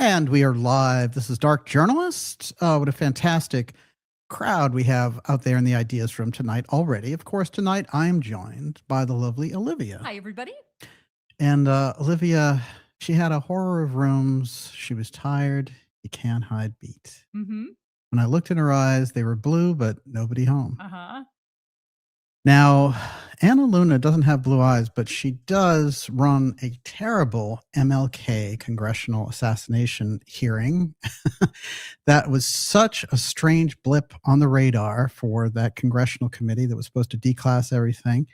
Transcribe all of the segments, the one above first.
And we are live. This is Dark Journalist. What a fantastic crowd we have out there in the ideas room tonight already. Of course, tonight I am joined by the lovely Olivia. Hi, everybody. And Olivia, she had a horror of rooms. She was tired. You can't hide beat. Mm-hmm. When I looked in her eyes, they were blue, but nobody home. Uh-huh. Now, Anna Luna doesn't have blue eyes, but she does run a terrible MLK congressional assassination hearing. That was such a strange blip on the radar for that congressional committee that was supposed to declass everything.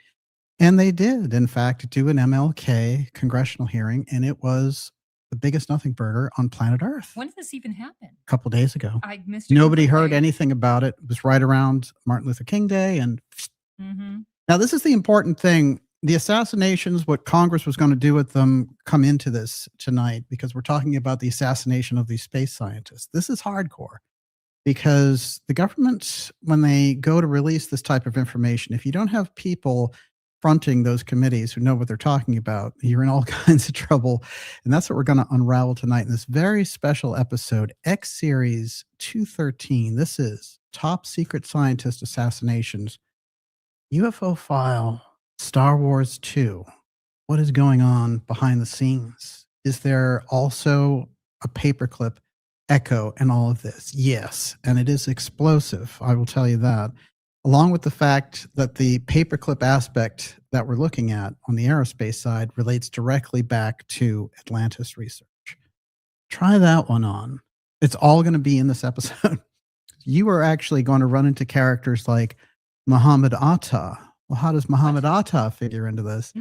And they did, in fact, do an MLK congressional hearing, and it was the biggest nothing burger on planet Earth. When did this even happen? A couple days ago. I missed it. Nobody heard anything about it. It was right around Martin Luther King Day, and now, this is the important thing. The assassinations, what Congress was going to do with them, come into this tonight because we're talking about the assassination of these space scientists. This is hardcore because the government, when they go to release this type of information, if you don't have people fronting those committees who know what they're talking about, you're in all kinds of trouble. And that's what we're going to unravel tonight in this very special episode, X-Series 213. This is Top Secret Scientist Assassinations, UFO File, Star Wars 2. What is going on behind the scenes? Is there also a paperclip echo in all of this? Yes, and it is explosive, I will tell you that, along with the fact that the paperclip aspect that we're looking at on the aerospace side relates directly back to Atlantis research. Try that one on. It's all going to be in this episode. You are actually going to run into characters like Muhammad Atta. Well, how does Muhammad Atta figure into this?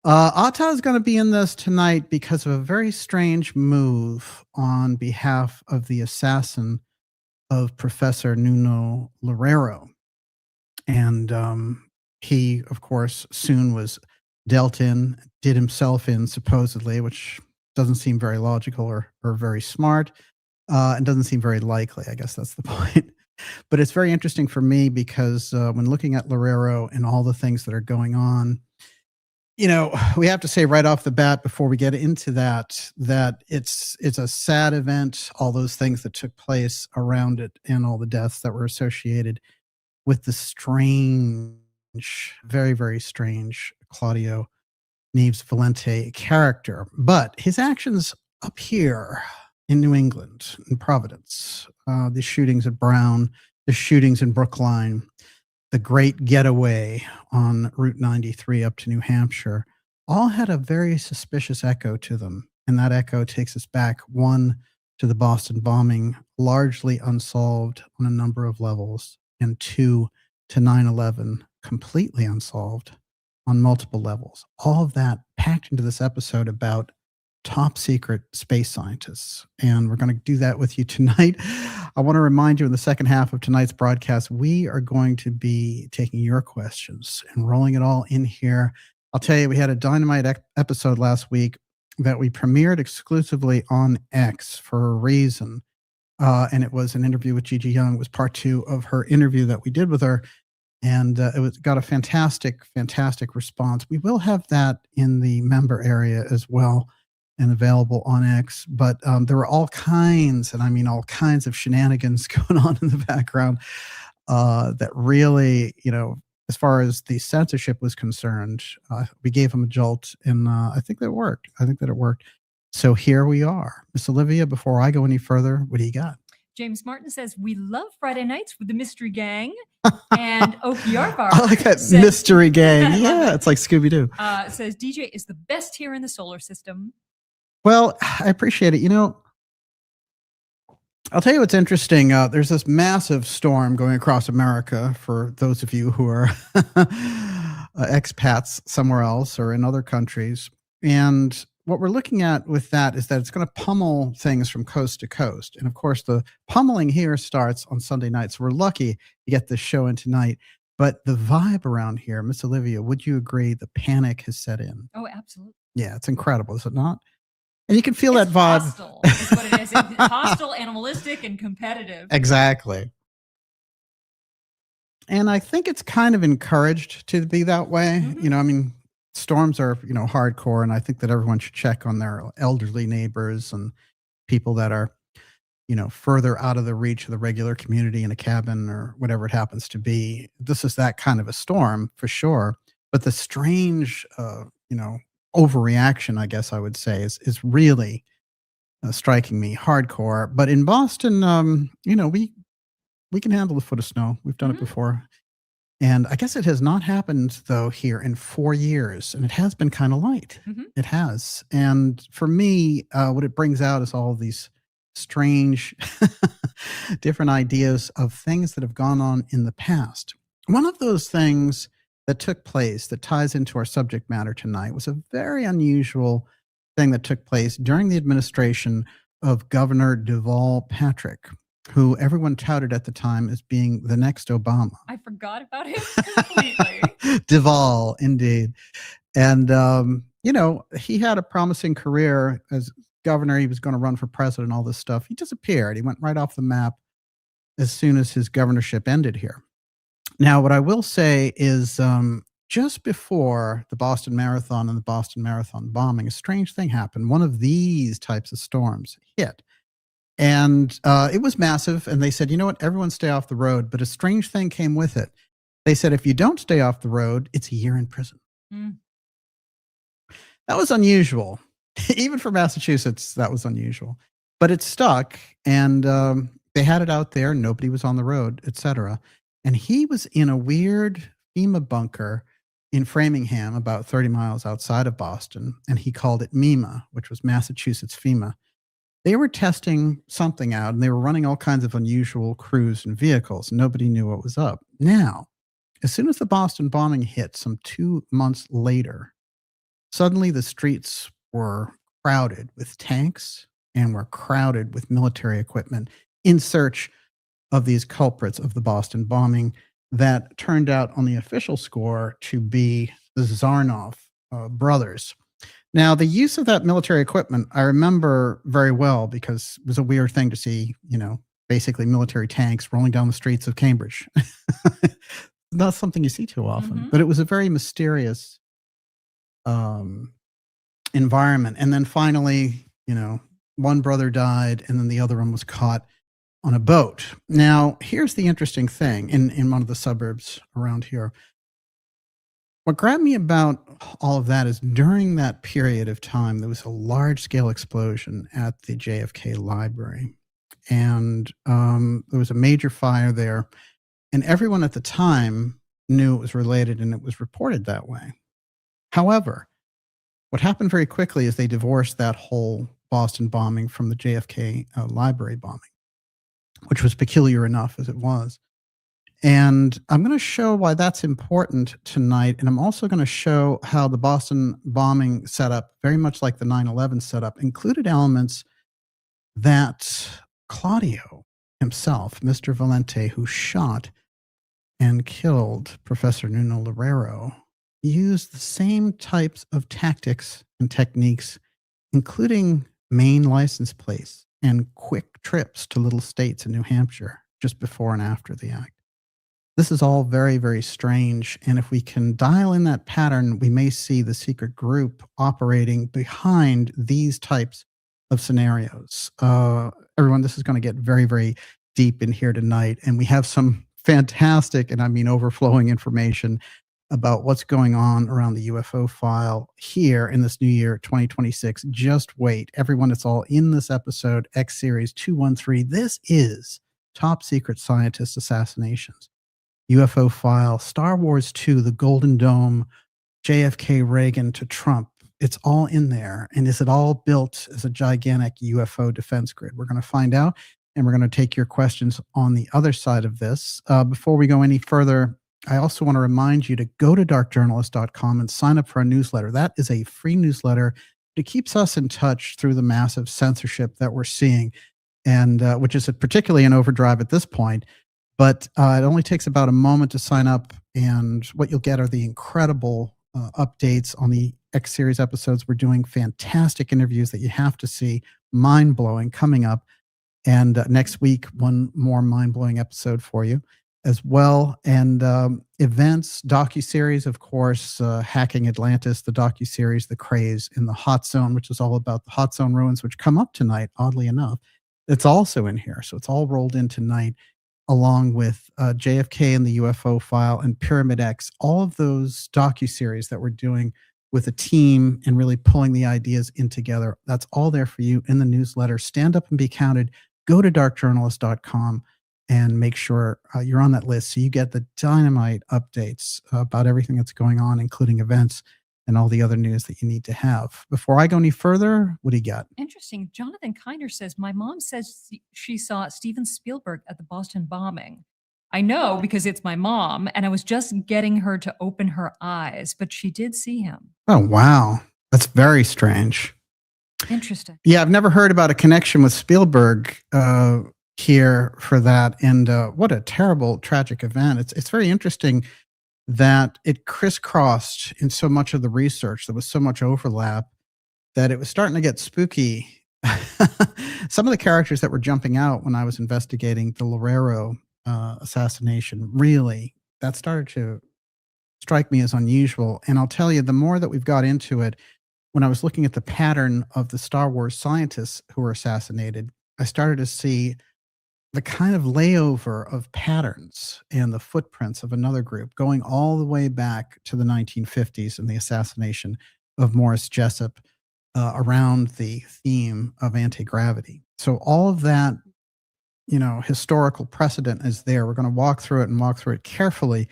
Atta is going to be in this tonight because of a very strange move on behalf of the assassin of Professor Nuno Loureiro. And he, of course, soon was dealt in, did himself in, supposedly, which doesn't seem very logical or very smart, and doesn't seem very likely. I guess that's the point. But it's very interesting for me because when looking at Loureiro and all the things that are going on, you know, we have to say right off the bat before we get into that it's a sad event, all those things that took place around it and all the deaths that were associated with the strange, very, very strange Claudio Neves Valente character. But his actions up here in New England, in Providence, the shootings at Brown, the shootings in Brookline, the great getaway on Route 93 up to New Hampshire, all had a very suspicious echo to them. And that echo takes us back, one, to the Boston bombing, largely unsolved on a number of levels, and two, to 9/11, completely unsolved on multiple levels. All of that packed into this episode about top secret space scientists. And we're going to do that with you tonight. I want to remind you in the second half of tonight's broadcast, we are going to be taking your questions and rolling it all in here. I'll tell you, we had a dynamite episode last week that we premiered exclusively on X for a reason. And it was an interview with Gigi Young. It was part 2 of her interview that we did with her. And got a fantastic, fantastic response. We will have that in the member area as well, and available on X, but there were all kinds, and I mean all kinds of shenanigans going on in the background that really, you know, as far as the censorship was concerned, we gave them a jolt, and I think that worked. I think that it worked. So here we are. Miss Olivia, before I go any further, what do you got? James Martin says, we love Friday nights with the Mystery Gang. And Oki Yarvar I like that, says, Mystery Gang. Yeah, it's like Scooby-Doo. Says, DJ is the best here in the solar system. Well, I appreciate it. You know, I'll tell you what's interesting. There's this massive storm going across America for those of you who are expats somewhere else or in other countries. And what we're looking at with that is that it's going to pummel things from coast to coast. And of course, the pummeling here starts on Sunday night. So we're lucky to get this show in tonight. But the vibe around here, Miss Olivia, would you agree the panic has set in? Oh, absolutely. Yeah, it's incredible, is it not? And you can feel that vibe. Hostile is what it is. It's hostile, animalistic, and competitive. Exactly. And I think it's kind of encouraged to be that way. You know, I mean, storms are, you know, hardcore, and I think that everyone should check on their elderly neighbors and people that are, further out of the reach of the regular community in a cabin or whatever it happens to be. This is that kind of a storm for sure. But the strange, overreaction, I guess I would say, is really striking me hardcore. But in Boston, we can handle a foot of snow. We've done it before. And I guess it has not happened, though, here in 4 years. And it has been kind of light. It has. And for me, what it brings out is all of these strange, different ideas of things that have gone on in the past. One of those things that took place that ties into our subject matter tonight was a very unusual thing that took place during the administration of Governor Deval Patrick, who everyone touted at the time as being the next Obama. I forgot about him completely. Deval, indeed. And, he had a promising career as governor. He was going to run for president, all this stuff. He disappeared. He went right off the map as soon as his governorship ended here. Now, what I will say is just before the Boston Marathon and the Boston Marathon bombing, a strange thing happened. One of these types of storms hit. And it was massive. And they said, you know what, everyone stay off the road. But a strange thing came with it. They said, if you don't stay off the road, it's a year in prison. That was unusual. Even for Massachusetts, that was unusual. But it stuck. And they had it out there. Nobody was on the road, etc. And he was in a weird FEMA bunker in Framingham, about 30 miles outside of Boston. And he called it MEMA, which was Massachusetts FEMA. They were testing something out, and they were running all kinds of unusual crews and vehicles. Nobody knew what was up. Now, as soon as the Boston bombing hit some 2 months later, suddenly the streets were crowded with tanks and were crowded with military equipment in search of these culprits of the Boston bombing that turned out on the official score to be the Zarnoff brothers. Now, the use of that military equipment, I remember very well because it was a weird thing to see, basically military tanks rolling down the streets of Cambridge. Not something you see too often, but it was a very mysterious environment. And then finally, one brother died and then the other one was caught on a boat. Now, here's the interesting thing in one of the suburbs around here. What grabbed me about all of that is during that period of time, there was a large-scale explosion at the JFK Library. And there was a major fire there. And everyone at the time knew it was related, and it was reported that way. However, what happened very quickly is they divorced that whole Boston bombing from the JFK Library bombing, which was peculiar enough as it was. And I'm going to show why that's important tonight. And I'm also going to show how the Boston bombing setup, very much like the 9/11 setup, included elements that Claudio himself, Mr. Valente, who shot and killed Professor Nuno Loureiro, used the same types of tactics and techniques, including Maine license plates and quick trips to little states in New Hampshire just before and after the act. This is all very, very strange. And if we can dial in that pattern, we may see the secret group operating behind these types of scenarios. Everyone, this is going to get very, very deep in here tonight. And we have some fantastic, and I mean overflowing information about what's going on around the UFO file here in this new year, 2026. Just wait. Everyone, it's all in this episode, X Series 213. This is Top Secret Scientist Assassinations. UFO File, Star Wars 2, The Golden Dome, JFK, Reagan to Trump. It's all in there. And is it all built as a gigantic UFO defense grid? We're going to find out, and we're going to take your questions on the other side of this. Before we go any further, I also want to remind you to go to darkjournalist.com and sign up for our newsletter. That is a free newsletter. It keeps us in touch through the massive censorship that we're seeing, and which is particularly in overdrive at this point. But it only takes about a moment to sign up, and what you'll get are the incredible updates on the X Series episodes. We're doing fantastic interviews that you have to see, mind-blowing, coming up. And next week, one more mind-blowing episode for you. as well. And events, docuseries, of course, Hacking Atlantis, the docuseries, The Craze in the Hot Zone, which is all about the Hot Zone ruins, which come up tonight, oddly enough. It's also in here. So it's all rolled in tonight, along with JFK and the UFO File and Pyramid X, all of those docuseries that we're doing with a team and really pulling the ideas in together. That's all there for you in the newsletter. Stand up and be counted. Go to darkjournalist.com and make sure you're on that list so you get the dynamite updates about everything that's going on, including events and all the other news that you need to have. Before I go any further, what do you got? Interesting. Jonathan Kinder says, my mom says she saw Steven Spielberg at the Boston bombing. I know because it's my mom, and I was just getting her to open her eyes, but she did see him. Oh, wow. That's very strange. Interesting. Yeah, I've never heard about a connection with Spielberg here for that. And what a terrible, tragic event. It's very interesting that it crisscrossed in so much of the research. There was so much overlap that it was starting to get spooky. Some of the characters that were jumping out when I was investigating the Loureiro assassination, really, that started to strike me as unusual. And I'll tell you, the more that we've got into it, when I was looking at the pattern of the Star Wars scientists who were assassinated, I started to see the kind of layover of patterns and the footprints of another group going all the way back to the 1950s and the assassination of Morris Jessup around the theme of anti-gravity. So all of that, historical precedent is there. We're going to walk through it and walk through it carefully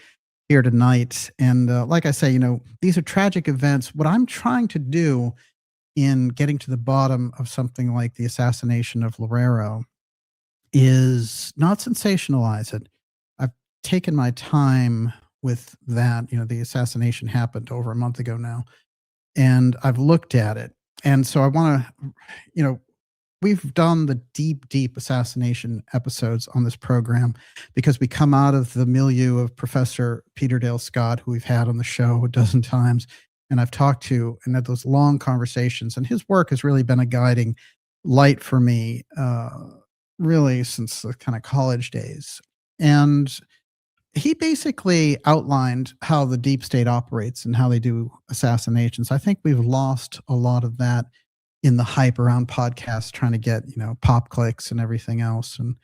here tonight. And like I say, these are tragic events. What I'm trying to do in getting to the bottom of something like the assassination of Loureiro is not sensationalize it. I've taken my time with that. The assassination happened over a month ago now, and I've looked at it. And so I want to, we've done the deep assassination episodes on this program because we come out of the milieu of Professor Peter Dale Scott, who we've had on the show a dozen times, and I've talked to and had those long conversations. And his work has really been a guiding light for me, really since the kind of college days. And he basically outlined how the deep state operates and how they do assassinations. I think we've lost a lot of that in the hype around podcasts, trying to get, pop clicks and everything else. And,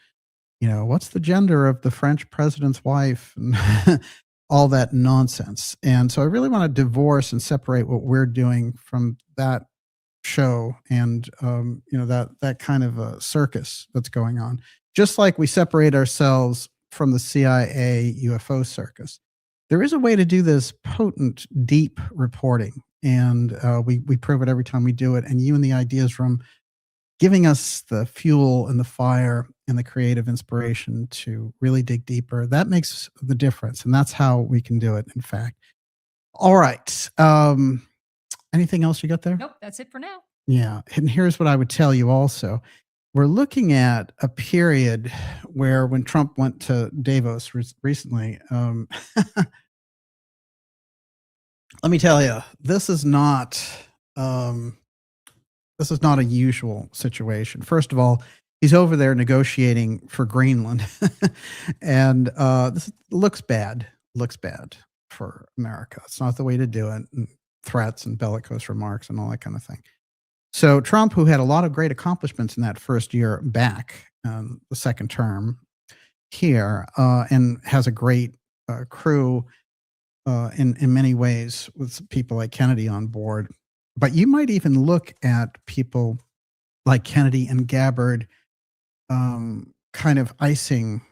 what's the gender of the French president's wife and all that nonsense. And so I really want to divorce and separate what we're doing from that show and that kind of a circus that's going on, just like we separate ourselves from the CIA UFO circus. There is a way to do this potent, deep reporting, and we prove it every time we do it. And you in the Ideas Room giving us the fuel and the fire and the creative inspiration to really dig deeper. That makes the difference, and that's how we can do it, in fact. All right. Anything else you got there? Nope, that's it for now. Yeah. And here's what I would tell you also. We're looking at a period where when Trump went to Davos recently, let me tell you, this is not a usual situation. First of all, he's over there negotiating for Greenland, and this looks bad for America. It's not the way to do it. And threats and bellicose remarks and all that kind of thing. So Trump, who had a lot of great accomplishments in that first year back, the second term here, and has a great crew in many ways with people like Kennedy on board. But you might even look at people like Kennedy and Gabbard kind of icing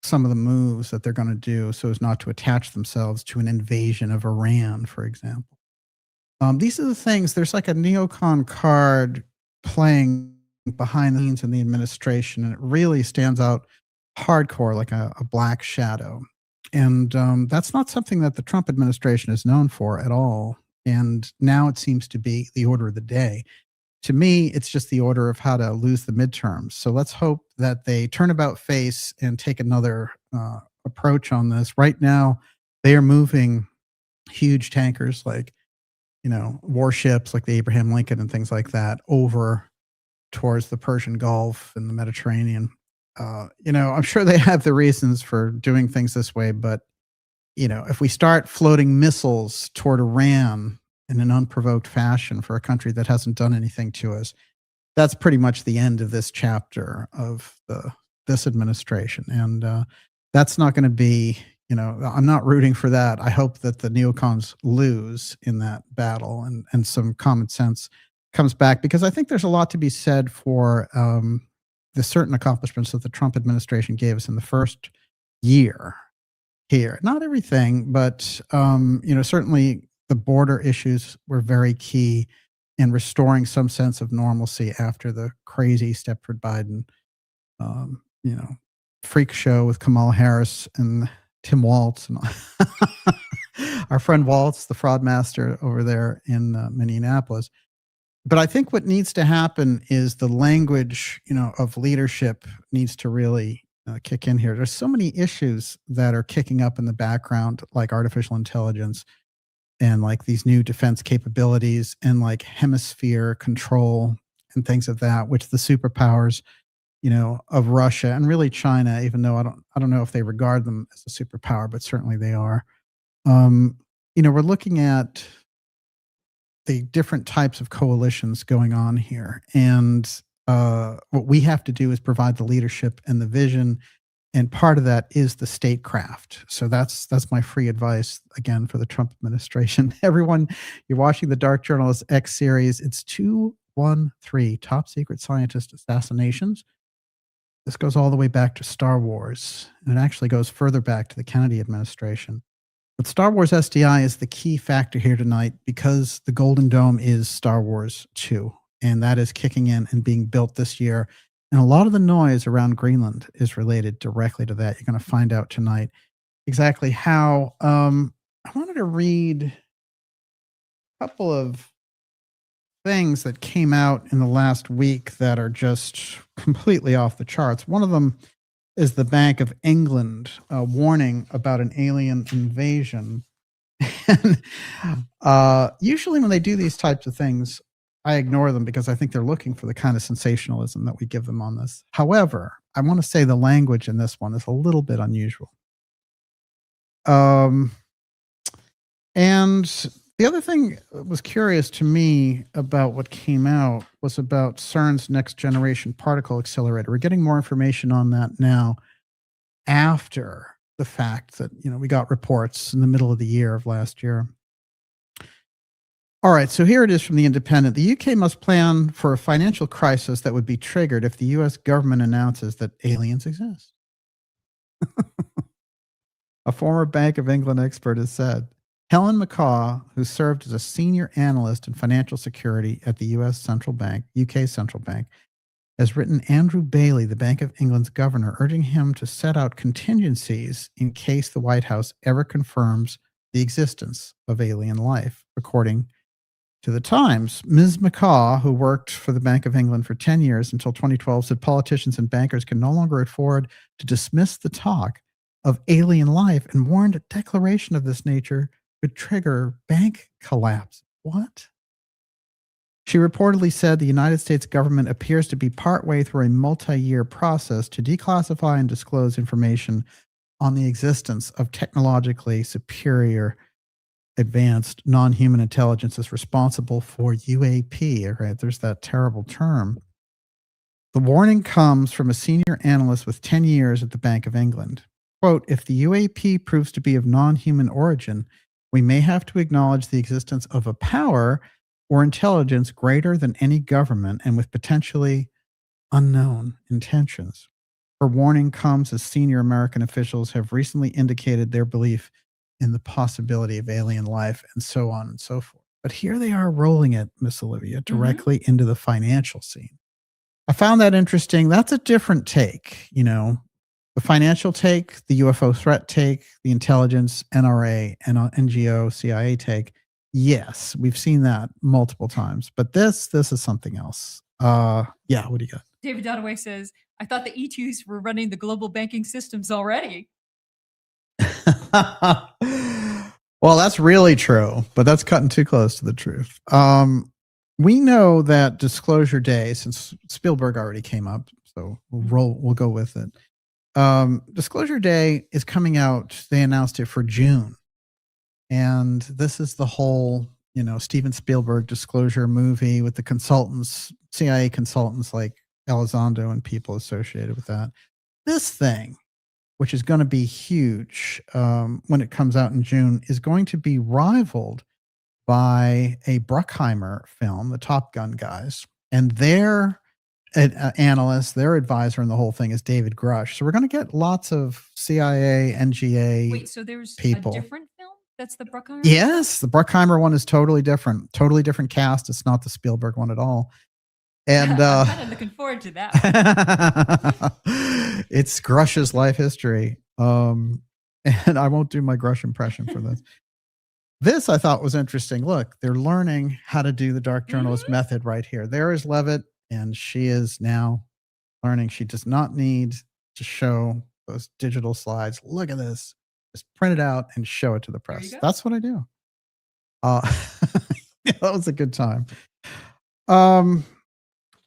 some of the moves that they're going to do so as not to attach themselves to an invasion of Iran, for example. These are the things, there's like a neocon card playing behind the scenes in the administration, and it really stands out hardcore like a black shadow. And that's not something that the Trump administration is known for at all. And now it seems to be the order of the day. To me, it's just the order of how to lose the midterms. So let's hope that they turn about face and take another approach on this. Right now, they are moving huge tankers like, warships like the Abraham Lincoln and things like that over towards the Persian Gulf and the Mediterranean. I'm sure they have the reasons for doing things this way, but if we start floating missiles toward Iran in an unprovoked fashion for a country that hasn't done anything to us, that's pretty much the end of this chapter of this administration. And that's not going to be, I'm not rooting for that. I hope that the neocons lose in that battle and some common sense comes back, because I think there's a lot to be said for the certain accomplishments that the Trump administration gave us in the first year here. Not everything, but, certainly the border issues were very key in restoring some sense of normalcy after the crazy Stepford Biden, freak show with Kamala Harris and Tim Waltz and our friend Waltz, the fraud master over there in Minneapolis. But I think what needs to happen is the language, of leadership needs to really kick in here. There's so many issues that are kicking up in the background, like artificial intelligence and like these new defense capabilities and like hemisphere control and things of that, which the superpowers, of Russia and really China, even though I don't know if they regard them as a superpower, but certainly they are. We're looking at the different types of coalitions going on here. And what we have to do is provide the leadership and the vision. And part of that is the statecraft. So that's my free advice, again, for the Trump administration. Everyone, you're watching the Dark Journalist X series. It's 213, Top Secret Scientist Assassinations. This goes all the way back to Star Wars. And it actually goes further back to the Kennedy administration. But Star Wars SDI is the key factor here tonight because the Golden Dome is Star Wars 2. And that is kicking in and being built this year. And a lot of the noise around Greenland is related directly to that. You're going to find out tonight exactly how. I wanted to read a couple of things that came out in the last week that are just completely off the charts. One of them is the Bank of England warning about an alien invasion. And usually when they do these types of things, I ignore them because I think they're looking for the kind of sensationalism that we give them on this. However, I want to say the language in this one is a little bit unusual. And the other thing that was curious to me about what came out was about CERN's next generation particle accelerator. We're getting more information on that now after the fact that, we got reports in the middle of the year of last year. All right, so here it is from The Independent. The UK must plan for a financial crisis that would be triggered if the US government announces that aliens exist. A former Bank of England expert has said. Helen McCaw, who served as a senior analyst in financial security at the UK Central Bank, has written Andrew Bailey, the Bank of England's governor, urging him to set out contingencies in case the White House ever confirms the existence of alien life, according to the Times. Ms. McCaw, who worked for the Bank of England for 10 years until 2012, said politicians and bankers can no longer afford to dismiss the talk of alien life and warned a declaration of this nature could trigger bank collapse. What? She reportedly said the United States government appears to be partway through a multi-year process to declassify and disclose information on the existence of technologically superior advanced non-human intelligence is responsible for UAP. Right? There's that terrible term. The warning comes from a senior analyst with 10 years at the Bank of England. Quote, if the UAP proves to be of non-human origin, we may have to acknowledge the existence of a power or intelligence greater than any government and with potentially unknown intentions. Her warning comes as senior American officials have recently indicated their belief in the possibility of alien life and so on and so forth. But here they are rolling it, Miss Olivia, directly into the financial scene. I found that interesting. That's a different take, The financial take, the UFO threat take, the intelligence, NRA, and NGO, CIA take. Yes, we've seen that multiple times. But this is something else. What do you got? David Donaway says, I thought the E2s were running the global banking systems already. Well, that's really true, but that's cutting too close to the truth. We know that Disclosure Day, since Spielberg already came up, So we'll go with it. Disclosure Day is coming out. They announced it for June. And this is the whole, Steven Spielberg disclosure movie with the consultants, CIA consultants like Elizondo and people associated with that. This thing, which is going to be huge when it comes out in June, is going to be rivaled by a Bruckheimer film, the Top Gun guys. And their analyst, their advisor in the whole thing is David Grush. So we're going to get lots of CIA, NGA Wait, so there's people. a different film? That's the Bruckheimer? Yes, the Bruckheimer one is totally different cast. It's not the Spielberg one at all. And I'm kind of looking forward to that one. It's Grush's life history. And I won't do my Grush impression for this. This I thought was interesting. Look, they're learning how to do the dark journalist method right here. There is Levitt, and she is now learning. She does not need to show those digital slides. Look at this. Just print it out and show it to the press. That's what I do. That was a good time. All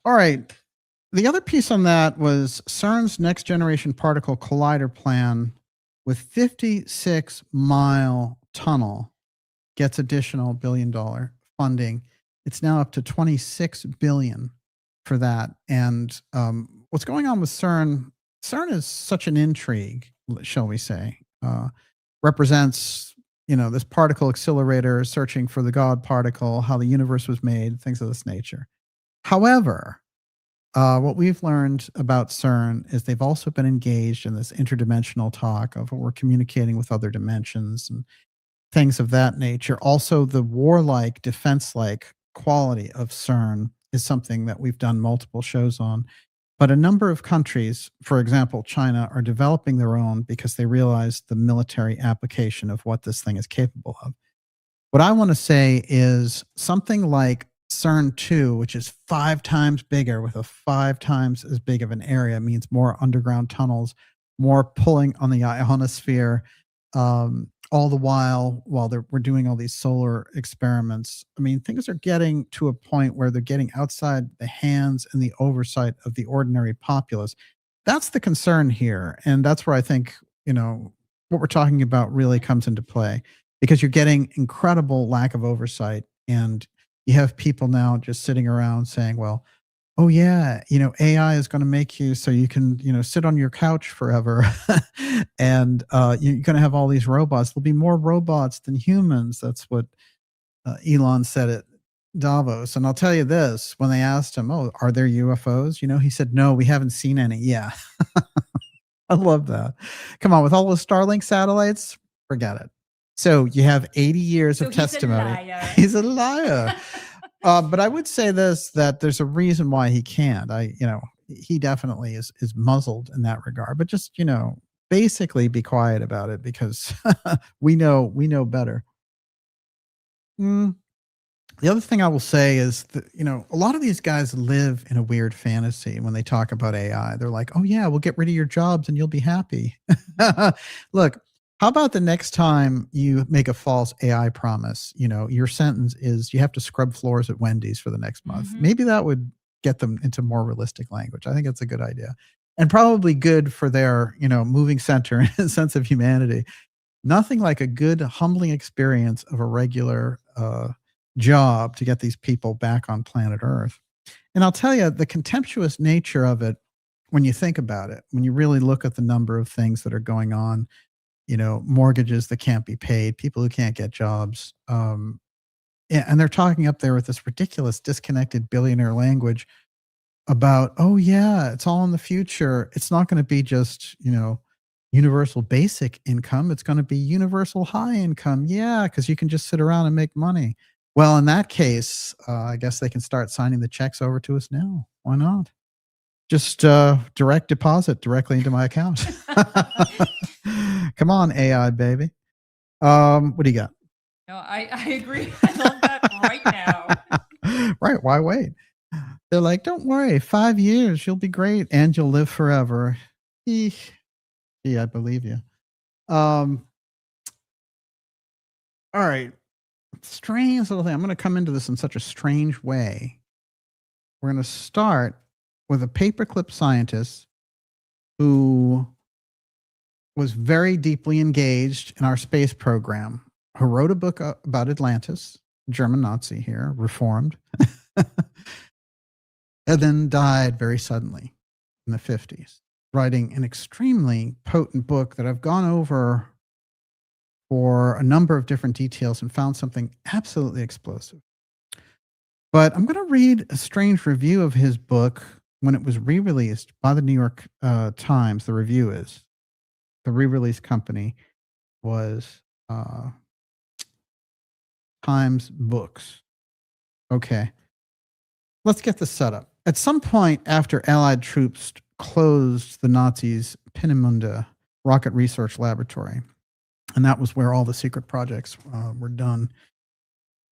right. The other piece on that was CERN's next generation particle collider plan with 56-mile tunnel gets additional $1 billion funding. It's now up to $26 billion for that. And what's going on with CERN? CERN is such an intrigue, shall we say. Represents, this particle accelerator searching for the God particle, how the universe was made, things of this nature. However, what we've learned about CERN is they've also been engaged in this interdimensional talk of we're communicating with other dimensions and things of that nature. Also, the warlike, defense-like quality of CERN is something that we've done multiple shows on. But a number of countries, for example, China, are developing their own because they realize the military application of what this thing is capable of. What I want to say is something like CERN 2, which is 5 times bigger with a 5 times as big of an area, means more underground tunnels, more pulling on the ionosphere, all the while we're doing all these solar experiments. I mean, things are getting to a point where they're getting outside the hands and the oversight of the ordinary populace. That's the concern here. And that's where I think, what we're talking about really comes into play, because you're getting incredible lack of oversight. And you have people now just sitting around saying, well, oh yeah, AI is going to make you so you can, sit on your couch forever. And you're going to have all these robots. There'll be more robots than humans. That's what Elon said at Davos. And I'll tell you this, when they asked him, oh, are there UFOs? He said, no, we haven't seen any. Yeah. I love that. Come on, with all those Starlink satellites, forget it. So you have 80 years of testimony. He's a liar. But I would say this, that there's a reason why he can't. He definitely is muzzled in that regard. But just, basically be quiet about it, because we know better. The other thing I will say is that, a lot of these guys live in a weird fantasy when they talk about AI. They're like, oh yeah, we'll get rid of your jobs and you'll be happy. Look, how about the next time you make a false AI promise, your sentence is you have to scrub floors at Wendy's for the next month. Maybe that would get them into more realistic language. I think that's a good idea, and probably good for their, moving center and sense of humanity. Nothing like a good, humbling experience of a regular job to get these people back on planet Earth. And I'll tell you, the contemptuous nature of it, when you think about it, when you really look at the number of things that are going on, mortgages that can't be paid, people who can't get jobs. And they're talking up there with this ridiculous, disconnected billionaire language about, oh yeah, it's all in the future. It's not going to be just, universal basic income. It's going to be universal high income. Yeah, because you can just sit around and make money. Well, in that case, I guess they can start signing the checks over to us now. Why not? Just direct deposit directly into my account. Come on, AI baby. What do you got? No, I agree. I love that right now. Right. Why wait? They're like, don't worry, 5 years, you'll be great and you'll live forever. Eesh. Yeah, I believe you. All right. Strange little thing. I'm going to come into this in such a strange way. We're going to start was a paperclip scientist who was very deeply engaged in our space program, who wrote a book about Atlantis, German Nazi here, reformed, and then died very suddenly in the 50s, writing an extremely potent book that I've gone over for a number of different details and found something absolutely explosive. But I'm going to read a strange review of his book when it was re-released by the New York Times. The review is, the re-release company was Times Books. Okay. Let's get this set up. At some point after Allied troops closed the Nazis' Peenemünde rocket research laboratory, and that was where all the secret projects were done,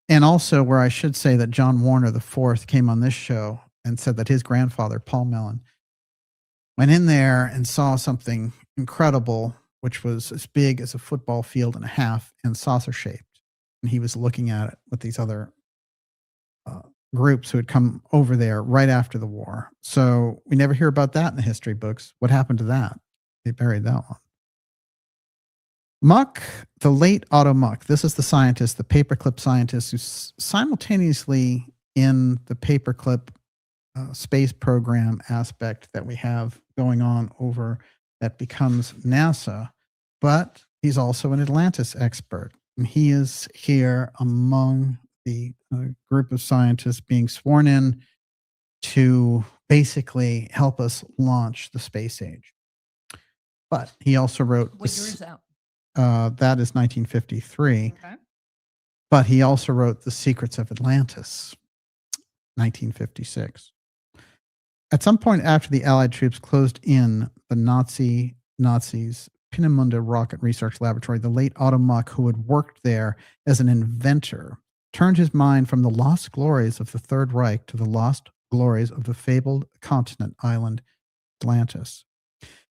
and also where I should say that John Warner IV came on this show and said that his grandfather, Paul Mellon, went in there and saw something incredible, which was as big as a football field and a half and saucer-shaped. And he was looking at it with these other groups who had come over there right after the war. So we never hear about that in the history books. What happened to that? They buried that one. Muck, the late Otto Muck, this is the scientist, the paperclip scientist, who's simultaneously in the paperclip space program aspect that we have going on over that becomes NASA, but he's also an Atlantis expert. And he is here among the group of scientists being sworn in to basically help us launch the space age. But he also wrote... What year is that? That is 1953. Okay. But he also wrote The Secrets of Atlantis, 1956. At some point after the Allied troops closed in the Nazis' Peenemünde rocket research laboratory, the late Otto Muck, who had worked there as an inventor, turned his mind from the lost glories of the Third Reich to the lost glories of the fabled continent island Atlantis.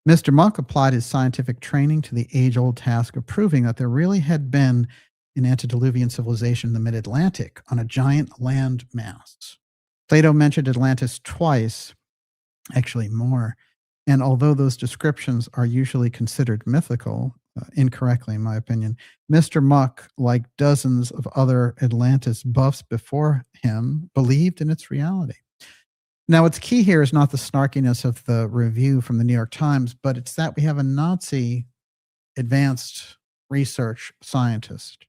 Mr. Muck applied his scientific training to the age-old task of proving that there really had been an antediluvian civilization in the mid-Atlantic on a giant land mass. Plato mentioned Atlantis twice, actually more, and although those descriptions are usually considered mythical, incorrectly in my opinion, Mr. Muck, like dozens of other Atlantis buffs before him, believed in its reality. Now, what's key here is not the snarkiness of the review from the New York Times, but it's that we have a Nazi advanced research scientist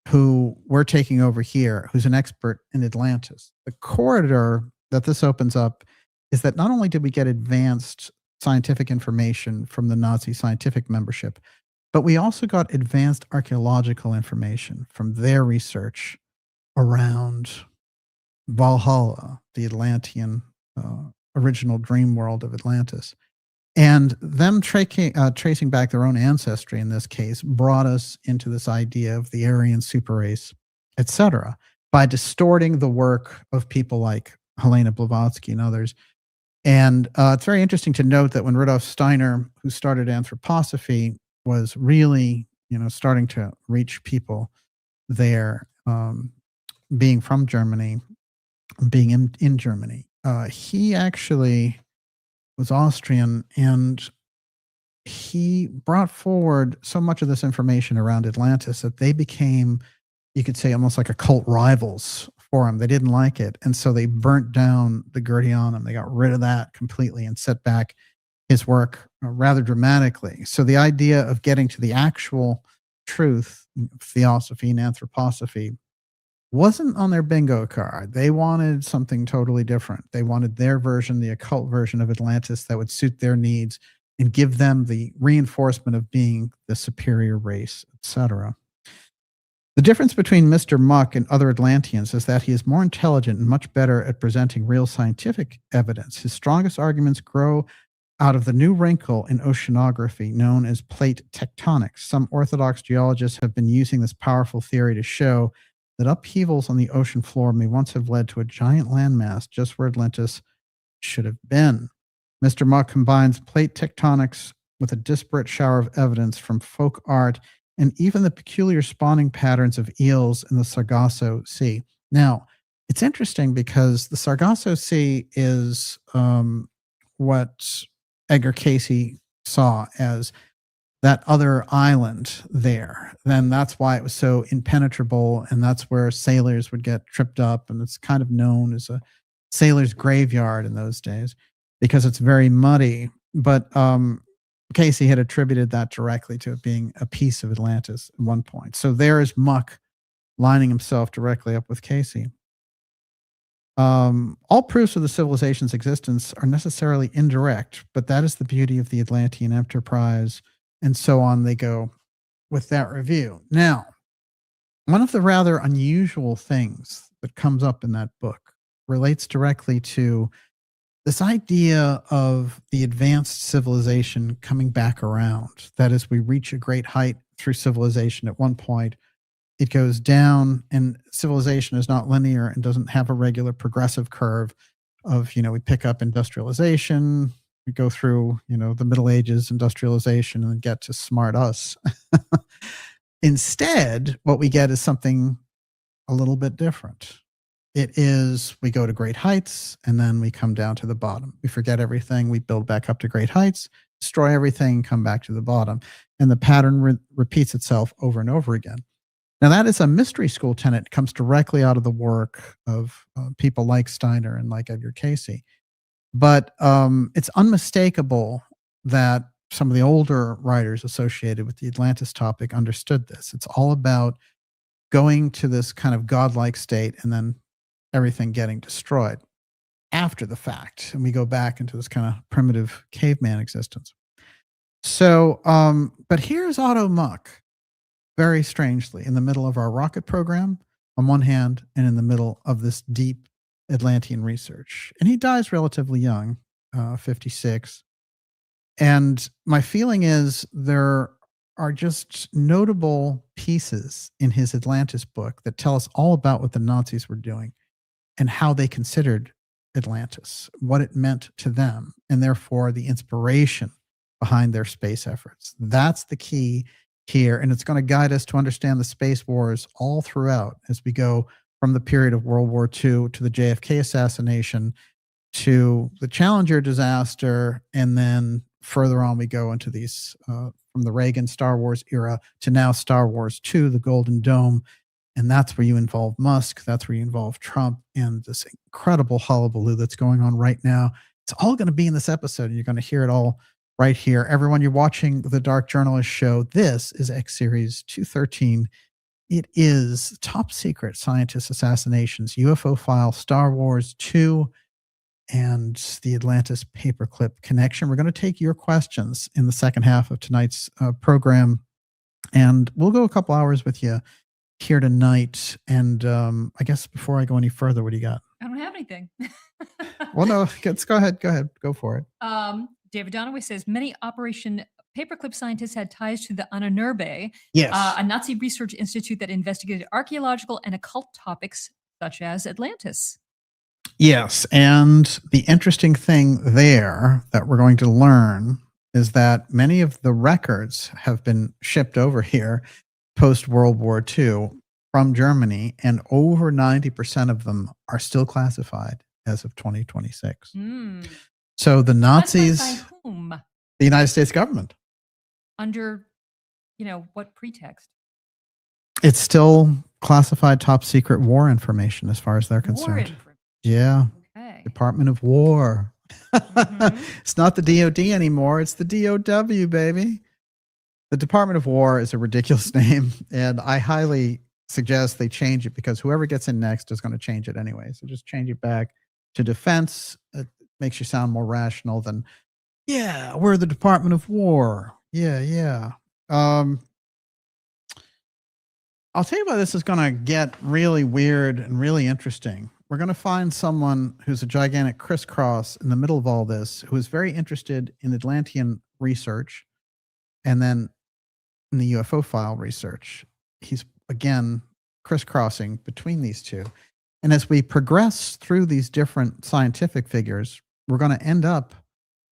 who we're taking over here, who's an expert in Atlantis. The corridor that this opens up is that not only did we get advanced scientific information from the Nazi scientific membership, but we also got advanced archaeological information from their research around Valhalla, the Atlantean original dream world of Atlantis. And them tracing back their own ancestry in this case brought us into this idea of the Aryan super race, etc., by distorting the work of people like Helena Blavatsky and others. And it's very interesting to note that when Rudolf Steiner, who started anthroposophy, was really, starting to reach people there, being from Germany, being in Germany, he actually was Austrian, and he brought forward so much of this information around Atlantis that they became, you could say, almost like occult rivals for him. They didn't like it, and so they burnt down the Gertianum. They got rid of that completely and set back his work rather dramatically. So the idea of getting to the actual truth, theosophy and anthroposophy, wasn't on their bingo card. They wanted something totally different. They wanted their version, the occult version of Atlantis that would suit their needs and give them the reinforcement of being the superior race, etc. The difference between Mr. Muck and other Atlanteans is that he is more intelligent and much better at presenting real scientific evidence. His strongest arguments grow out of the new wrinkle in oceanography known as plate tectonics. Some orthodox geologists have been using this powerful theory to show that upheavals on the ocean floor may once have led to a giant landmass just where Atlantis should have been. Mr. Muck combines plate tectonics with a disparate shower of evidence from folk art and even the peculiar spawning patterns of eels in the Sargasso Sea. Now, It's interesting because the Sargasso Sea is what Edgar Casey saw as that other island there. Then that's why it was so impenetrable, and that's where sailors would get tripped up, and it's kind of known as a sailor's graveyard in those days because it's very muddy. But Casey had attributed that directly to it being a piece of Atlantis at one point. So there is Muck lining himself directly up with Casey. All proofs of the civilization's existence are necessarily indirect, but that is the beauty of the Atlantean enterprise, and so on they go with that review. Now, one of the rather unusual things that comes up in that book relates directly to this idea of the advanced civilization coming back around. That is, we reach a great height through civilization at one point, it goes down, and civilization is not linear and doesn't have a regular progressive curve of, we pick up industrialization, we go through, the Middle Ages, industrialization, and then get to smart us. Instead, what we get is something a little bit different. It is, we go to great heights, and then we come down to the bottom. We forget everything, we build back up to great heights, destroy everything, come back to the bottom. And the pattern repeats itself over and over again. Now, that is a mystery school tenet. It comes directly out of the work of people like Steiner and like Edgar Casey. But it's unmistakable that some of the older writers associated with the Atlantis topic understood this. It's all about going to this kind of godlike state and then everything getting destroyed after the fact. And we go back into this kind of primitive caveman existence. So, but here's Otto Muck, very strangely, in the middle of our rocket program, on one hand, and in the middle of this deep Atlantean research. And he dies relatively young, 56. And my feeling is there are just notable pieces in his Atlantis book that tell us all about what the Nazis were doing and how they considered Atlantis, what it meant to them, and therefore the inspiration behind their space efforts. That's the key here, and it's going to guide us to understand the space wars all throughout as we go from the period of World War II to the JFK assassination to the Challenger disaster, and then further on we go into these from the Reagan Star Wars era to now Star Wars II, the Golden Dome, and that's where you involve Musk, that's where you involve Trump, and this incredible hullabaloo that's going on right now. It's all going to be in this episode, and you're going to hear it all right here. Everyone, you're watching the Dark Journalist Show. This is X Series 213. It is Top Secret Scientist Assassinations, UFO File, Star Wars 2, and the Atlantis Paperclip connection. We're going to take your questions in the second half of tonight's program, and we'll go a couple hours with you here tonight. And I guess before I go any further, what do you got? I don't have anything. Well, no, let's go ahead. Go for it. David Donaway says many Operation Paperclip scientists had ties to the Ananurbe, Yes. A Nazi research institute that investigated archaeological and occult topics such as Atlantis. Yes. And the interesting thing there that we're going to learn is that many of the records have been shipped over here post-World War II from Germany, and over 90% of them are still classified as of 2026. So the Nazis, by whom? the United States government. Under, what pretext? It's still classified top secret war information as far as they're concerned. Yeah. Okay. Department of War. It's not the DOD anymore. It's the DOW, baby. The Department of War is a ridiculous name, and I highly suggest they change it because whoever gets in next is going to change it anyway. So just change it back to defense. It makes you sound more rational than, yeah, we're the Department of War. Yeah. I'll tell you why this is going to get really weird and really interesting. We're going to find someone who's a gigantic crisscross in the middle of all this, who is very interested in Atlantean research and then in the UFO file research. He's, again, crisscrossing between these two. And as we progress through these different scientific figures, we're going to end up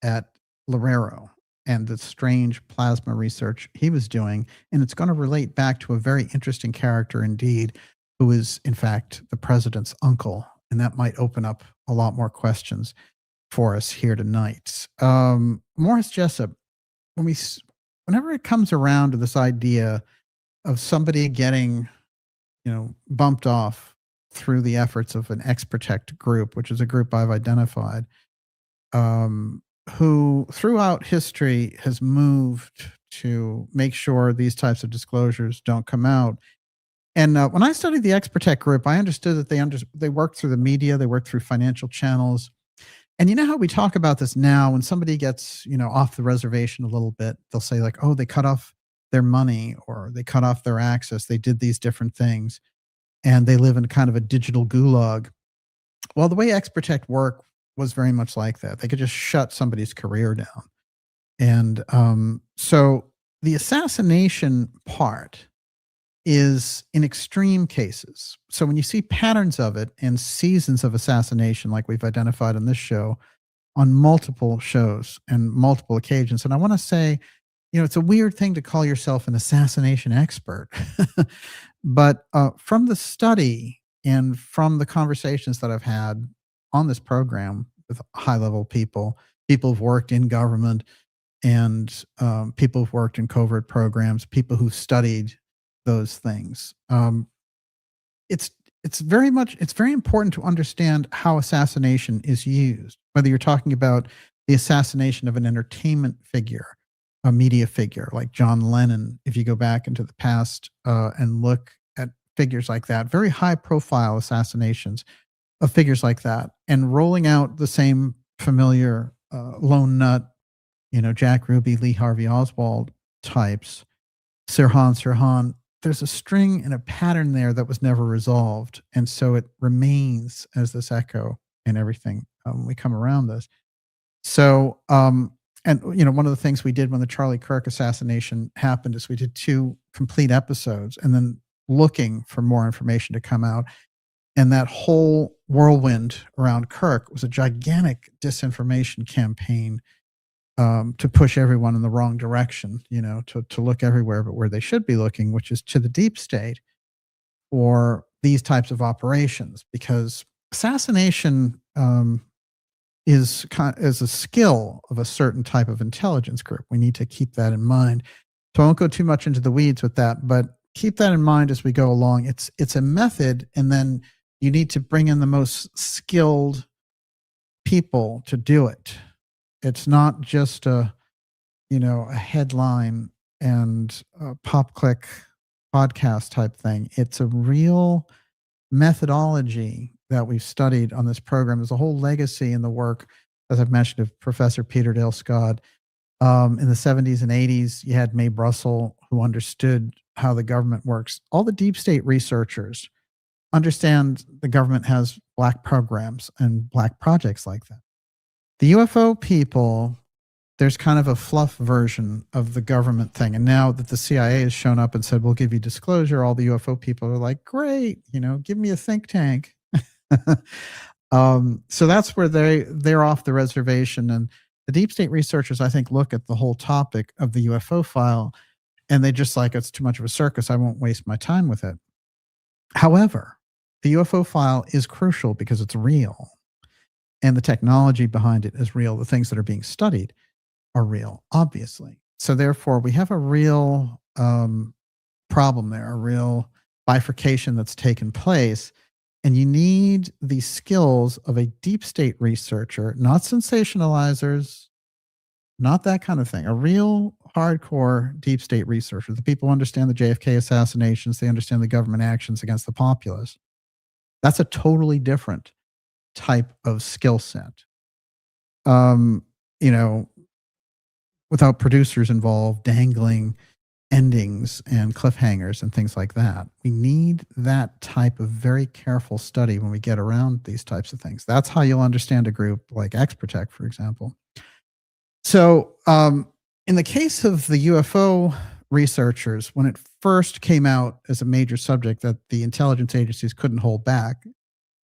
at Loureiro and the strange plasma research he was doing. And it's going to relate back to a very interesting character indeed, who is in fact the president's uncle. And that might open up a lot more questions for us here tonight. Morris Jessup, whenever it comes around to this idea of somebody getting, bumped off through the efforts of an X-Protect group, which is a group I've identified, who throughout history has moved to make sure these types of disclosures don't come out. And when I studied the X-Protect group, I understood that they worked through the media, they worked through financial channels. And you know how we talk about this now, when somebody gets, off the reservation a little bit, they'll say like, oh, they cut off their money or they cut off their access. They did these different things and they live in kind of a digital gulag. Well, the way X-Protect worked was very much like that. They could just shut somebody's career down. And so the assassination part is in extreme cases. So when you see patterns of it and seasons of assassination, like we've identified on this show, on multiple shows and multiple occasions, and I want to say, it's a weird thing to call yourself an assassination expert, but from the study and from the conversations that I've had on this program with high-level people who've worked in government and people who've worked in covert programs, people who've studied those things. It's very important to understand how assassination is used, whether you're talking about the assassination of an entertainment figure, a media figure like John Lennon, if you go back into the past and look at figures like that, very high profile assassinations of figures like that, and rolling out the same familiar lone nut, Jack Ruby, Lee Harvey Oswald types, Sirhan, there's a string and a pattern there that was never resolved. And so it remains as this echo in everything when we come around this. So, and one of the things we did when the Charlie Kirk assassination happened is we did 2 complete episodes and then looking for more information to come out. And that whole whirlwind around Kirk was a gigantic disinformation campaign to push everyone in the wrong direction, to look everywhere but where they should be looking, which is to the deep state for these types of operations, because assassination is a skill of a certain type of intelligence group. We need to keep that in mind. So I won't go too much into the weeds with that, but keep that in mind as we go along. It's a method, and then you need to bring in the most skilled people to do it. It's not just a headline and a pop click podcast type thing. It's a real methodology that we've studied on this program. There's a whole legacy in the work, as I've mentioned, of Professor Peter Dale Scott. In the 70s and 80s, you had Mae Brussel, who understood how the government works. All the deep state researchers understand the government has black programs and black projects like that. The UFO people, there's kind of a fluff version of the government thing. And now that the CIA has shown up and said, we'll give you disclosure, all the UFO people are like, great, give me a think tank. So that's where they're off the reservation. And the deep state researchers, I think, look at the whole topic of the UFO file and they just like, it's too much of a circus. I won't waste my time with it. However, the UFO file is crucial because it's real. And the technology behind it is real. The things that are being studied are real, obviously. So therefore, we have a real problem there, a real bifurcation that's taken place. And you need the skills of a deep state researcher, not sensationalizers, not that kind of thing, a real hardcore deep state researcher. The people who understand the JFK assassinations, they understand the government actions against the populace. That's a totally different type of skill set. Without producers involved dangling endings and cliffhangers and things like that. We need that type of very careful study when we get around these types of things. That's how you'll understand a group like X-Protect, for example. So in the case of the UFO researchers, when it first came out as a major subject that the intelligence agencies couldn't hold back,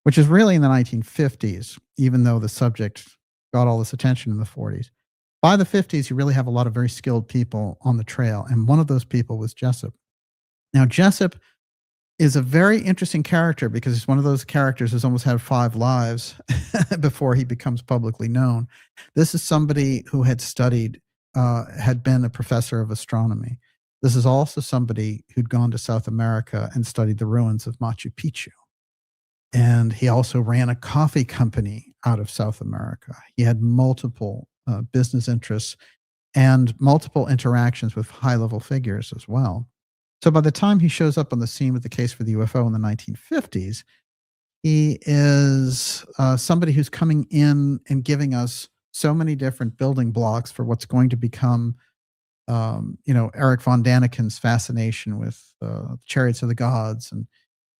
which is really in the 1950s, even though the subject got all this attention in the 40s. By the 50s, you really have a lot of very skilled people on the trail, and one of those people was Jessup. Now, Jessup is a very interesting character because he's one of those characters who's almost had 5 lives before he becomes publicly known. This is somebody who had studied, had been a professor of astronomy. This is also somebody who'd gone to South America and studied the ruins of Machu Picchu. And he also ran a coffee company out of South America. He had multiple business interests and multiple interactions with high-level figures as well. So by the time he shows up on the scene with the case for the UFO in the 1950s, he is somebody who's coming in and giving us so many different building blocks for what's going to become, Eric von Daniken's fascination with chariots of the gods and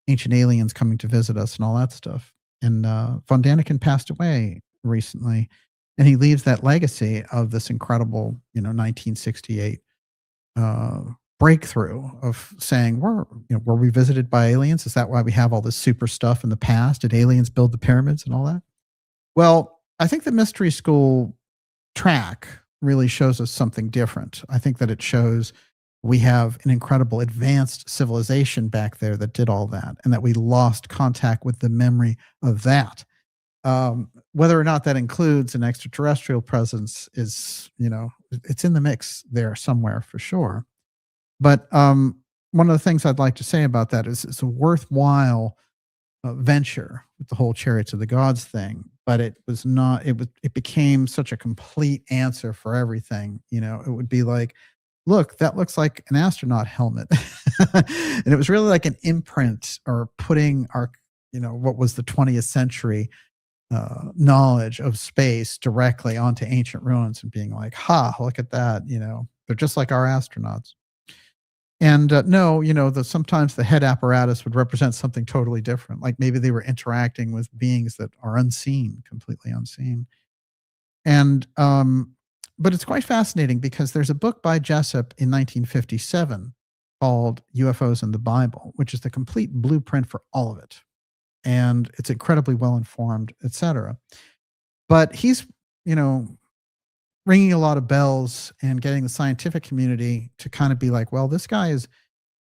ancient aliens coming to visit us and all that stuff. And von Daniken passed away recently, and he leaves that legacy of this incredible, 1968 breakthrough of saying, were we visited by aliens? Is that why we have all this super stuff in the past? Did aliens build the pyramids and all that? Well, I think the mystery school track really shows us something different. I think that it shows we have an incredible advanced civilization back there that did all that, and that we lost contact with the memory of that. Whether or not that includes an extraterrestrial presence is, it's in the mix there somewhere for sure. But one of the things I'd like to say about that is it's a worthwhile venture with the whole chariots of the gods thing, but it was not, it became such a complete answer for everything. It would be like, look, that looks like an astronaut helmet. And it was really like an imprint or putting our, what was the 20th century knowledge of space directly onto ancient ruins and being like, ha, look at that. They're just like our astronauts. And sometimes the head apparatus would represent something totally different. Like maybe they were interacting with beings that are unseen, completely unseen. And, but it's quite fascinating because there's a book by Jessup in 1957 called UFOs in the Bible, which is the complete blueprint for all of it. And it's incredibly well-informed, etc. But he's, ringing a lot of bells and getting the scientific community to kind of be like, well, this guy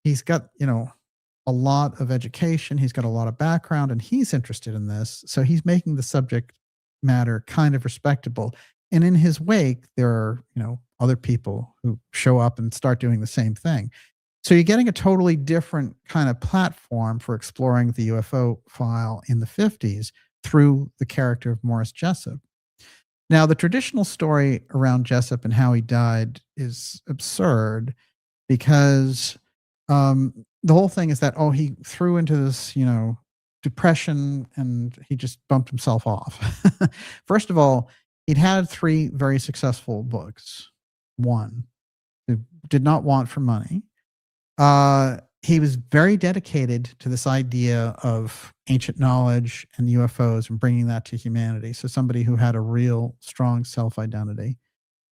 he's got, a lot of education. He's got a lot of background and he's interested in this. So he's making the subject matter kind of respectable. And in his wake, there are, other people who show up and start doing the same thing. So you're getting a totally different kind of platform for exploring the UFO file in the 50s through the character of Morris Jessup. Now, the traditional story around Jessup and how he died is absurd because the whole thing is that, he threw into this, depression and he just bumped himself off. First of all, he'd had 3 very successful books. 1, who did not want for money. He was very dedicated to this idea of ancient knowledge and UFOs and bringing that to humanity. So somebody who had a real strong self-identity.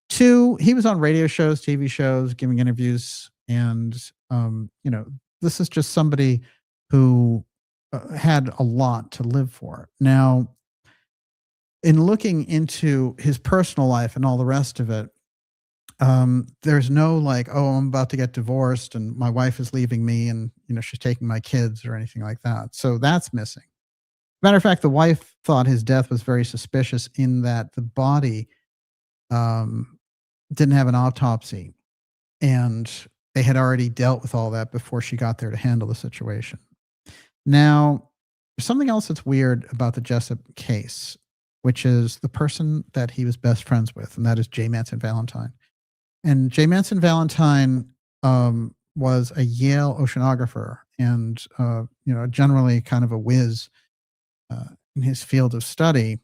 2, he was on radio shows, TV shows, giving interviews. And, this is just somebody who had a lot to live for. Now, in looking into his personal life and all the rest of it, there's no like, I'm about to get divorced and my wife is leaving me and, she's taking my kids or anything like that. So that's missing. Matter of fact, the wife thought his death was very suspicious in that the body didn't have an autopsy and they had already dealt with all that before she got there to handle the situation. Now, there's something else that's weird about the Jessup case, which is the person that he was best friends with, and that is J. Manson Valentine. And J. Manson Valentine was a Yale oceanographer and, generally kind of a whiz in his field of study.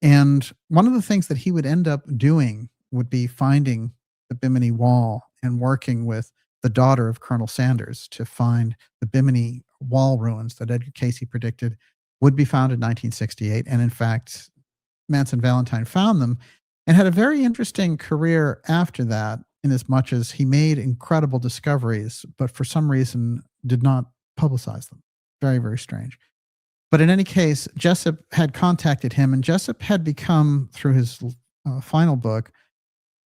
And one of the things that he would end up doing would be finding the Bimini Wall and working with the daughter of Colonel Sanders to find the Bimini Wall ruins that Edgar Cayce predicted would be found in 1968. And in fact, Manson Valentine found them and had a very interesting career after that, in as much as he made incredible discoveries, but for some reason did not publicize them. Very, very strange. But in any case, Jessup had contacted him, and Jessup had become, through his final book,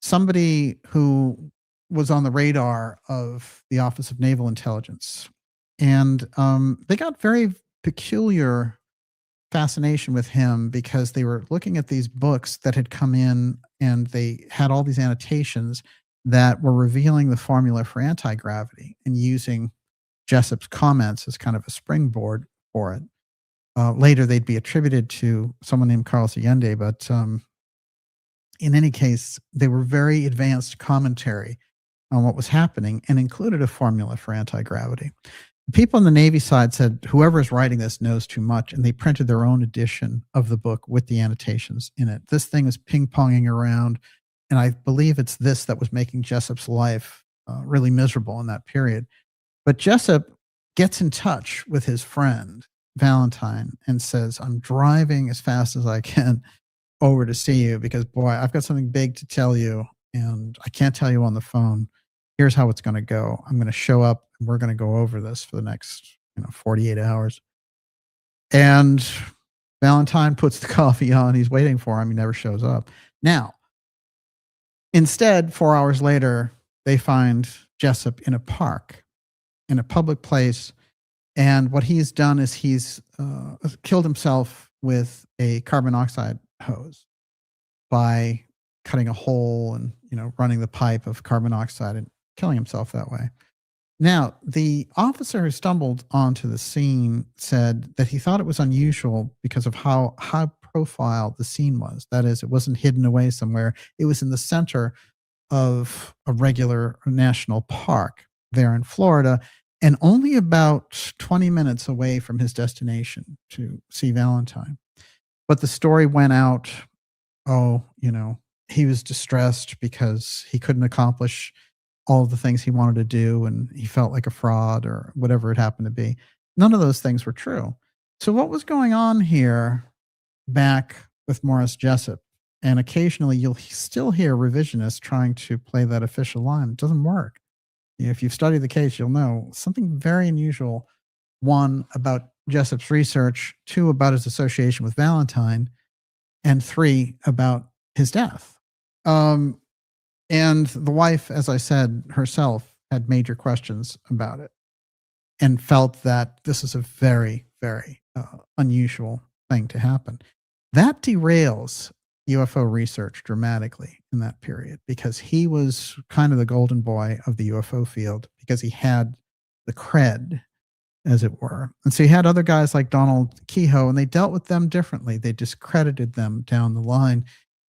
somebody who was on the radar of the Office of Naval Intelligence. And they got very peculiar fascination with him because they were looking at these books that had come in and they had all these annotations that were revealing the formula for anti-gravity and using Jessup's comments as kind of a springboard for it. Later, they'd be attributed to someone named Carlos Allende, but in any case, they were very advanced commentary on what was happening and included a formula for anti-gravity. People on the Navy side said, whoever is writing this knows too much, and they printed their own edition of the book with the annotations in it. This thing is ping-ponging around, and I believe it's this that was making Jessup's life really miserable in that period. But Jessup gets in touch with his friend, Valentine, and says, I'm driving as fast as I can over to see you because, boy, I've got something big to tell you, and I can't tell you on the phone. Here's how it's going to go. I'm going to show up and we're going to go over this for the next 48 hours. And Valentine puts the coffee on. He's waiting for him. He never shows up. Now, instead, 4 hours later, they find Jessup in a park, in a public place. And what he's done is he's killed himself with a carbon monoxide hose by cutting a hole and running the pipe of carbon monoxide and killing himself that way. Now, the officer who stumbled onto the scene said that he thought it was unusual because of how high profile the scene was. That is, it wasn't hidden away somewhere. It was in the center of a regular national park there in Florida and only about 20 minutes away from his destination to see Valentine. But the story went out, he was distressed because he couldn't accomplish all of the things he wanted to do, and he felt like a fraud or whatever it happened to be. None of those things were true. So what was going on here back with Morris Jessup? And occasionally you'll still hear revisionists trying to play that official line. It doesn't work. If you've studied the case, you'll know something very unusual. One, about Jessup's research. Two, about his association with Valentine. And three, about his death. And the wife, as I said, herself had major questions about it and felt that this is a very, very unusual thing to happen. That derails UFO research dramatically in that period because he was kind of the golden boy of the UFO field because he had the cred, as it were. And so you had other guys like Donald Kehoe, and they dealt with them differently. They discredited them down the line.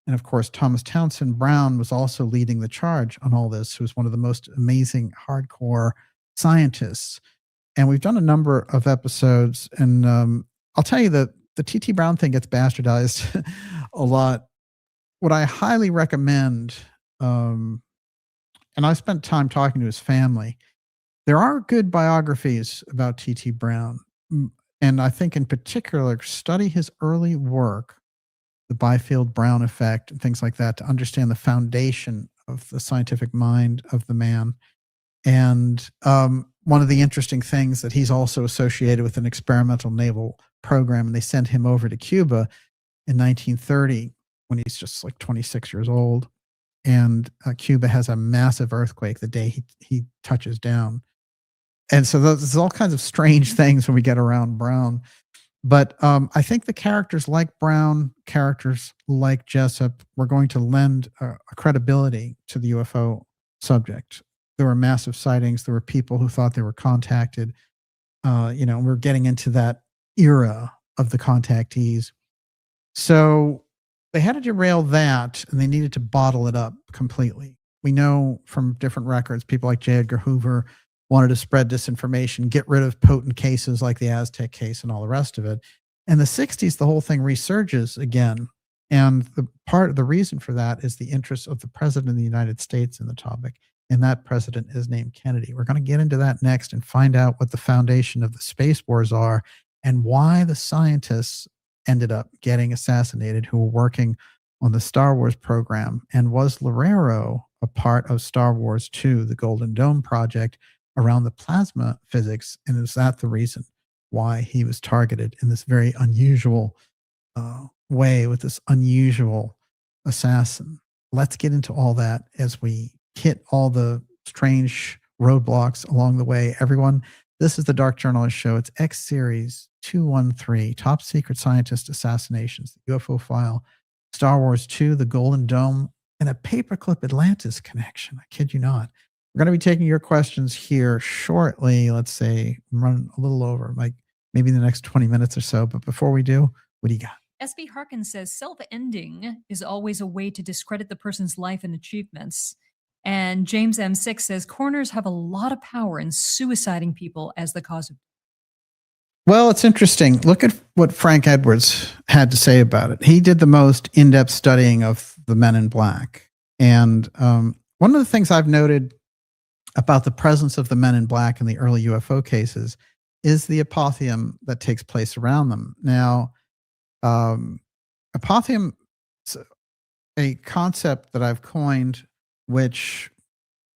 And of course, Thomas Townsend Brown was also leading the charge on all this, who was one of the most amazing hardcore scientists. And we've done a number of episodes, and I'll tell you that the T.T. Brown thing gets bastardized a lot. What I highly recommend, and I spent time talking to his family, there are good biographies about T.T. Brown. And I think in particular, study his early work, the Byfield-Brown effect and things like that, to understand the foundation of the scientific mind of the man. And one of the interesting things that he's also associated with an experimental naval program, and they sent him over to Cuba in 1930 when he's just like 26 years old. And Cuba has a massive earthquake the day he touches down. And so there's all kinds of strange things when we get around Brown. But I think the characters like Brown, characters like Jessup, were going to lend a credibility to the UFO subject. There were massive sightings. There were people who thought they were contacted. We're getting into that era of the contactees. So they had to derail that, and they needed to bottle it up completely. We know from different records, people like J. Edgar Hoover wanted to spread disinformation, get rid of potent cases like the Aztec case and all the rest of it. In the 60s, the whole thing resurges again. And the reason for that is the interest of the president of the United States in the topic. And that president is named Kennedy. We're going to get into that next and find out what the foundation of the space wars are and why the scientists ended up getting assassinated who were working on the Star Wars program. And was Loureiro a part of Star Wars 2, the Golden Dome project, around the plasma physics? And is that the reason why he was targeted in this very unusual way with this unusual assassin? Let's get into all that as we hit all the strange roadblocks along the way. Everyone, This is the Dark Journalist Show. It's X Series 213, Top Secret Scientist Assassinations, the UFO File, Star Wars 2, The Golden Dome, and a Paperclip Atlantis connection. I kid you not. We're going to be taking your questions here shortly. Let's say run a little over, like maybe in the next 20 minutes or so. But before we do, what do you got? SB Harkins says self-ending is always a way to discredit the person's life and achievements. And James M6 says coroners have a lot of power in suiciding people as the cause of. Well, it's interesting. Look at what Frank Edwards had to say about it. He did the most in-depth studying of the Men in Black. And one of the things I've noted about the presence of the Men in Black in the early UFO cases is the apothegm that takes place around them. Now, apothegm is a concept that I've coined, which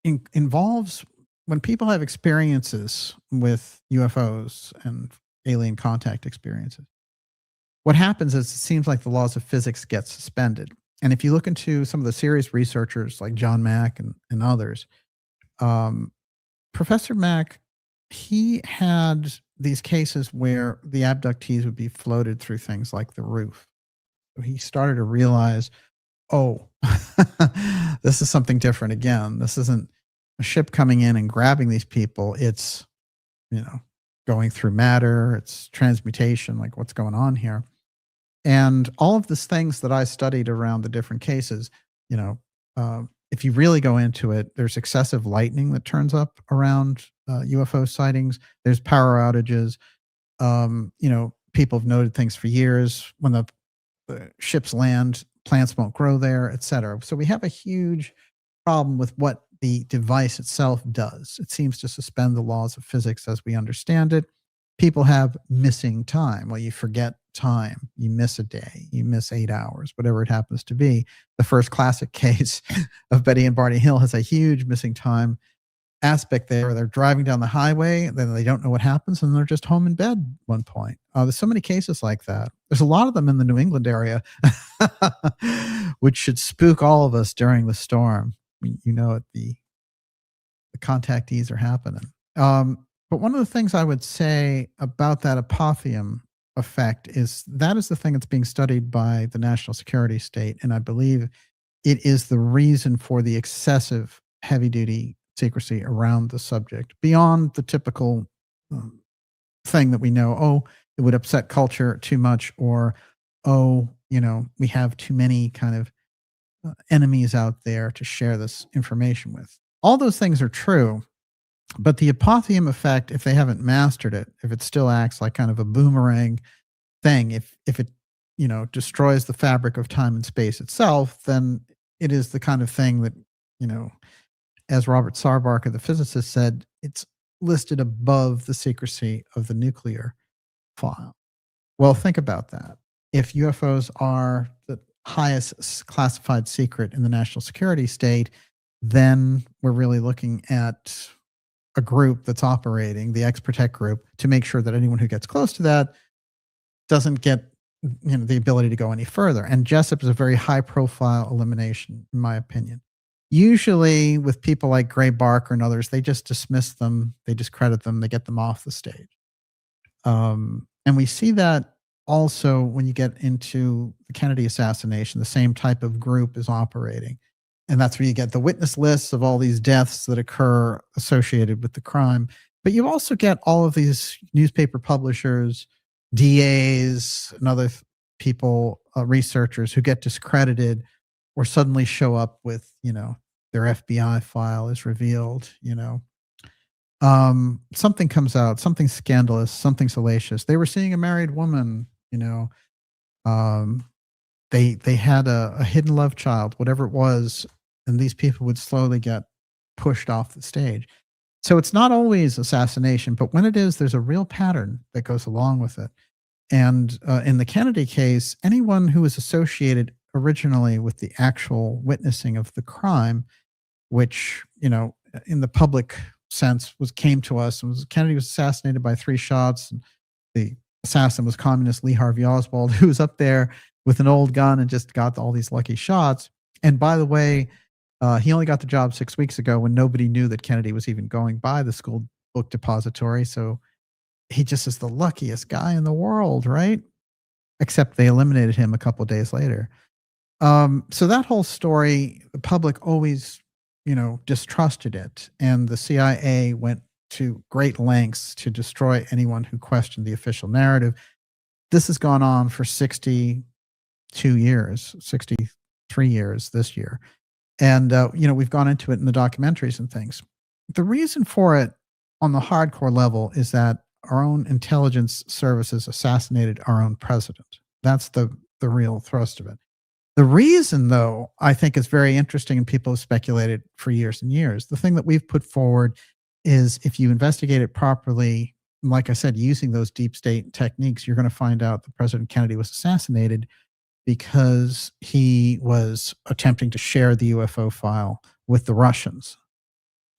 involves when people have experiences with UFOs and alien contact experiences. What happens is it seems like the laws of physics get suspended. And if you look into some of the serious researchers like John Mack and others, Professor Mack, he had these cases where the abductees would be floated through things like the roof. So he started to realize, oh, this is something different again. This isn't a ship coming in and grabbing these people. It's, going through matter. It's transmutation, like what's going on here. And all of these things that I studied around the different cases, if you really go into it, there's excessive lightning that turns up around UFO sightings. There's power outages. People have noted things for years. When the ships land, plants won't grow there, et cetera. So we have a huge problem with what the device itself does. It seems to suspend the laws of physics as we understand it. People have missing time. Well, you forget time. You miss a day. You miss 8 hours, whatever it happens to be. The first classic case of Betty and Barney Hill has a huge missing time aspect there. They're driving down the highway, then they don't know what happens, and they're just home in bed at one point. There's so many cases like that. There's a lot of them in the New England area, which should spook all of us during the storm. The contactees are happening. But one of the things I would say about that apothegm effect is that is the thing that's being studied by the national security state. And I believe it is the reason for the excessive heavy-duty secrecy around the subject, beyond the typical thing that we know, it would upset culture too much, or, we have too many kind of enemies out there to share this information with. All those things are true, but the apothegm effect, if they haven't mastered it, if it still acts like kind of a boomerang thing, if it, destroys the fabric of time and space itself, then it is the kind of thing that, as Robert Sarbarker, the physicist, said, it's listed above the secrecy of the nuclear file. Well, think about that. If UFOs are the highest classified secret in the national security state, then we're really looking at a group that's operating, the X-Protect group, to make sure that anyone who gets close to that doesn't get the ability to go any further. And Jessup is a very high-profile elimination, in my opinion. Usually with people like Gray Barker and others, they just dismiss them, they discredit them, they get them off the stage. And we see that also when you get into the Kennedy assassination, the same type of group is operating. And that's where you get the witness lists of all these deaths that occur associated with the crime. But you also get all of these newspaper publishers, DAs, and other people, researchers who get discredited or suddenly show up with, their FBI file is revealed, something comes out, something scandalous, something salacious. They were seeing a married woman, they had a hidden love child, whatever it was, and these people would slowly get pushed off the stage. So it's not always assassination, but when it is, there's a real pattern that goes along with it. And in the Kennedy case, anyone who was associated originally with the actual witnessing of the crime, which, in the public sense came to us, and Kennedy was assassinated by 3 shots. And the assassin was communist Lee Harvey Oswald, who was up there with an old gun and just got all these lucky shots. And by the way, he only got the job 6 weeks ago when nobody knew that Kennedy was even going by the school book depository. So he just is the luckiest guy in the world, right? Except they eliminated him a couple of days later. So that whole story, the public always, distrusted it. And the CIA went to great lengths to destroy anyone who questioned the official narrative. This has gone on for 62 years, 63 years this year. And, we've gone into it in the documentaries and things. The reason for it on the hardcore level is that our own intelligence services assassinated our own president. That's the real thrust of it. The reason, though, I think is very interesting, and people have speculated for years and years. The thing that we've put forward is if you investigate it properly, like I said, using those deep state techniques, you're going to find out that President Kennedy was assassinated because he was attempting to share the UFO file with the Russians.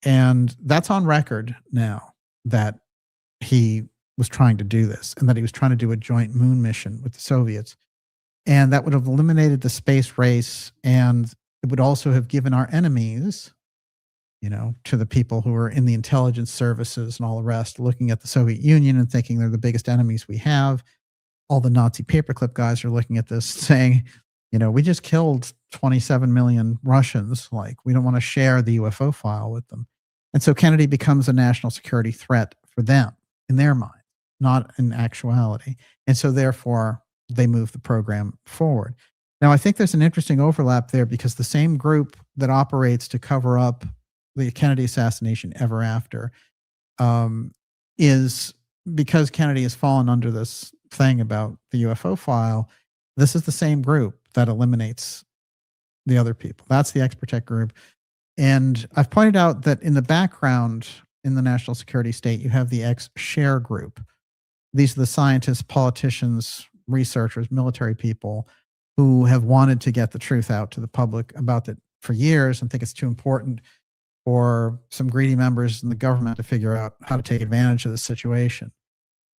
And that's on record now that he was trying to do this and that he was trying to do a joint moon mission with the Soviets. And that would have eliminated the space race, and it would also have given our enemies, to the people who are in the intelligence services and all the rest, looking at the Soviet Union and thinking they're the biggest enemies we have. All the Nazi paperclip guys are looking at this saying, we just killed 27 million Russians. Like, we don't want to share the UFO file with them. And so Kennedy becomes a national security threat for them in their mind, not in actuality. And so therefore, they move the program forward. Now, I think there's an interesting overlap there because the same group that operates to cover up the Kennedy assassination ever after is, because Kennedy has fallen under this thing about the UFO file, this is the same group that eliminates the other people. That's the X-Protect group. And I've pointed out that in the background in the national security state, you have the X-Share group. These are the scientists, politicians, researchers, military people who have wanted to get the truth out to the public about it for years and think it's too important for some greedy members in the government to figure out how to take advantage of the situation.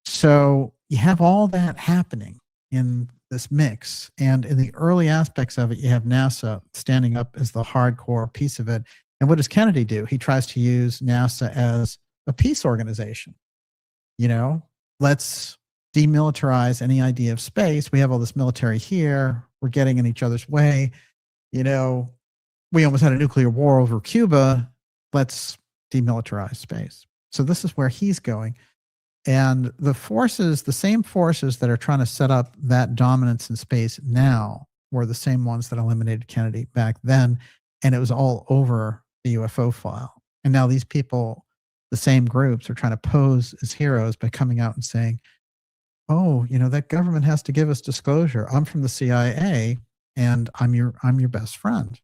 So you have all that happening in this mix. And in the early aspects of it, you have NASA standing up as the hardcore piece of it. And what does Kennedy do? He tries to use NASA as a peace organization. Let's demilitarize any idea of space. We have all this military here. We're getting in each other's way. We almost had a nuclear war over Cuba. Let's demilitarize space. So this is where he's going. And the same forces that are trying to set up that dominance in space now were the same ones that eliminated Kennedy back then. And it was all over the UFO file. And now these people, the same groups, are trying to pose as heroes by coming out and saying, oh, that government has to give us disclosure. I'm from the CIA and I'm your best friend.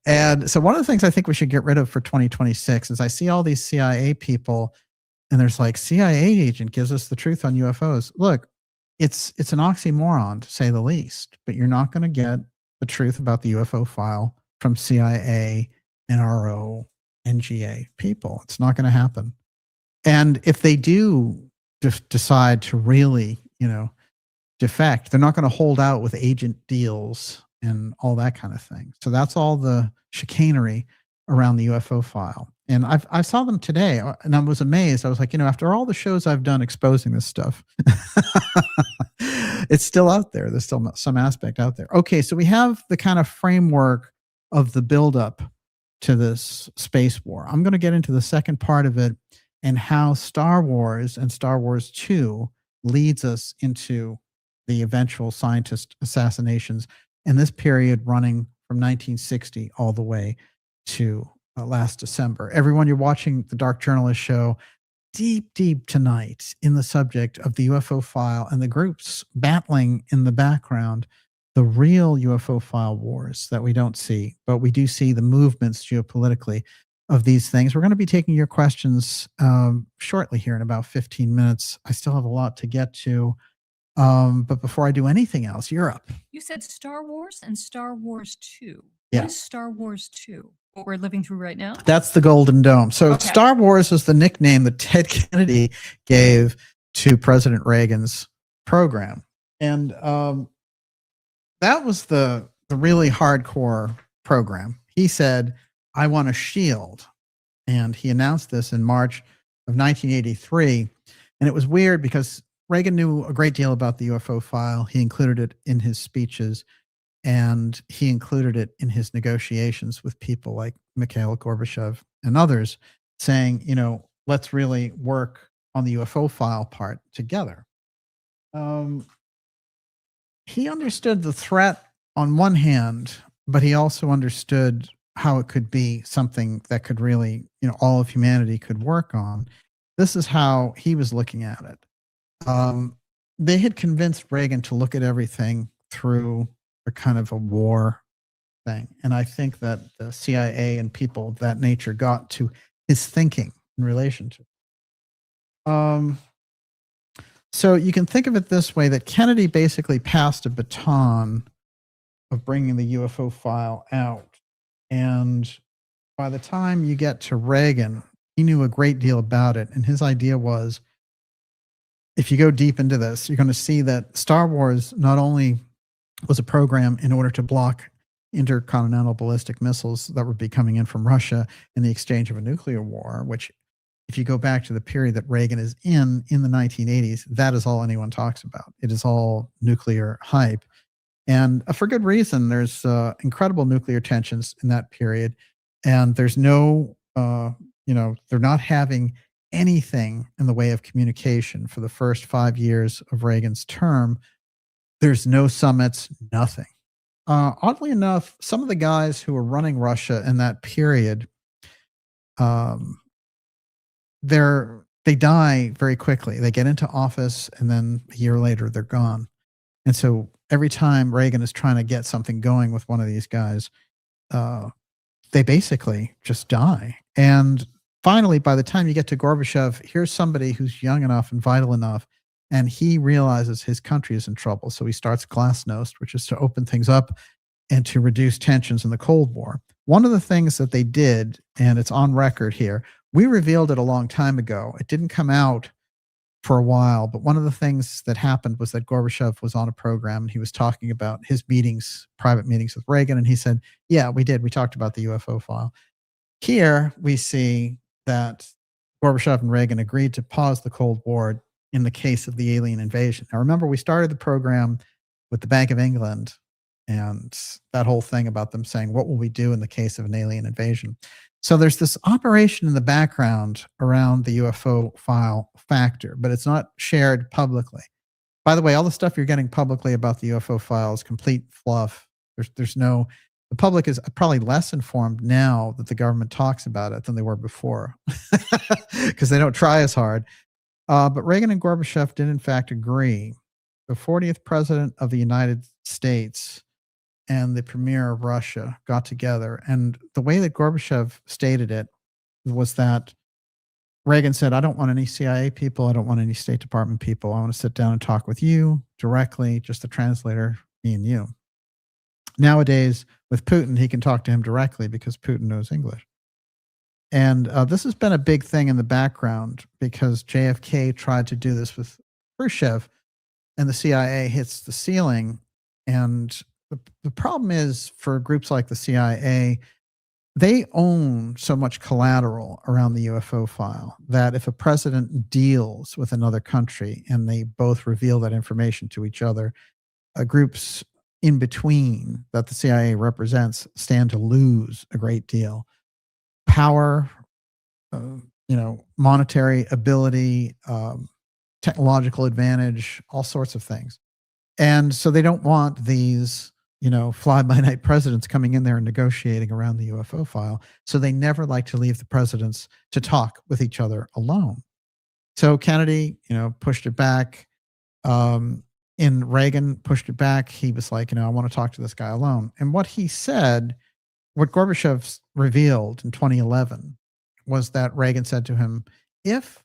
And so one of the things I think we should get rid of for 2026 is I see all these CIA people and there's like, CIA agent gives us the truth on UFOs. Look, it's an oxymoron to say the least, but you're not going to get the truth about the UFO file from CIA, NRO, NGA people. It's not going to happen. And if they do decide to really, defect, they're not going to hold out with agent deals and all that kind of thing. So that's all the chicanery around the UFO file. And I saw them today and I was amazed. I was like, after all the shows I've done exposing this stuff, it's still out there. There's still some aspect out there. Okay, so we have the kind of framework of the buildup to this space war. I'm going to get into the second part of it and how Star Wars and Star Wars 2 leads us into the eventual scientist assassinations in this period running from 1960 all the way to last December. Everyone, you're watching the Dark Journalist show, deep tonight in the subject of the UFO file and the groups battling in the background, the real UFO file wars that we don't see, but we do see the movements geopolitically of these things. We're going to be taking your questions shortly here in about 15 minutes. I still have a lot to get to. But before I do anything else, you're up. You said Star Wars and Star Wars 2. Yeah. What is Star Wars 2? What we're living through right now? That's the Golden Dome. So Okay. Star Wars is the nickname that Ted Kennedy gave to President Reagan's program. And that was the really hardcore program. He said, I want a shield. And he announced this in March of 1983. And it was weird because Reagan knew a great deal about the UFO file. He included it in his speeches, and he included it in his negotiations with people like Mikhail Gorbachev and others, saying, let's really work on the UFO file part together. He understood the threat on one hand, but he also understood how it could be something that could really, all of humanity could work on. This is how he was looking at it. They had convinced Reagan to look at everything through a kind of a war thing. And I think that the CIA and people of that nature got to his thinking in relation to it. So you can think of it this way, that Kennedy basically passed a baton of bringing the UFO file out. And by the time you get to Reagan, he knew a great deal about it. And his idea was, if you go deep into this, you're going to see that Star Wars not only was a program in order to block intercontinental ballistic missiles that would be coming in from Russia in the exchange of a nuclear war, which, if you go back to the period that Reagan is in the 1980s, that is all anyone talks about. It is all nuclear hype. And for good reason. There's incredible nuclear tensions in that period. And there's no, they're not having anything in the way of communication for the first 5 years of Reagan's term. There's no summits, nothing. Oddly enough, some of the guys who were running Russia in that period, they die very quickly. They get into office, and then a year later, they're gone. And so every time Reagan is trying to get something going with one of these guys, they basically just die. And finally, by the time you get to Gorbachev, here's somebody who's young enough and vital enough, and he realizes his country is in trouble. So he starts Glasnost, which is to open things up and to reduce tensions in the Cold War. One of the things that they did, and it's on record here, we revealed it a long time ago. It didn't come out for a while, but one of the things that happened was that Gorbachev was on a program and he was talking about his meetings, private meetings with Reagan, and he said, yeah, we did. We talked about the UFO file. Here we see that Gorbachev and Reagan agreed to pause the Cold War in the case of the alien invasion. Now, remember, we started the program with the Bank of England and that whole thing about them saying, what will we do in the case of an alien invasion? So there's this operation in the background around the UFO file factor, but it's not shared publicly. By the way, all the stuff you're getting publicly about the UFO file is complete fluff. The public is probably less informed now that the government talks about it than they were before, because they don't try as hard. But Reagan and Gorbachev did in fact agree. The 40th president of the United States and the premier of Russia got together. And the way that Gorbachev stated it was that Reagan said, I don't want any CIA people. I don't want any State Department people. I want to sit down and talk with you directly, just the translator, me and you. Nowadays, with Putin, he can talk to him directly because Putin knows English. And this has been a big thing in the background because JFK tried to do this with Khrushchev, and the CIA hits the ceiling. And the problem is, for groups like the CIA, they own so much collateral around the UFO file that if a president deals with another country and they both reveal that information to each other, groups in between that the CIA represents stand to lose a great deal. Power, monetary ability, technological advantage, all sorts of things. And so they don't want these, fly-by-night presidents coming in there and negotiating around the UFO file. So they never like to leave the presidents to talk with each other alone. So Kennedy, pushed it back. Reagan pushed it back. He was like, I want to talk to this guy alone. And what Gorbachev revealed in 2011 was that Reagan said to him, if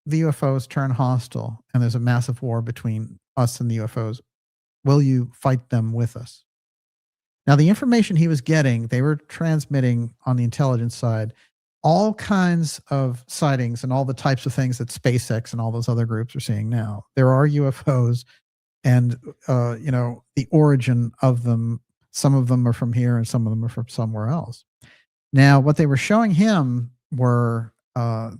the UFOs turn hostile and there's a massive war between us and the UFOs, will you fight them with us? Now, the information he was getting, they were transmitting on the intelligence side all kinds of sightings and all the types of things that SpaceX and all those other groups are seeing now. There are UFOs, and the origin of them, some of them are from here and some of them are from somewhere else. Now, what they were showing him were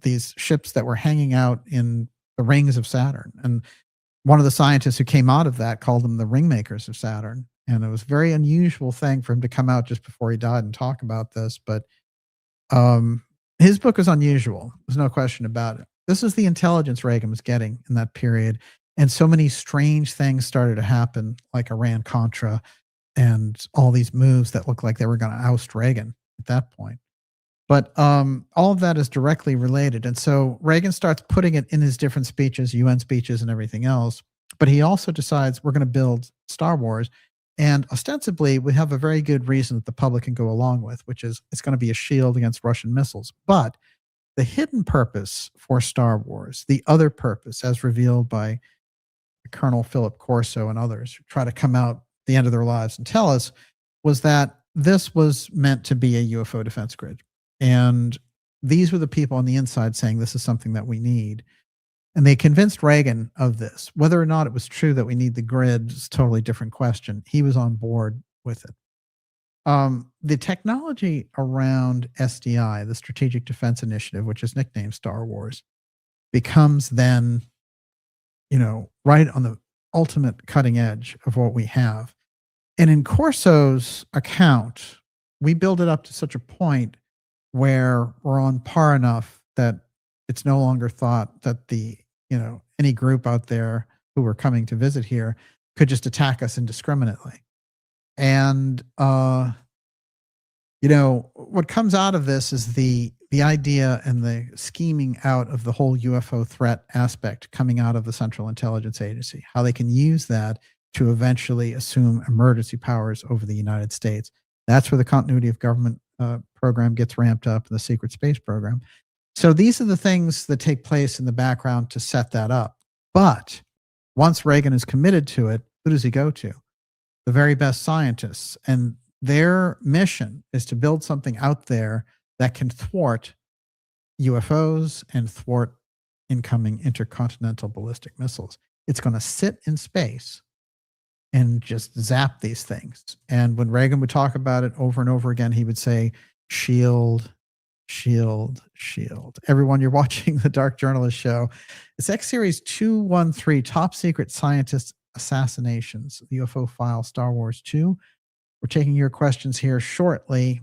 these ships that were hanging out in the rings of Saturn. And one of the scientists who came out of that called them the ringmakers of Saturn. And it was a very unusual thing for him to come out just before he died and talk about this. But his book is unusual. There's no question about it. This is the intelligence Reagan was getting in that period. And so many strange things started to happen, like Iran-Contra and all these moves that looked like they were going to oust Reagan at that point. But all of that is directly related. And so Reagan starts putting it in his different speeches, UN speeches and everything else. But he also decides we're going to build Star Wars. And ostensibly, we have a very good reason that the public can go along with, which is it's going to be a shield against Russian missiles. But the hidden purpose for Star Wars, the other purpose, as revealed by Colonel Philip Corso and others who try to come out at the end of their lives and tell us, was that this was meant to be a UFO defense grid. And these were the people on the inside saying this is something that we need. And they convinced Reagan of this. Whether or not it was true that we need the grid is a totally different question. He was on board with it. The technology around SDI, the Strategic Defense Initiative, which is nicknamed Star Wars, becomes then, right on the ultimate cutting edge of what we have. And in Corso's account, we build it up to such a point where we're on par enough that it's no longer thought that any group out there who were coming to visit here could just attack us indiscriminately. And, what comes out of this is the idea and the scheming out of the whole UFO threat aspect coming out of the Central Intelligence Agency, how they can use that to eventually assume emergency powers over the United States. That's where the continuity of government program gets ramped up in the secret space program. So these are the things that take place in the background to set that up. But once Reagan is committed to it, who does he go to? The very best scientists. And their mission is to build something out there that can thwart UFOs and thwart incoming intercontinental ballistic missiles. It's going to sit in space and just zap these things. And when Reagan would talk about it over and over again, he would say, shield, shield, shield. Everyone, you're watching the Dark Journalist Show. It's X Series 213, Top Secret Scientist Assassinations, UFO File, Star Wars 2. We're taking your questions here shortly.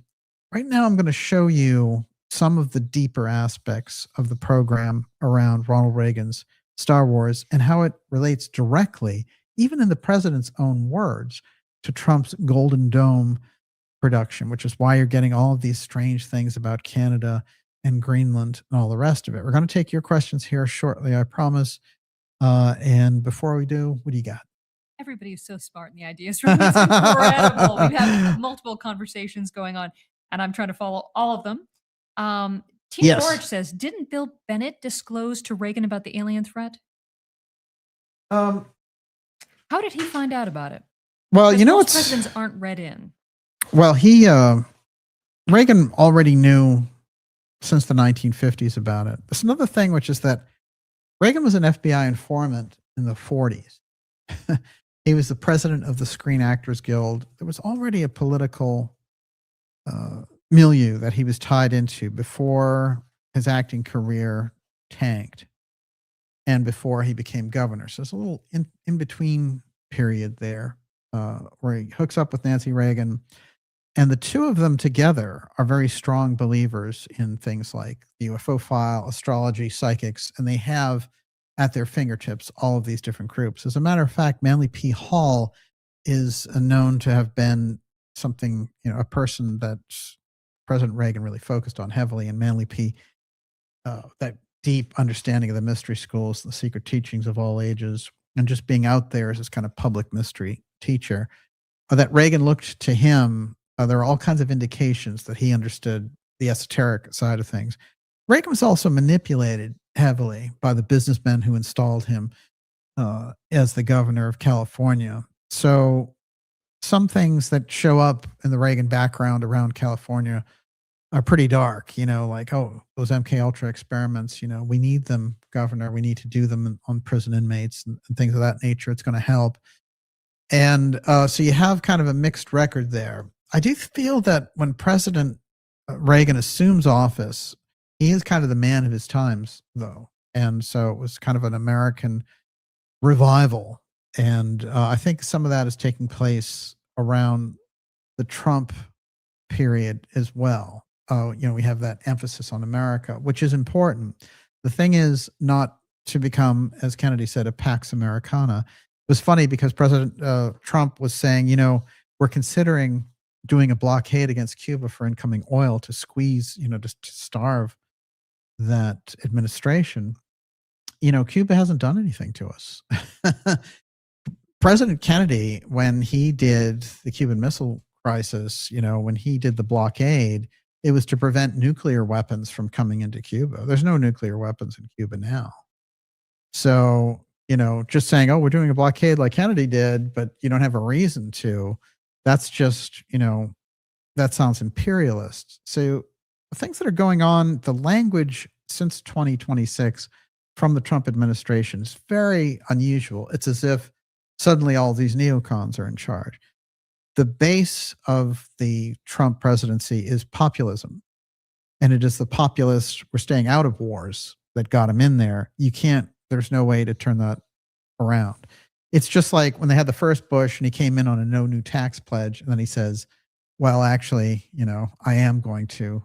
Right now, I'm going to show you some of the deeper aspects of the program around Ronald Reagan's Star Wars and how it relates directly, even in the president's own words, to Trump's Golden Dome production, which is why you're getting all of these strange things about Canada and Greenland and all the rest of it. We're going to take your questions here shortly, I promise. And before we do, what do you got? Everybody is so smart in the ideas room. It's incredible. We've had multiple conversations going on, and I'm trying to follow all of them. Tina George says, didn't Bill Bennett disclose to Reagan about the alien threat? How did he find out about it? Well, most presidents aren't read in. Well, Reagan already knew since the 1950s about it. There's another thing, which is that Reagan was an FBI informant in the 40s. He was the president of the Screen Actors Guild. There was already a political milieu that he was tied into before his acting career tanked and before he became governor. So it's a little in-between period there where he hooks up with Nancy Reagan. And the two of them together are very strong believers in things like the UFO file, astrology, psychics, and they have at their fingertips all of these different groups. As a matter of fact, Manly P. Hall is known to have been something, a person that President Reagan really focused on heavily, and Manly P., that deep understanding of the mystery schools, the secret teachings of all ages, and just being out there as this kind of public mystery teacher, that Reagan looked to him. There are all kinds of indications that he understood the esoteric side of things. Reagan was also manipulated heavily by the businessmen who installed him as the governor of California. So some things that show up in the Reagan background around California are pretty dark, like, oh, those MK Ultra experiments, we need them, Governor. We need to do them on prison inmates and things of that nature. It's going to help. And so you have kind of a mixed record there. I do feel that when President Reagan assumes office, he is kind of the man of his times, though. And so it was kind of an American revival. And I think some of that is taking place around the Trump period as well. We have that emphasis on America, which is important. The thing is not to become, as Kennedy said, a Pax Americana. It was funny because President Trump was saying, we're considering doing a blockade against Cuba for incoming oil to squeeze, just to starve that administration. Cuba hasn't done anything to us. President Kennedy, when he did the Cuban Missile Crisis, when he did the blockade, it was to prevent nuclear weapons from coming into Cuba. There's no nuclear weapons in Cuba now. So, just saying, oh, we're doing a blockade like Kennedy did, but you don't have a reason to, that's just, that sounds imperialist. So the things that are going on, the language since 2026 from the Trump administration is very unusual. It's as if suddenly all these neocons are in charge. The base of the Trump presidency is populism. And it is the populists, we're staying out of wars, that got him in there. There's no way to turn that around. It's just like when they had the first Bush and he came in on a no new tax pledge. And then he says, well, actually, I am going to,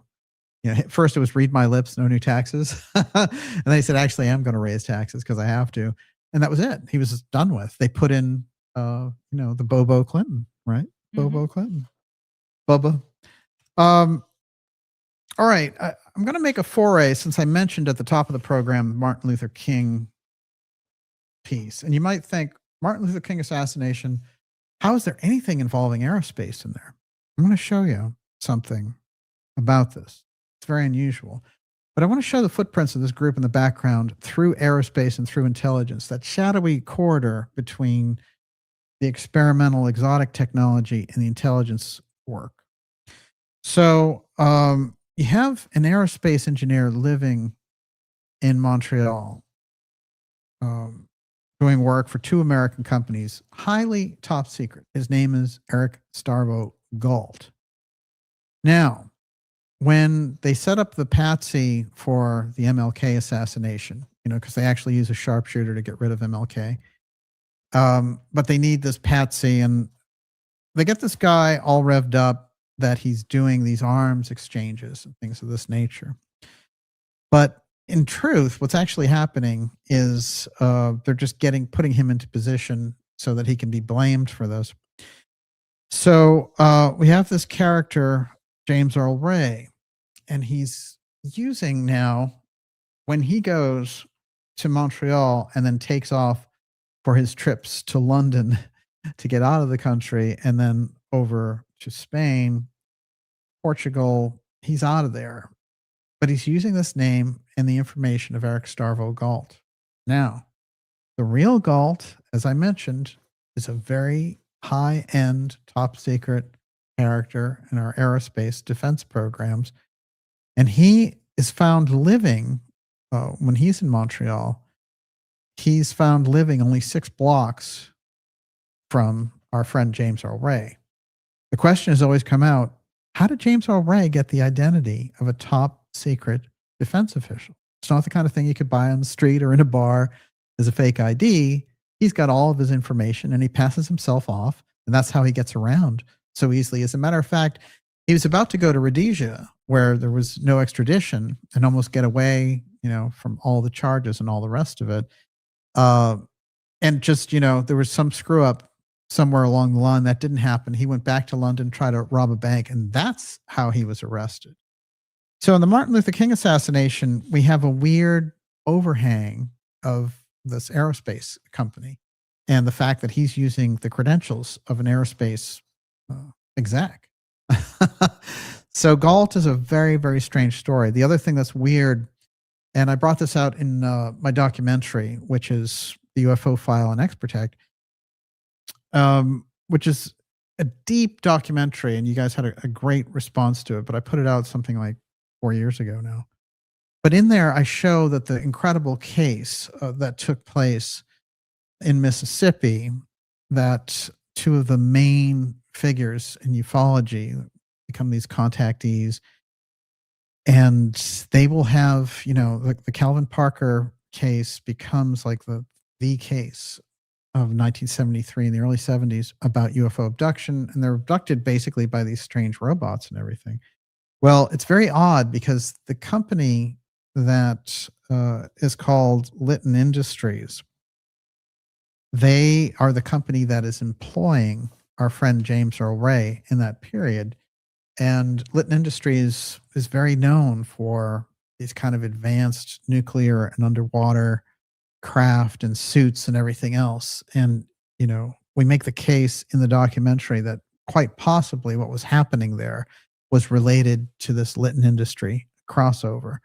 first it was read my lips, no new taxes. And then he said, actually, I am going to raise taxes because I have to. And that was it. He was done with. They put in, the Bobo Clinton, right? Mm-hmm. Bobo Clinton. Bubba. All right. I'm going to make a foray, since I mentioned at the top of the program, Martin Luther King piece. And you might think, Martin Luther King assassination, how is there anything involving aerospace in there? I'm going to show you something about this. It's very unusual. But I want to show the footprints of this group in the background through aerospace and through intelligence, that shadowy corridor between the experimental exotic technology and the intelligence work. So you have an aerospace engineer living in Montreal, doing work for two American companies, highly top secret. His name is Eric Starvo Galt. Now, when they set up the patsy for the MLK assassination, because they actually use a sharpshooter to get rid of MLK, but they need this patsy, and they get this guy all revved up that he's doing these arms exchanges and things of this nature. But in truth, what's actually happening is they're just putting him into position so that he can be blamed for this. So we have this character, James Earl Ray, and he's using now, when he goes to Montreal and then takes off for his trips to London to get out of the country and then over to Spain, Portugal, he's out of there. But he's using this name and the information of Eric Starvo Galt. Now, the real Galt, as I mentioned, is a very high-end, top-secret character in our aerospace defense programs. And he is found living, when he's in Montreal, he's found living only 6 blocks from our friend James Earl Ray. The question has always come out, how did James Earl Ray get the identity of a top secret defense official? It's not the kind of thing you could buy on the street or in a bar as a fake ID. He's got all of his information and he passes himself off, and that's how he gets around so easily. As a matter of fact, he was about to go to Rhodesia, where there was no extradition, and almost get away, from all the charges and all the rest of it. And just, there was some screw up somewhere along the line that didn't happen. He went back to London, tried to rob a bank, and that's how he was arrested. So in the Martin Luther King assassination, we have a weird overhang of this aerospace company and the fact that he's using the credentials of an aerospace exec. So Galt is a very, very strange story. The other thing that's weird, and I brought this out in my documentary, which is the UFO File on X-Protect, which is a deep documentary, and you guys had a great response to it, but I put it out something like 4 years ago now. But in there, I show that the incredible case that took place in Mississippi, that two of the main figures in ufology become these contactees, And they will have, you know, the Calvin Parker case becomes like the case of 1973 in the early 70s about UFO abduction. And they're abducted basically by these strange robots and everything. Well, it's very odd because the company that is called Litton Industries, they are the company that is employing our friend James Earl Ray in that period. And Litton Industries is very known for these kind of advanced nuclear and underwater craft and suits and everything else. And, you know, we make the case in the documentary that quite possibly what was happening there was related to this Litton Industry crossover.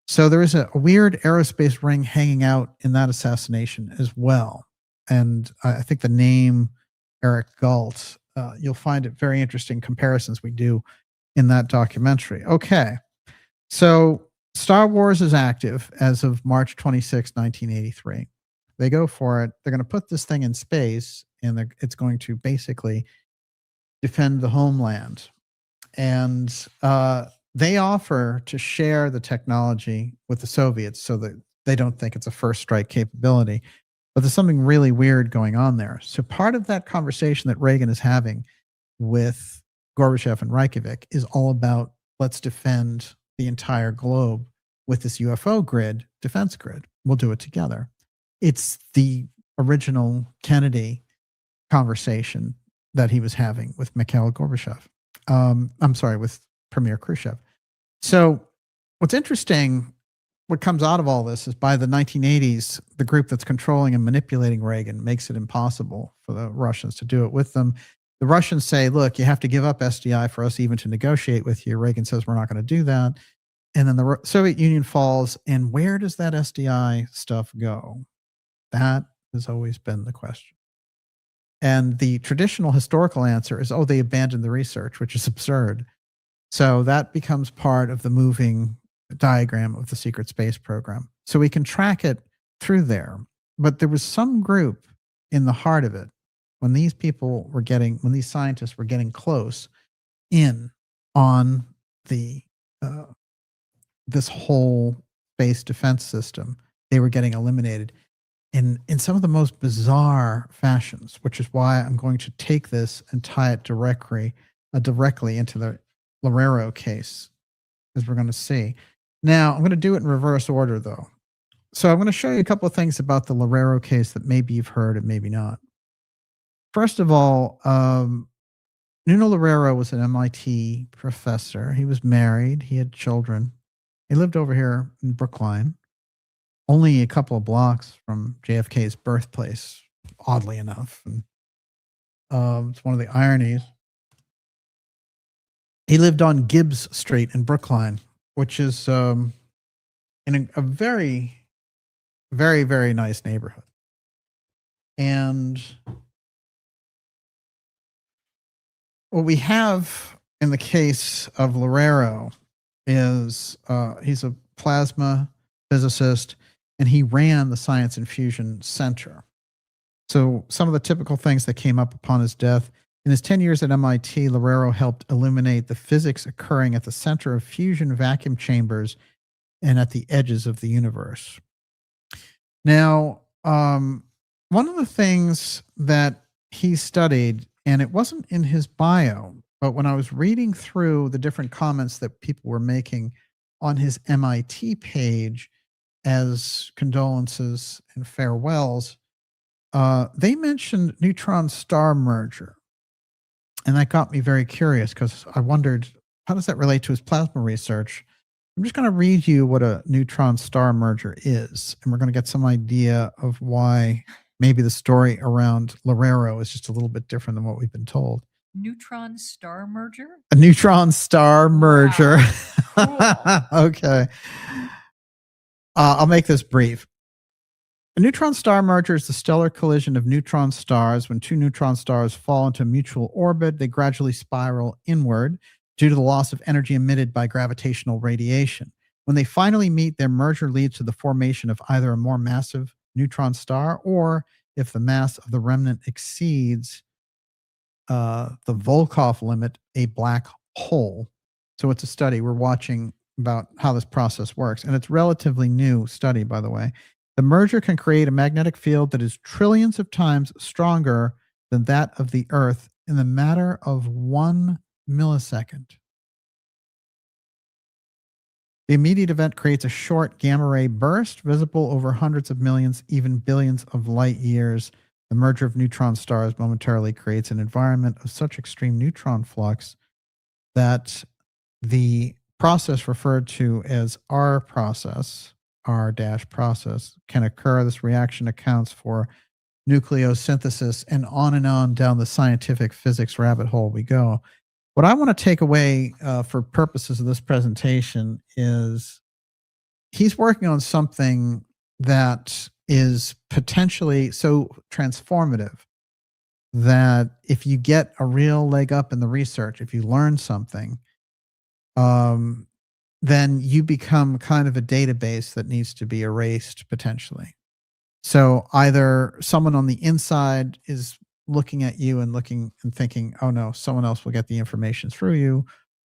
So there is a weird aerospace ring hanging out in that assassination as well. And I think the name Eric Galt, you'll find it very interesting comparisons we do in that documentary. Okay. So Star Wars is active as of March 26, 1983. They go for it. They're going to put this thing in space, and it's going to basically defend the homeland. And they offer to share the technology with the Soviets so that they don't think it's a first strike capability. But there's something really weird going on there. So part of that conversation that Reagan is having with Gorbachev and Reykjavik is all about, let's defend the entire globe with this UFO grid, defense grid. We'll do it together. It's the original Kennedy conversation that he was having with Mikhail Gorbachev. With Premier Khrushchev. So what's interesting, what comes out of all this is by the 1980s, the group that's controlling and manipulating Reagan makes it impossible for the Russians to do it with them. The Russians say, look, you have to give up SDI for us even to negotiate with you. Reagan says, we're not going to do that. And then the Soviet Union falls. And where does that SDI stuff go? That has always been the question. And the traditional historical answer is, oh, they abandoned the research, which is absurd. So that becomes part of the moving diagram of the secret space program. So we can track it through there. But there was some group in the heart of it when these scientists were getting close in on the this whole space defense system, they were getting eliminated in some of the most bizarre fashions, which is why I'm going to take this and tie it directly into the Loureiro case, as we're going to see. Now, I'm going to do it in reverse order, though. So I'm going to show you a couple of things about the Loureiro case that maybe you've heard and maybe not. First of all, Nuno Loureiro was an MIT professor. He was married. He had children. He lived over here in Brookline, only a couple of blocks from JFK's birthplace, oddly enough. And, it's one of the ironies. He lived on Gibbs Street in Brookline, which is in a very, very, very nice neighborhood. And what we have in the case of Loureiro is he's a plasma physicist, and he ran the Science and Fusion Center. So some of the typical things that came up upon his death: in his 10 years at MIT, Loureiro helped illuminate the physics occurring at the center of fusion vacuum chambers and at the edges of the universe. Now, one of the things that he studied, and it wasn't in his bio, but when I was reading through the different comments that people were making on his MIT page as condolences and farewells, they mentioned neutron star merger. And that got me very curious because I wondered, how does that relate to his plasma research? I'm just going to read you what a neutron star merger is, and we're going to get some idea of why maybe the story around Loureiro is just a little bit different than what we've been told. Neutron star merger? A neutron star merger. Wow. Cool. Okay. I'll make this brief. A neutron star merger is the stellar collision of neutron stars. When two neutron stars fall into mutual orbit, they gradually spiral inward due to the loss of energy emitted by gravitational radiation. When they finally meet, their merger leads to the formation of either a more massive neutron star, or if the mass of the remnant exceeds the Volkoff limit, a black hole. So it's a study. We're watching about how this process works. And it's relatively new study, by the way. The merger can create a magnetic field that is trillions of times stronger than that of the Earth in the matter of 1 millisecond. The immediate event creates a short gamma ray burst visible over hundreds of millions, even billions of light years. The merger of neutron stars momentarily creates an environment of such extreme neutron flux that the process referred to as R process, R-process, can occur. This reaction accounts for nucleosynthesis, and on down the scientific physics rabbit hole we go. What I want to take away for purposes of this presentation is he's working on something that is potentially so transformative that if you get a real leg up in the research, if you learn something, then you become kind of a database that needs to be erased potentially. So either someone on the inside is looking at you and looking and thinking, oh no, someone else will get the information through you,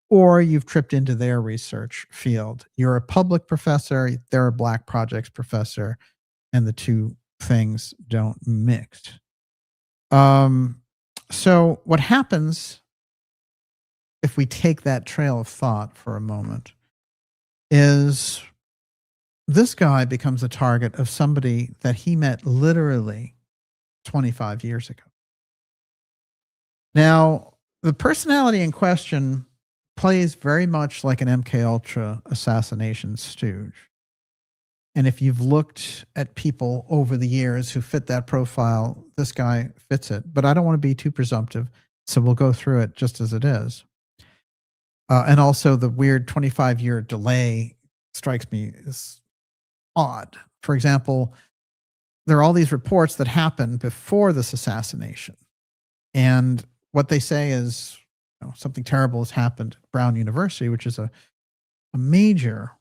or you've tripped into their research field. You're a public professor, they're a black projects professor, and the two things don't mix. So what happens if we take that trail of thought for a moment is this guy becomes a target of somebody that he met literally 25 years ago. Now, the personality in question plays very much like an MK Ultra assassination stooge. And if you've looked at people over the years who fit that profile, this guy fits it. But I don't want to be too presumptive, so we'll go through it just as it is. And also the weird 25-year delay strikes me as odd. For example, there are all these reports that happened before this assassination. And what they say is, something terrible has happened at Brown University, which is a major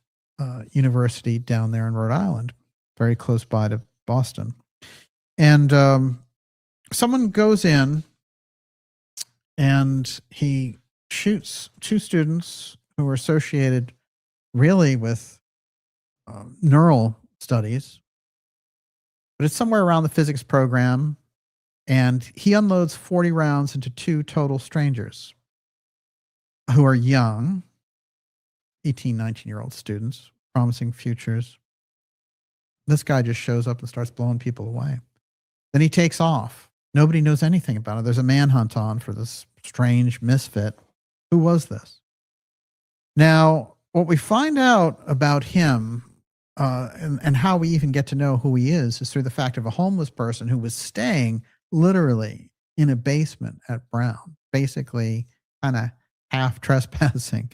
university down there in Rhode Island, very close by to Boston. And someone goes in and he shoots two students who were associated really with neural studies, but it's somewhere around the physics program. And he unloads 40 rounds into two total strangers who are young, 18, 19-year-old students, promising futures. This guy just shows up and starts blowing people away. Then he takes off. Nobody knows anything about it. There's a manhunt on for this strange misfit. Who was this? Now, what we find out about him and how we even get to know who he is through the fact of a homeless person who was staying literally in a basement at Brown, basically kind of half trespassing.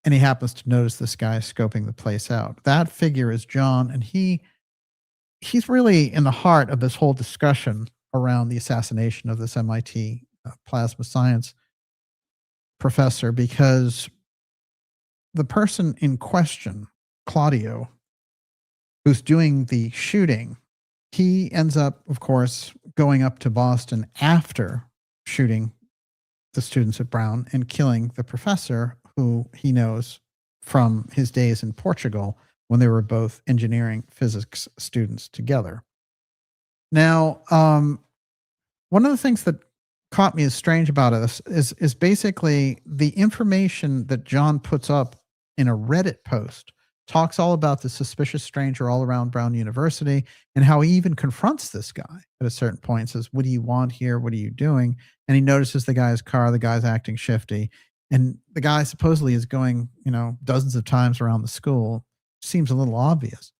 And he happens to notice this guy scoping the place out. That figure is John, and he's really in the heart of this whole discussion around the assassination of this MIT plasma science professor, because the person in question, Claudio, who's doing the shooting, he ends up, of course, going up to Boston after shooting the students at Brown and killing the professor who he knows from his days in Portugal when they were both engineering physics students together. Now, one of the things that caught me as strange about this is basically the information that John puts up in a Reddit post talks all about the suspicious stranger all around Brown University and how he even confronts this guy at a certain point and says, what do you want here? What are you doing? And he notices the guy's car, the guy's acting shifty. And the guy supposedly is going, dozens of times around the school. Seems a little obvious.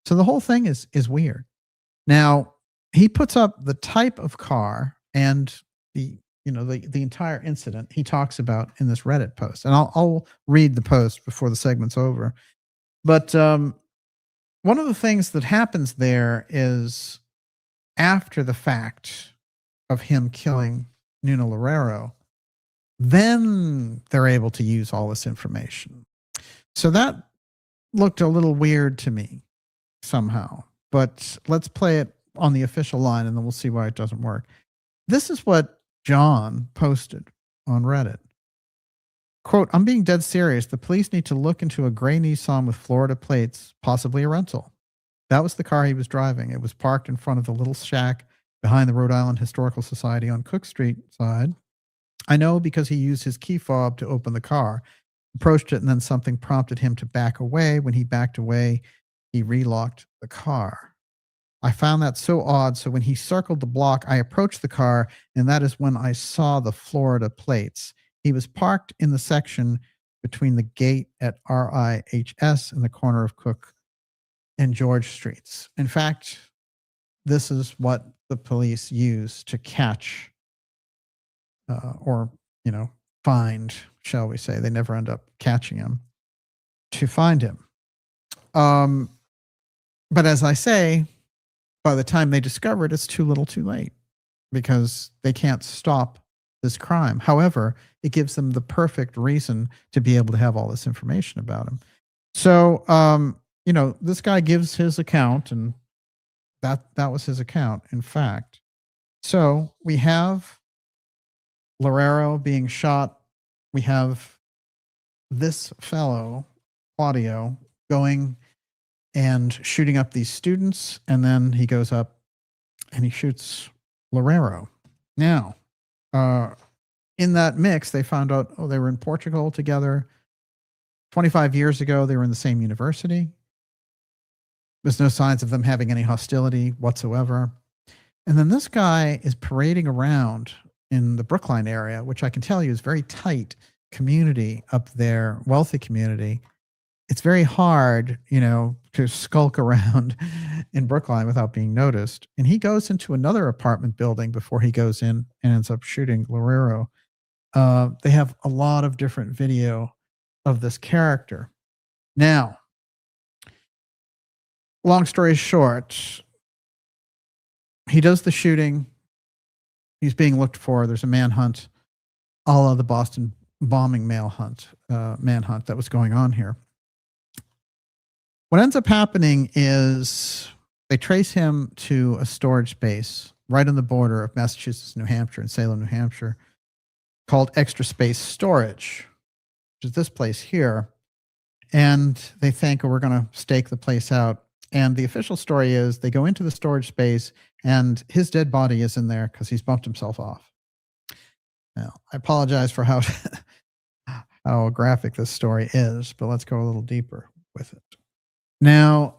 So the whole thing is weird. Now, he puts up the type of car and the entire incident he talks about in this Reddit post. And I'll read the post before the segment's over. But one of the things that happens there is after the fact of him killing Nuno Loureiro, then they're able to use all this information. So that looked a little weird to me somehow. But let's play it on the official line and then we'll see why it doesn't work. This is what John posted on Reddit. quote, I'm being dead serious. The police need to look into a gray Nissan with Florida plates, possibly a rental. That was the car he was driving. It was parked in front of the little shack behind the Rhode Island Historical Society on Cook Street side. I know because he used his key fob to open the car, approached it, and then something prompted him to back away. When he backed away, he relocked the car. I found that so odd. So when he circled the block, I approached the car, and that is when I saw the Florida plates. He was parked in the section between the gate at RIHS and the corner of Cook and George Streets. In fact, this is what the police use to catch or, find, shall we say. They never end up catching him, to find him. But as I say, by the time they discover it, it's too little too late because they can't stop this crime. However, it gives them the perfect reason to be able to have all this information about him. So, this guy gives his account, and that was his account, in fact. So we have Loureiro being shot. We have this fellow, Claudio, going and shooting up these students, and then he goes up and he shoots Loureiro. Now, in that mix, they found out, they were in Portugal together. 25 years ago, they were in the same university. There's no signs of them having any hostility whatsoever. And then this guy is parading around in the Brookline area, which I can tell you is very tight community up there, wealthy community. It's very hard, to skulk around in Brookline without being noticed. And he goes into another apartment building before he goes in and ends up shooting Loureiro. They have a lot of different video of this character. Now, long story short, he does the shooting. He's being looked for. There's a manhunt, a la the Boston bombing manhunt that was going on here. What ends up happening is they trace him to a storage space right on the border of Massachusetts, New Hampshire, and Salem, New Hampshire, called Extra Space Storage, which is this place here. And they think, we're going to stake the place out. And the official story is they go into the storage space and his dead body is in there because he's bumped himself off. Now, I apologize for how graphic this story is, but let's go a little deeper with it. Now,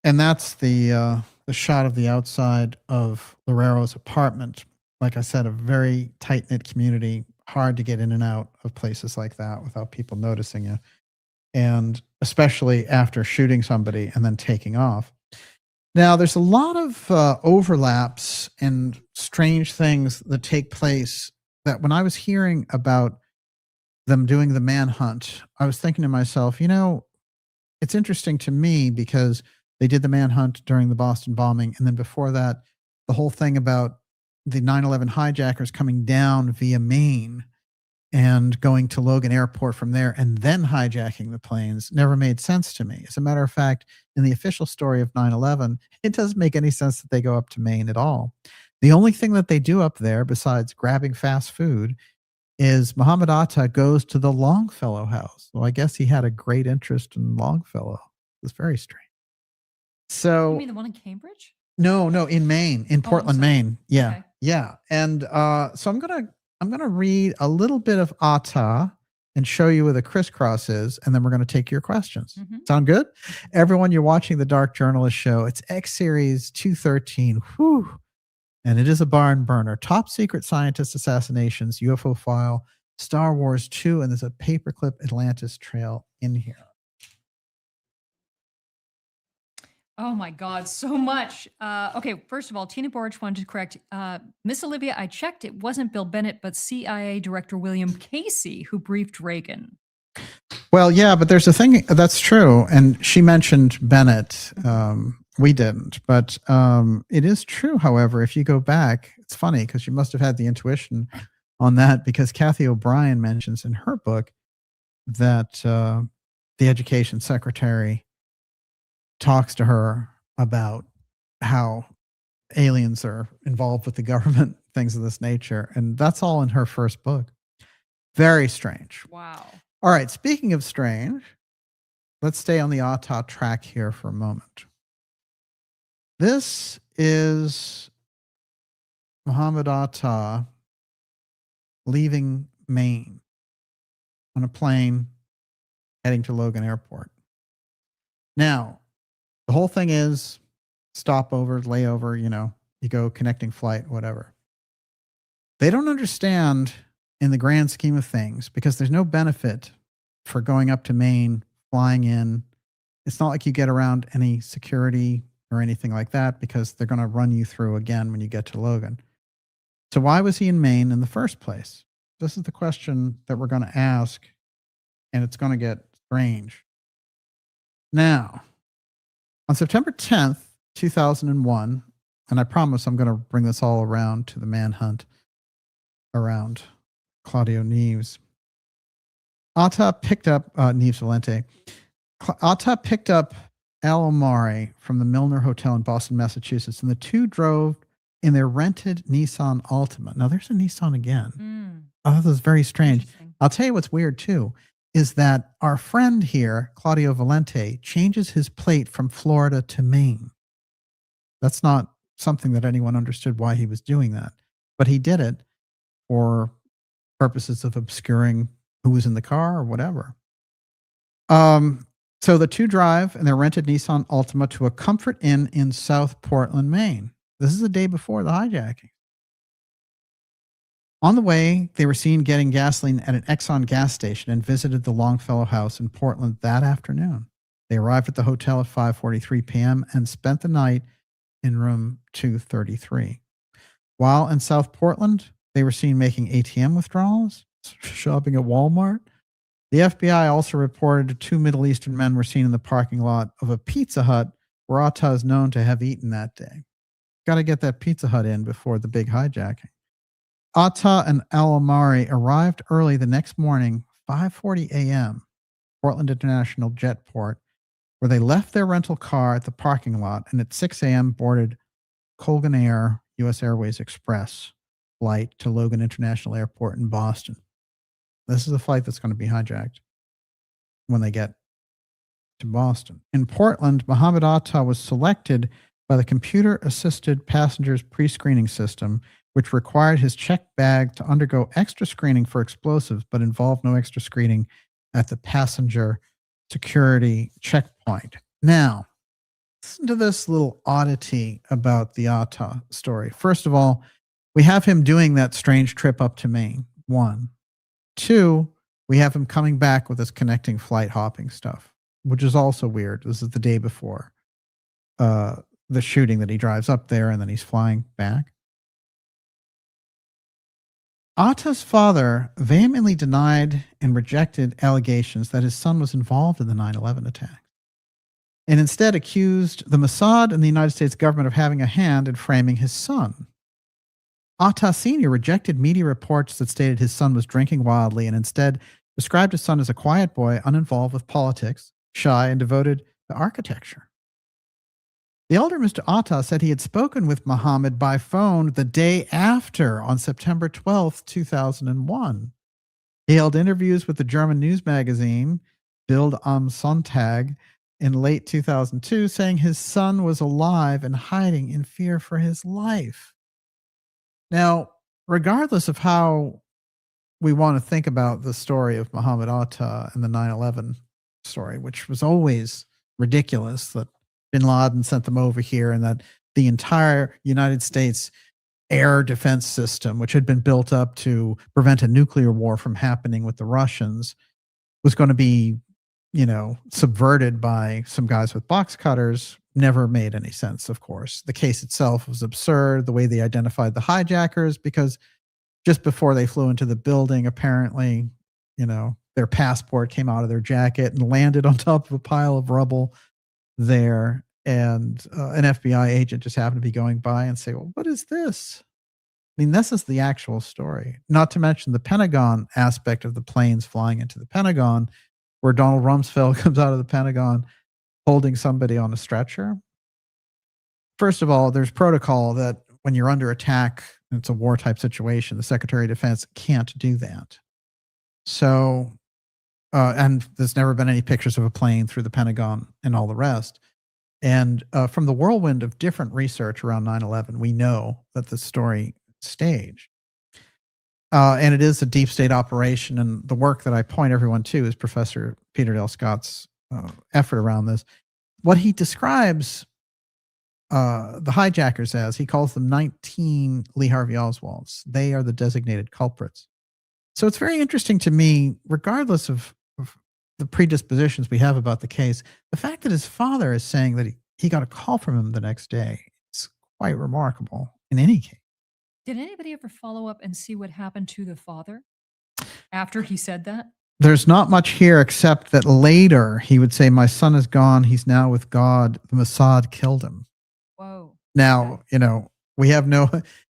and that's the shot of the outside of Loureiro's apartment. Like I said, a very tight-knit community, hard to get in and out of places like that without people noticing you. And especially after shooting somebody and then taking off. Now, there's a lot of overlaps and strange things that take place that when I was hearing about them doing the manhunt, I was thinking to myself, it's interesting to me because they did the manhunt during the Boston bombing. And then before that, the whole thing about the 9/11 hijackers coming down via Maine and going to Logan Airport from there and then hijacking the planes never made sense to me. As a matter of fact, in the official story of 9/11, it doesn't make any sense that they go up to Maine at all. The only thing that they do up there, besides grabbing fast food, is Muhammad Atta goes to the Longfellow house. Well, I guess he had a great interest in Longfellow. It was very strange. So, you mean the one in Cambridge? No, in Maine, in Portland, Maine. Yeah, okay. Yeah. And so I'm gonna read a little bit of Atta and show you where the crisscross is, and then we're going to take your questions. Mm-hmm. Sound good? Everyone, you're watching the Dark Journalist Show. It's X Series 213. Whew. And it is a barn burner. Top Secret Scientist Assassinations, UFO File, Star Wars 2, and there's a paperclip Atlantis trail in here. Oh my God, so much. Okay, first of all, Tina Borch wanted to correct Miss Olivia. I checked; it wasn't Bill Bennett, but CIA Director William Casey who briefed Reagan. Well, yeah, but there's a thing that's true, and she mentioned Bennett. We didn't, but it is true. However, if you go back, it's funny because you must have had the intuition on that, because Kathy O'Brien mentions in her book that the education secretary talks to her about how aliens are involved with the government things of this nature. And that's all in her first book. Very strange. Wow. All right. Speaking of strange, let's stay on the Atta track here for a moment. This is Muhammad Atta leaving Maine on a plane heading to Logan Airport. Now, the whole thing is stopover, layover, you go connecting flight, whatever. They don't understand in the grand scheme of things because there's no benefit for going up to Maine, flying in. It's not like you get around any security or anything like that because they're going to run you through again when you get to Logan. So why was he in Maine in the first place? This is the question that we're going to ask, and it's going to get strange. Now, on September 10th, 2001, and I promise I'm going to bring this all around to the manhunt around Claudio Neves. Atta picked up Neves Valente. Atta picked up Al Omari from the Milner Hotel in Boston, Massachusetts, and the two drove in their rented Nissan Altima. Now, there's a Nissan again. Oh, that was very strange. I'll tell you what's weird, too, is that our friend here, Claudio Valente, changes his plate from Florida to Maine. That's not something that anyone understood why he was doing that. But he did it for purposes of obscuring who was in the car or whatever. So the two drive in their rented Nissan Altima to a Comfort Inn in South Portland, Maine. This is the day before the hijacking. On the way, they were seen getting gasoline at an Exxon gas station and visited the Longfellow House in Portland that afternoon. They arrived at the hotel at 5:43 p.m. and spent the night in room 233. While in South Portland, they were seen making ATM withdrawals, shopping at Walmart. The FBI also reported two Middle Eastern men were seen in the parking lot of a Pizza Hut where Atta is known to have eaten that day. Got to get that Pizza Hut in before the big hijacking. Atta and Al Omari arrived early the next morning, 5:40 a.m., Portland International Jetport, where they left their rental car at the parking lot and at 6 a.m. boarded Colgan Air U.S. Airways Express flight to Logan International Airport in Boston. This is the flight that's going to be hijacked when they get to Boston. In Portland, Muhammad Atta was selected by the computer-assisted passengers pre-screening system, which required his checked bag to undergo extra screening for explosives, but involved no extra screening at the passenger security checkpoint. Now, listen to this little oddity about the Atta story. First of all, we have him doing that strange trip up to Maine, one. Two, we have him coming back with this connecting flight hopping stuff, which is also weird. This is the day before the shooting that he drives up there and then he's flying back. Atta's father vehemently denied and rejected allegations that his son was involved in the 9/11 attack, and instead accused the Mossad and the United States government of having a hand in framing his son. Atta Sr. rejected media reports that stated his son was drinking wildly and instead described his son as a quiet boy, uninvolved with politics, shy, and devoted to architecture. The elder Mr. Atta said he had spoken with Muhammad by phone the day after, on September 12th, 2001. He held interviews with the German news magazine Bild am Sonntag in late 2002, saying his son was alive and hiding in fear for his life. Now, regardless of how we want to think about the story of Muhammad Atta and the 9/11 story, which was always ridiculous that bin Laden sent them over here and that the entire United States air defense system, which had been built up to prevent a nuclear war from happening with the Russians, was going to be, subverted by some guys with box cutters, never made any sense, of course. The case itself was absurd, the way they identified the hijackers, because just before they flew into the building, apparently, their passport came out of their jacket and landed on top of a pile of rubble there. And an FBI agent just happened to be going by and say, well, what is this? I mean, this is the actual story. Not to mention the Pentagon aspect of the planes flying into the Pentagon, where Donald Rumsfeld comes out of the Pentagon holding somebody on a stretcher. First of all, there's protocol that when you're under attack It's a war type situation. The Secretary of Defense can't do that. So, and there's never been any pictures of a plane through the Pentagon and all the rest. And from the whirlwind of different research around 9/11, we know that the story staged. And it is a deep state operation. And the work that I point everyone to is Professor Peter Dale Scott's effort around this. What he describes the hijackers as, he calls them 19 Lee Harvey Oswalds. They are the designated culprits. So it's very interesting to me, regardless of the predispositions we have about the case, the fact that his father is saying that he got a call from him the next day, it's quite remarkable in any case. Did anybody ever follow up and see what happened to the father after he said that? There's not much here except that later he would say, my son is gone. He's now with God. The Mossad killed him. Whoa. Now, we have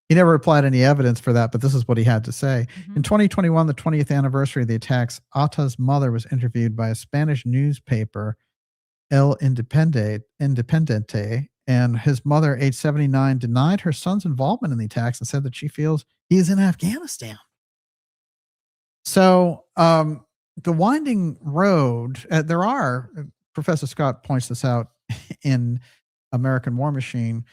he never applied any evidence for that, but this is what he had to say. Mm-hmm. In 2021, the 20th anniversary of the attacks, Atta's mother was interviewed by a Spanish newspaper, El Independiente, and his mother, age 79, denied her son's involvement in the attacks and said that she feels he is in Afghanistan. So the winding road, there are, Professor Scott points this out in American War Machine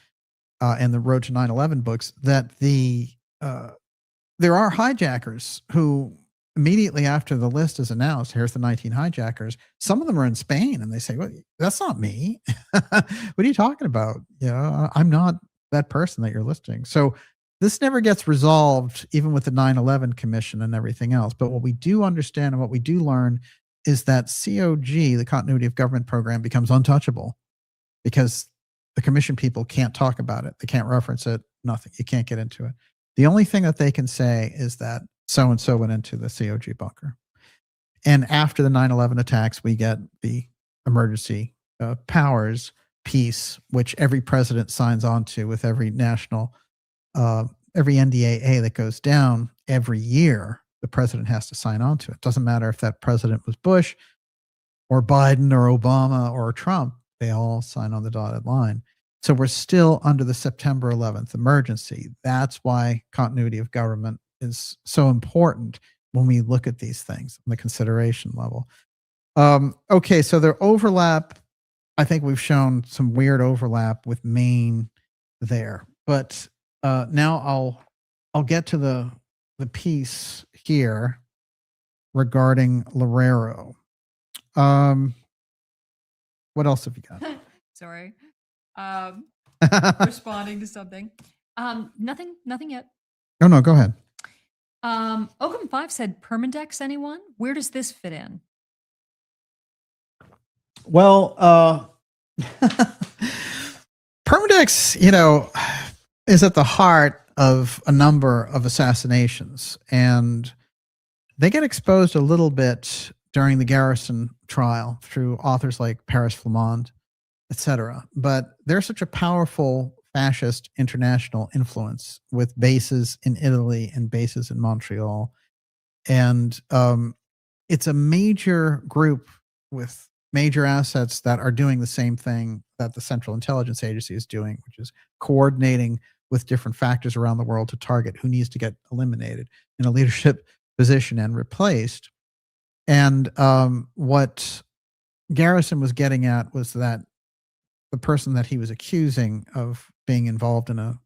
and the Road to 9/11 books, that there are hijackers who immediately after the list is announced, here's the 19 hijackers, some of them are in Spain and they say, well, that's not me. What are you talking about? I'm not that person that you're listing. So this never gets resolved, even with the 9/11 commission and everything else. But what we do understand and what we do learn is that COG, the Continuity of Government Program, becomes untouchable because the commission people can't talk about it. They can't reference it, nothing. You can't get into it. The only thing that they can say is that so-and-so went into the COG bunker. And after the 9/11 attacks, we get the emergency powers piece, which every president signs on to with every national, every NDAA that goes down every year, the president has to sign on to it. Doesn't matter if that president was Bush or Biden or Obama or Trump, they all sign on the dotted line. So we're still under the September 11th emergency. That's why continuity of government is so important when we look at these things on the consideration level. Okay, so their overlap, I think we've shown some weird overlap with Maine there. But now I'll get to the piece here regarding Loureiro. What else have you got? Sorry. Responding to something. Nothing yet. Oh, no, go ahead. Oakham 5 said, Permindex, anyone? Where does this fit in? Well, Permindex, is at the heart of a number of assassinations, and they get exposed a little bit during the Garrison trial through authors like Paris Flamand, etc. But they're such a powerful fascist international influence with bases in Italy and bases in Montreal. And it's a major group with major assets that are doing the same thing that the Central Intelligence Agency is doing, which is coordinating with different factors around the world to target who needs to get eliminated in a leadership position and replaced. And what Garrison was getting at was that the person that he was accusing of being involved in a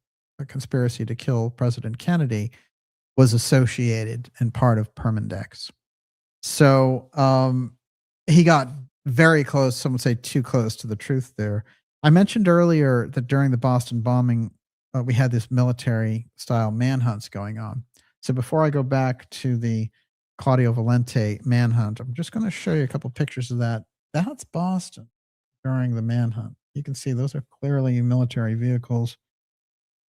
conspiracy to kill President Kennedy was associated and part of Permindex. So he got very close, some would say too close to the truth there. I mentioned earlier that during the Boston bombing, we had this military-style manhunts going on. So before I go back to the Claudio Valente manhunt, I'm just going to show you a couple pictures of that. That's Boston during the manhunt. You can see those are clearly military vehicles.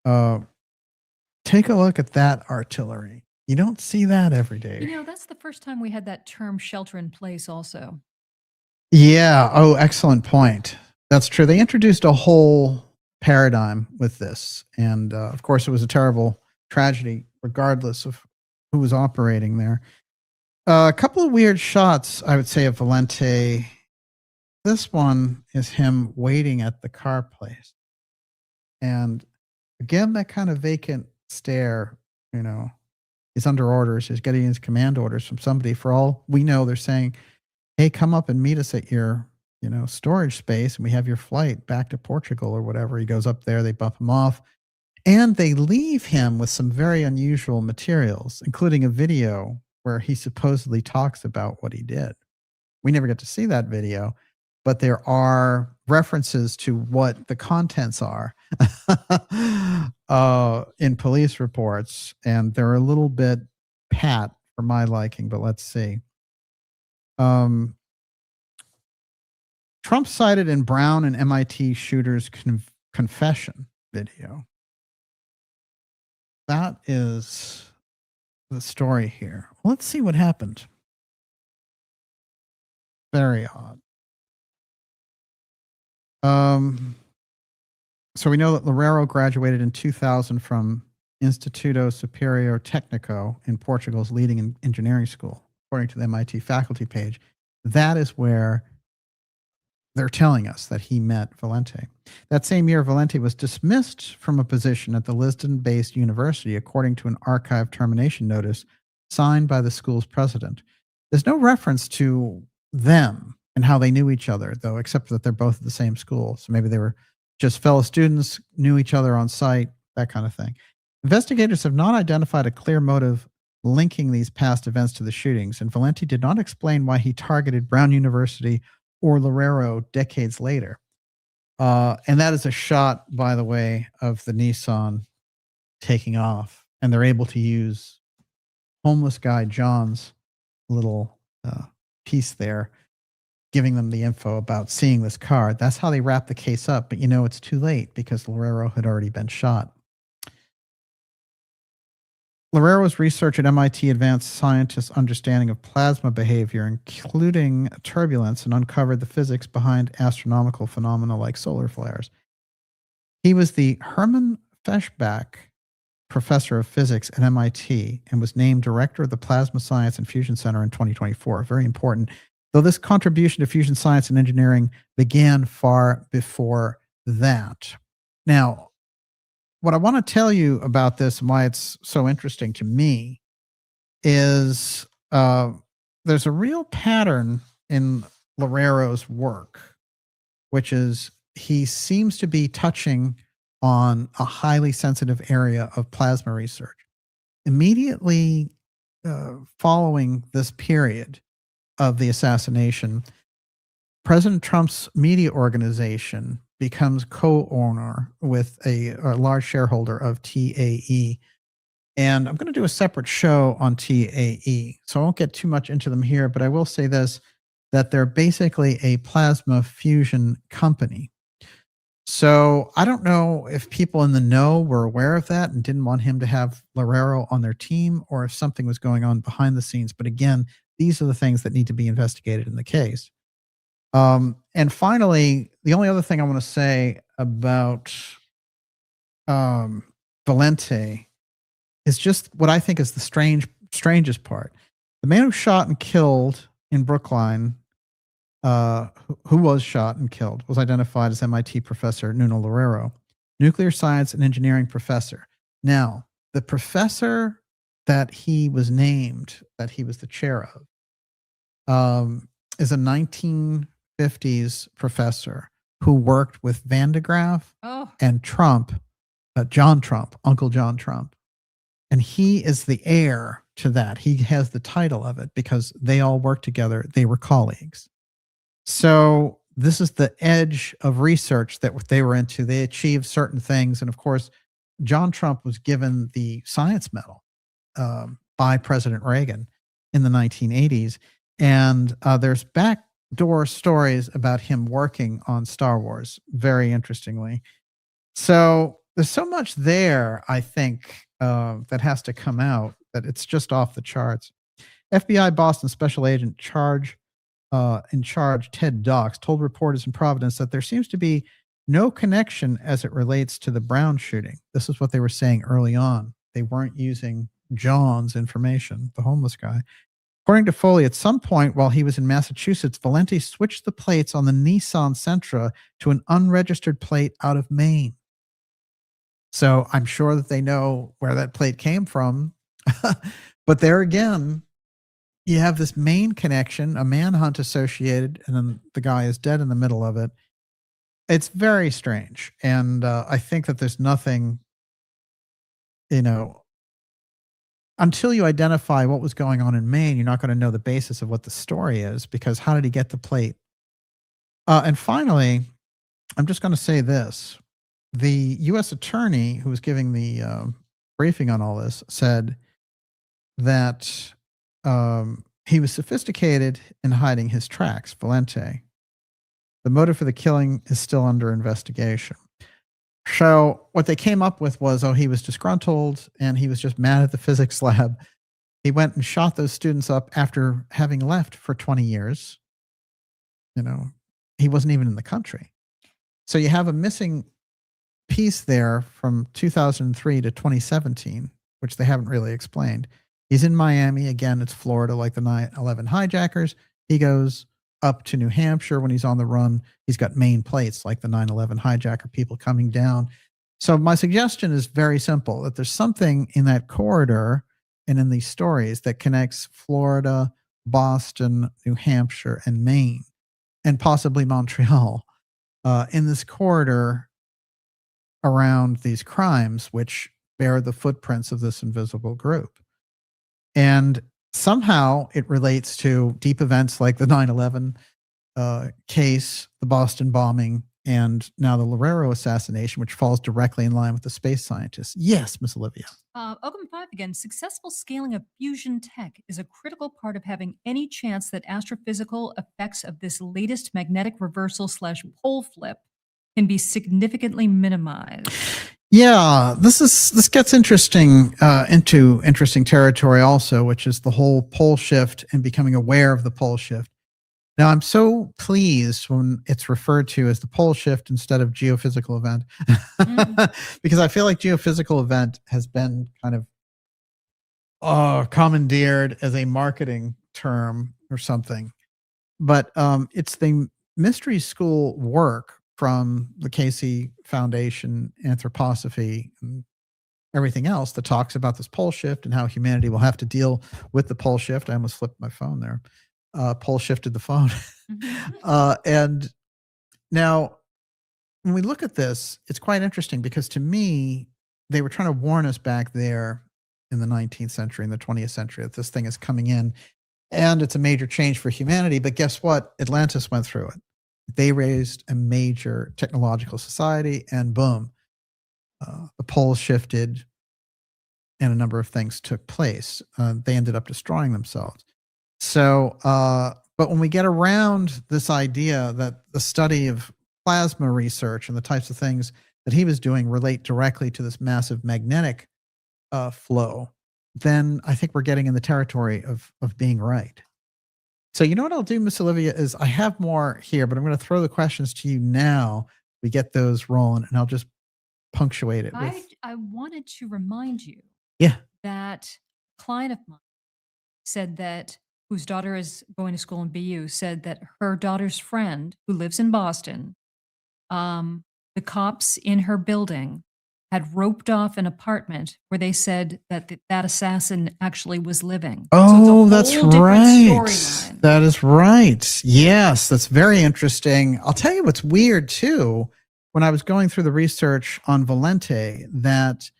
Take a look at that artillery. You don't see that every day. That's the first time we had that term shelter in place also. Yeah. Oh, excellent point. That's true. They introduced a whole paradigm with this. And of course, it was a terrible tragedy, regardless of who was operating there. A couple of weird shots, I would say, of Valente. This one is him waiting at the car place. And again, that kind of vacant stare, you know, he's under orders. He's getting his command orders from somebody. For all we know, they're saying, hey, come up and meet us at your, you know, storage space, and we have your flight back to Portugal or whatever. He goes up there, they bump him off, and they leave him with some very unusual materials, including a video where he supposedly talks about what he did. We never get to see that video, but there are references to what the contents are in police reports, and they're a little bit pat for my liking, but let's see. Trump cited in Brown and MIT shooter's confession video. That is the story here. Let's see what happened. Very odd. So we know that Loureiro graduated in 2000 from Instituto Superior Técnico in Portugal's leading engineering school, according to the MIT faculty page. That is where they're telling us that he met Valente. That same year, Valente was dismissed from a position at the Lisbon-based university, according to an archive termination notice signed by the school's president. There's no reference to them and how they knew each other, though, except that they're both at the same school. So maybe they were just fellow students, knew each other on site, that kind of thing. Investigators have not identified a clear motive linking these past events to the shootings, and Valente did not explain why he targeted Brown University or Loureiro decades later. And that is a shot, by the way, of the Nissan taking off, and they're able to use homeless guy John's little piece there, giving them the info about seeing this car. That's how they wrap the case up. But you know, it's too late because Loureiro had already been shot. Loureiro's research at MIT advanced scientists' understanding of plasma behavior, including turbulence, and uncovered the physics behind astronomical phenomena like solar flares. He was the Hermann Feshbach Professor of Physics at MIT and was named Director of the Plasma Science and Fusion Center in 2024. Very important. Though this contribution to fusion science and engineering began far before that. Now, what I want to tell you about this and why it's so interesting to me is there's a real pattern in Loureiro's work, which is he seems to be touching on a highly sensitive area of plasma research. Immediately following this period of the assassination, President Trump's media organization becomes co-owner with a large shareholder of TAE. And I'm going to do a separate show on TAE, so I won't get too much into them here, but I will say this, that they're basically a plasma fusion company. So I don't know if people in the know were aware of that and didn't want him to have Loureiro on their team, or if something was going on behind the scenes. But again, these are the things that need to be investigated in the case. And finally, the only other thing I want to say about Valente is just what I think is the strangest part. The man who shot and killed in Brookline, who was shot and killed, was identified as MIT professor Nuno Loureiro, nuclear science and engineering professor. Now, the professor that he was named, that he was the chair of, is a 1950s professor who worked with Van de Graaff and Trump, John Trump, Uncle John Trump. And he is the heir to that. He has the title of it because they all worked together. They were colleagues. So this is the edge of research that they were into. They achieved certain things. And of course, John Trump was given the Science Medal by President Reagan in the 1980s. And there's backdoor stories about him working on Star Wars, very interestingly. So there's so much there, I think, that has to come out that it's just off the charts. FBI Boston Special Agent in charge Ted Dox told reporters in Providence that there seems to be no connection as it relates to the Brown shooting. This is what they were saying early on. They weren't using John's information, the homeless guy. According to Foley, at some point while he was in Massachusetts, Valente switched the plates on the Nissan Sentra to an unregistered plate out of Maine. So I'm sure that they know where that plate came from. But there again, you have this main connection, a manhunt associated, and then the guy is dead in the middle of it. It's very strange. And I think that there's nothing, until you identify what was going on in Maine, you're not going to know the basis of what the story is, because how did he get the plate? And finally, I'm just going to say this. The U.S. attorney who was giving the briefing on all this said that he was sophisticated in hiding his tracks, Valente. The motive for the killing is still under investigation. So what they came up with was, he was disgruntled and he was just mad at the physics lab. He went and shot those students up after having left for 20 years. He wasn't even in the country. So you have a missing piece there from 2003 to 2017, which they haven't really explained. He's in Miami. Again, it's Florida, like the 9/11 hijackers. He goes up to New Hampshire when he's on the run. He's got Maine plates like the 9/11 hijacker people coming down. So my suggestion is very simple, that there's something in that corridor and in these stories that connects Florida, Boston, New Hampshire, and Maine, and possibly Montreal, in this corridor around these crimes, which bear the footprints of this invisible group. And somehow it relates to deep events like the 9/11 case, the Boston bombing, and now the Loureiro assassination, which falls directly in line with the space scientists. Yes, Miss Olivia. Ogun 5 again. Successful scaling of fusion tech is a critical part of having any chance that astrophysical effects of this latest magnetic reversal / pole flip can be significantly minimized. Yeah, this gets interesting into interesting territory also, which is the whole pole shift and becoming aware of the pole shift. Now, I'm so pleased when it's referred to as the pole shift instead of geophysical event, because I feel like geophysical event has been kind of commandeered as a marketing term or something. But it's the mystery school work from the Casey Foundation, anthroposophy, and everything else that talks about this pole shift and how humanity will have to deal with the pole shift. I almost flipped my phone there. Pole shifted the phone. And now when we look at this, it's quite interesting because to me, they were trying to warn us back there in the 19th century and the 20th century that this thing is coming in and it's a major change for humanity. But guess what? Atlantis went through it. They raised a major technological society and boom, the poles shifted and a number of things took place. They ended up destroying themselves. So, but when we get around this idea that the study of plasma research and the types of things that he was doing relate directly to this massive magnetic flow, then I think we're getting in the territory of being right. So you know what I'll do, Miss Olivia, is I have more here, but I'm going to throw the questions to you now. We get those rolling, and I'll just punctuate it. I wanted to remind you that a client of mine said that, whose daughter is going to school in BU, said that her daughter's friend, who lives in Boston, the cops in her building had roped off an apartment where they said that that assassin actually was living. Oh, so that's right. That is right. Yes, that's very interesting. I'll tell you what's weird too. When I was going through the research on Valente, that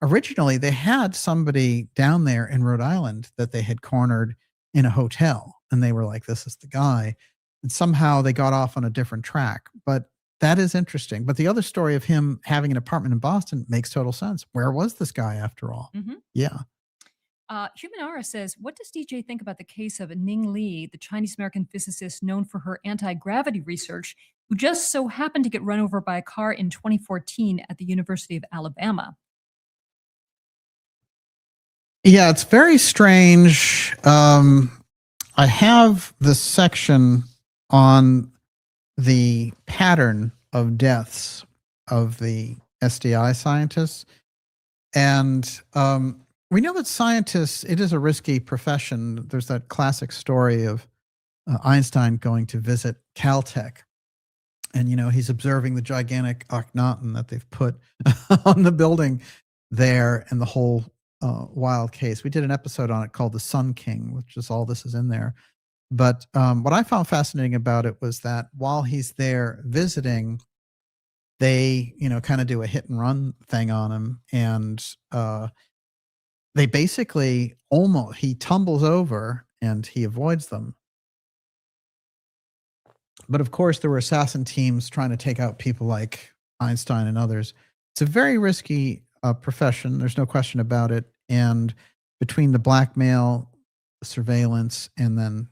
originally they had somebody down there in Rhode Island that they had cornered in a hotel, and they were like, "This is the guy," and somehow they got off on a different track. But that is interesting. But the other story of him having an apartment in Boston makes total sense. Where was this guy after all? Yeah. Humanara says, what does DJ think about the case of Ning Li, the Chinese-American physicist known for her anti-gravity research, who just so happened to get run over by a car in 2014 at the University of Alabama? Yeah, it's very strange. I have this section on the pattern of deaths of the SDI scientists. And we know that scientists, it is a risky profession. There's that classic story of Einstein going to visit Caltech And, he's observing the gigantic Akhenaten that they've put on the building there and the whole wild case. We did an episode on it called The Sun King, which is all this is in there. But what I found fascinating about it was that while he's there visiting, they, kind of do a hit and run thing on him. And they basically he tumbles over and he avoids them. But of course, there were assassin teams trying to take out people like Einstein and others. It's a very risky profession. There's no question about it. And between the blackmail, the surveillance, and then,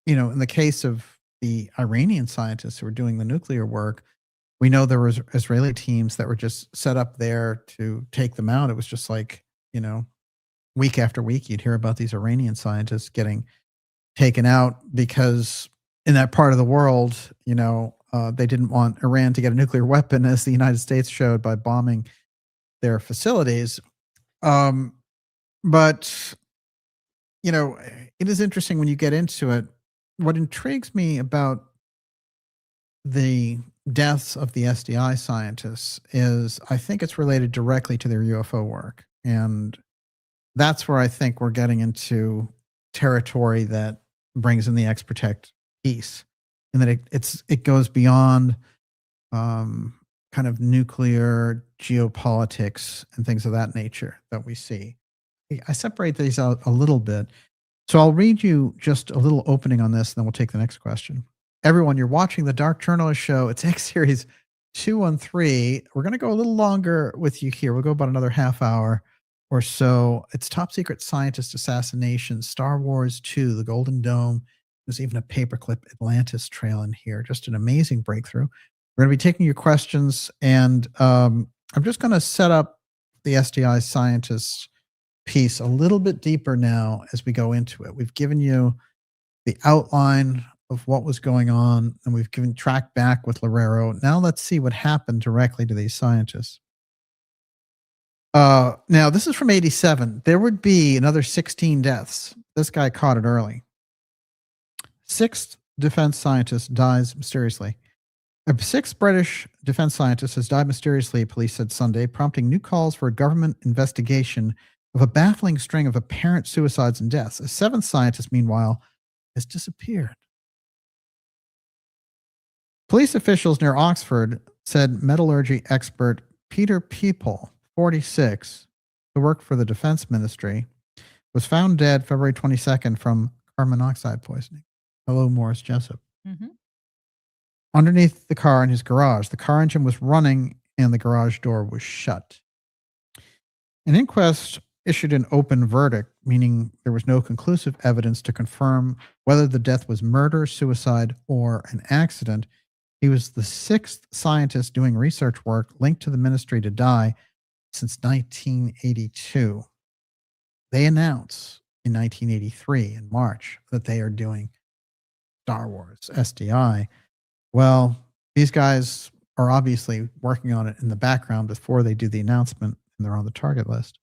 in the case of the Iranian scientists who were doing the nuclear work, we know there was Israeli teams that were just set up there to take them out. It was just like, week after week, you'd hear about these Iranian scientists getting taken out because in that part of the world, they didn't want Iran to get a nuclear weapon, as the United States showed by bombing their facilities. But, it is interesting when you get into it. What intrigues me about the deaths of the SDI scientists is I think it's related directly to their UFO work. And that's where I think we're getting into territory that brings in the X-Protect piece, and that it goes beyond kind of nuclear geopolitics and things of that nature that we see. I separate these out a little bit. So I'll read you just a little opening on this, and then we'll take the next question. Everyone, you're watching the Dark Journalist Show. It's X-Series 213. We're going to go a little longer with you here. We'll go about another half hour or so. It's Top Secret Scientist Assassinations, Star Wars 2, The Golden Dome. There's even a paperclip Atlantis trail in here. Just an amazing breakthrough. We're going to be taking your questions, and I'm just going to set up the SDI scientists piece a little bit deeper now as we go into it. We've given you the outline of what was going on, and we've given track back with Loureiro. Now let's see what happened directly to these scientists. Now, this is from 87. There would be another 16 deaths. This guy caught it early. Sixth defense scientist dies mysteriously. A sixth British defense scientist has died mysteriously, police said Sunday, prompting new calls for a government investigation of a baffling string of apparent suicides and deaths. A seventh scientist, meanwhile, has disappeared. Police officials near Oxford said metallurgy expert Peter People, 46, who worked for the Defense Ministry, was found dead February 22nd from carbon monoxide poisoning. Hello, Morris Jessup. Mm-hmm. Underneath the car in his garage, the car engine was running and the garage door was shut. An inquest issued an open verdict, meaning there was no conclusive evidence to confirm whether the death was murder, suicide, or an accident. He was the sixth scientist doing research work linked to the ministry to die since 1982. They announce in 1983, in March, that they are doing Star Wars SDI. Well, these guys are obviously working on it in the background before they do the announcement, and they're on the target list.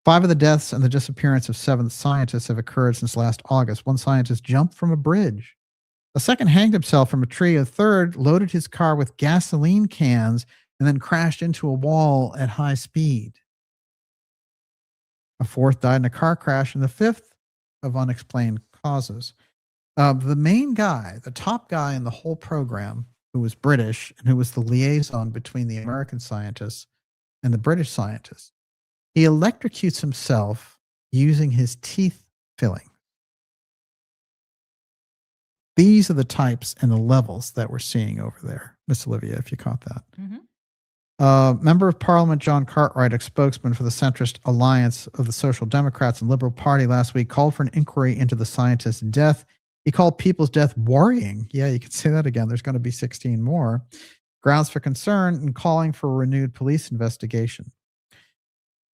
5 of the deaths and the disappearance of 7 scientists have occurred since last August. 1 scientist jumped from a bridge. A second hanged himself from a tree. A third loaded his car with gasoline cans and then crashed into a wall at high speed. A fourth died in a car crash, and the fifth of unexplained causes. The main guy, the top guy in the whole program, who was British and who was the liaison between the American scientists and the British scientists, he electrocutes himself using his teeth filling. These are the types and the levels that we're seeing over there. Miss Olivia, if you caught that. Mm-hmm. Member of Parliament John Cartwright, a spokesman for the centrist alliance of the Social Democrats and Liberal Party, last week called for an inquiry into the scientist's death. He called people's death worrying. Yeah, you could say that again. There's going to be 16 more. Grounds for concern and calling for a renewed police investigation.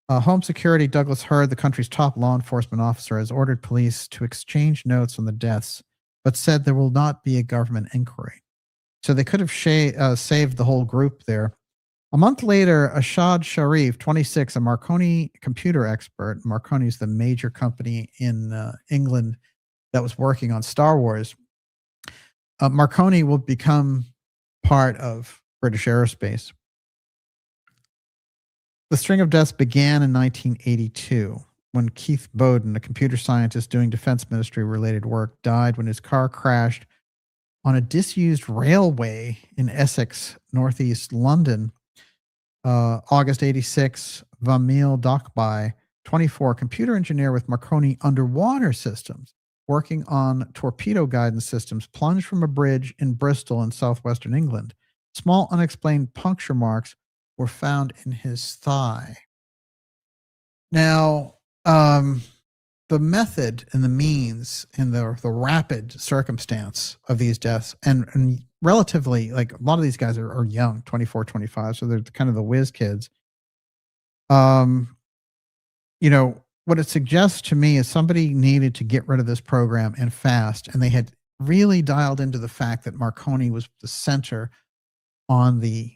Home Security Douglas Hurd, the country's top law enforcement officer, has ordered police to exchange notes on the deaths, but said there will not be a government inquiry. So they could have saved the whole group there. A month later, Ashad Sharif, 26, a Marconi computer expert. Marconi is the major company in England that was working on Star Wars. Marconi will become part of British aerospace. The string of deaths began in 1982 when Keith Bowden, a computer scientist doing defense ministry related work, died when his car crashed on a disused railway in Essex, northeast London. August 86, Vamil Dakbai, 24, computer engineer with Marconi Underwater Systems, working on torpedo guidance systems, plunged from a bridge in Bristol in southwestern England. Small unexplained puncture marks were found in his thigh. Now, the method and the means and the rapid circumstance of these deaths, and relatively, like, a lot of these guys are young, 24, 25, so they're kind of the whiz kids. You know, what it suggests to me is somebody needed to get rid of this program and fast, and they had really dialed into the fact that Marconi was the center on the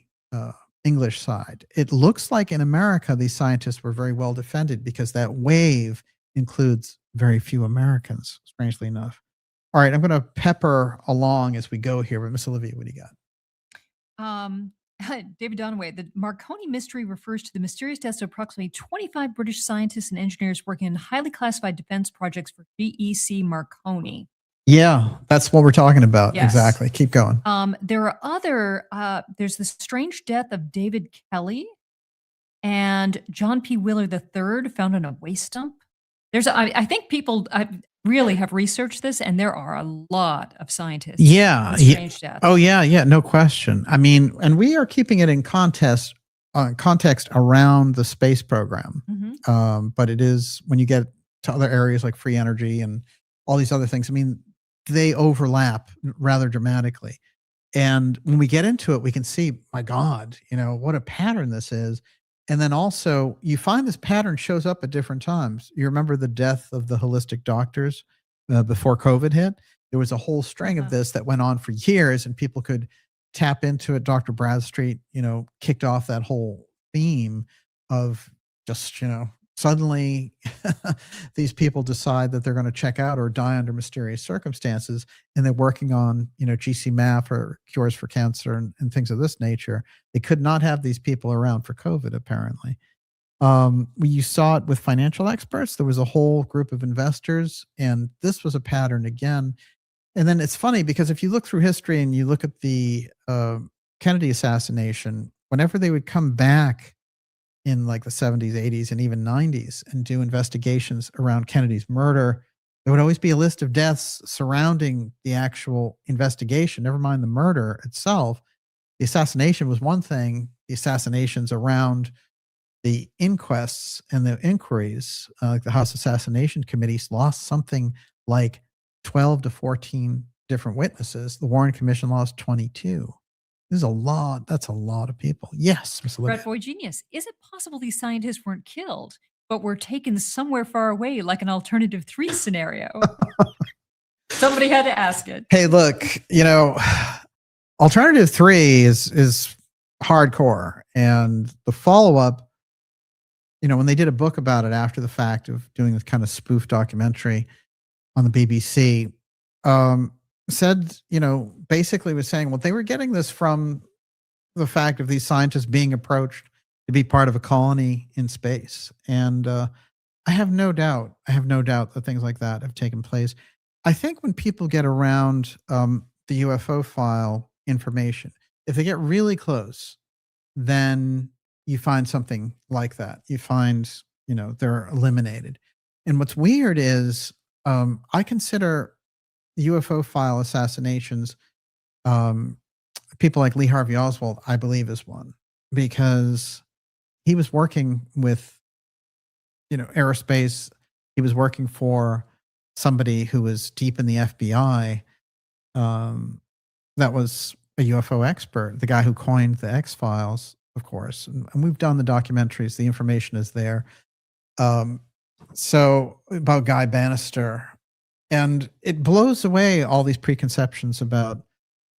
English side. It looks like in America, these scientists were very well defended because that wave includes very few Americans, strangely enough. All right, I'm going to pepper along as we go here. But Miss Olivia, what do you got? David Donaway, the Marconi mystery refers to the mysterious deaths of approximately 25 British scientists and engineers working in highly classified defense projects for GEC Marconi. Yeah, that's what we're talking about. Yes. Exactly. Keep going. There are other, there's the strange death of David Kelly and John P. Wheeler III found on a waste dump. I think people really have researched this, and there are a lot of scientists. Yeah. Strange deaths. Oh, yeah. No question. I mean, and we are keeping it in context around the space program. Mm-hmm. But it is, when you get to other areas like free energy and all these other things, I mean, they overlap rather dramatically. And when we get into it, we can see, my God, you know, what a pattern this is. And then also you find this pattern shows up at different times. You remember the death of the holistic doctors before COVID hit? There was a whole string of this that went on for years, and people could tap into it. Dr. Bradstreet, you know, kicked off that whole theme of just, you know, suddenly these people decide that they're going to check out or die under mysterious circumstances, and they're working on, you know, GC-MAF or cures for cancer and things of this nature. They could not have these people around for COVID, apparently. You saw it with financial experts. There was a whole group of investors, and this was a pattern again. And then it's funny because if you look through history and you look at the Kennedy assassination, whenever they would come back in like the 70s, 80s, and even 90s and do investigations around Kennedy's murder, there would always be a list of deaths surrounding the actual investigation, never mind the murder itself. The assassination was one thing. The assassinations around the inquests and the inquiries, like the House Assassination Committees, lost something like 12 to 14 different witnesses. The Warren Commission lost 22. There's a lot. That's a lot of people. Yes, Ms. Olivia. Brett Boy Genius. Is it possible these scientists weren't killed, but were taken somewhere far away, like an alternative 3 scenario? Somebody had to ask it. Hey, look, you know, alternative 3 is hardcore. And the follow-up, you know, when they did a book about it after the fact of doing this kind of spoof documentary on the BBC, said, you know, basically was saying, well, they were getting this from the fact of these scientists being approached to be part of a colony in space. And I have no doubt that things like that have taken place. I think when people get around the UFO file information, if they get really close, then you find something like that. You find, you know, they're eliminated. And what's weird is I consider UFO file assassinations, people like Lee Harvey Oswald, I believe, is one, because he was working with, you know, aerospace. He was working for somebody who was deep in the FBI. That was a UFO expert, the guy who coined the X-Files, of course. And we've done the documentaries. The information is there. So about Guy Bannister. And it blows away all these preconceptions about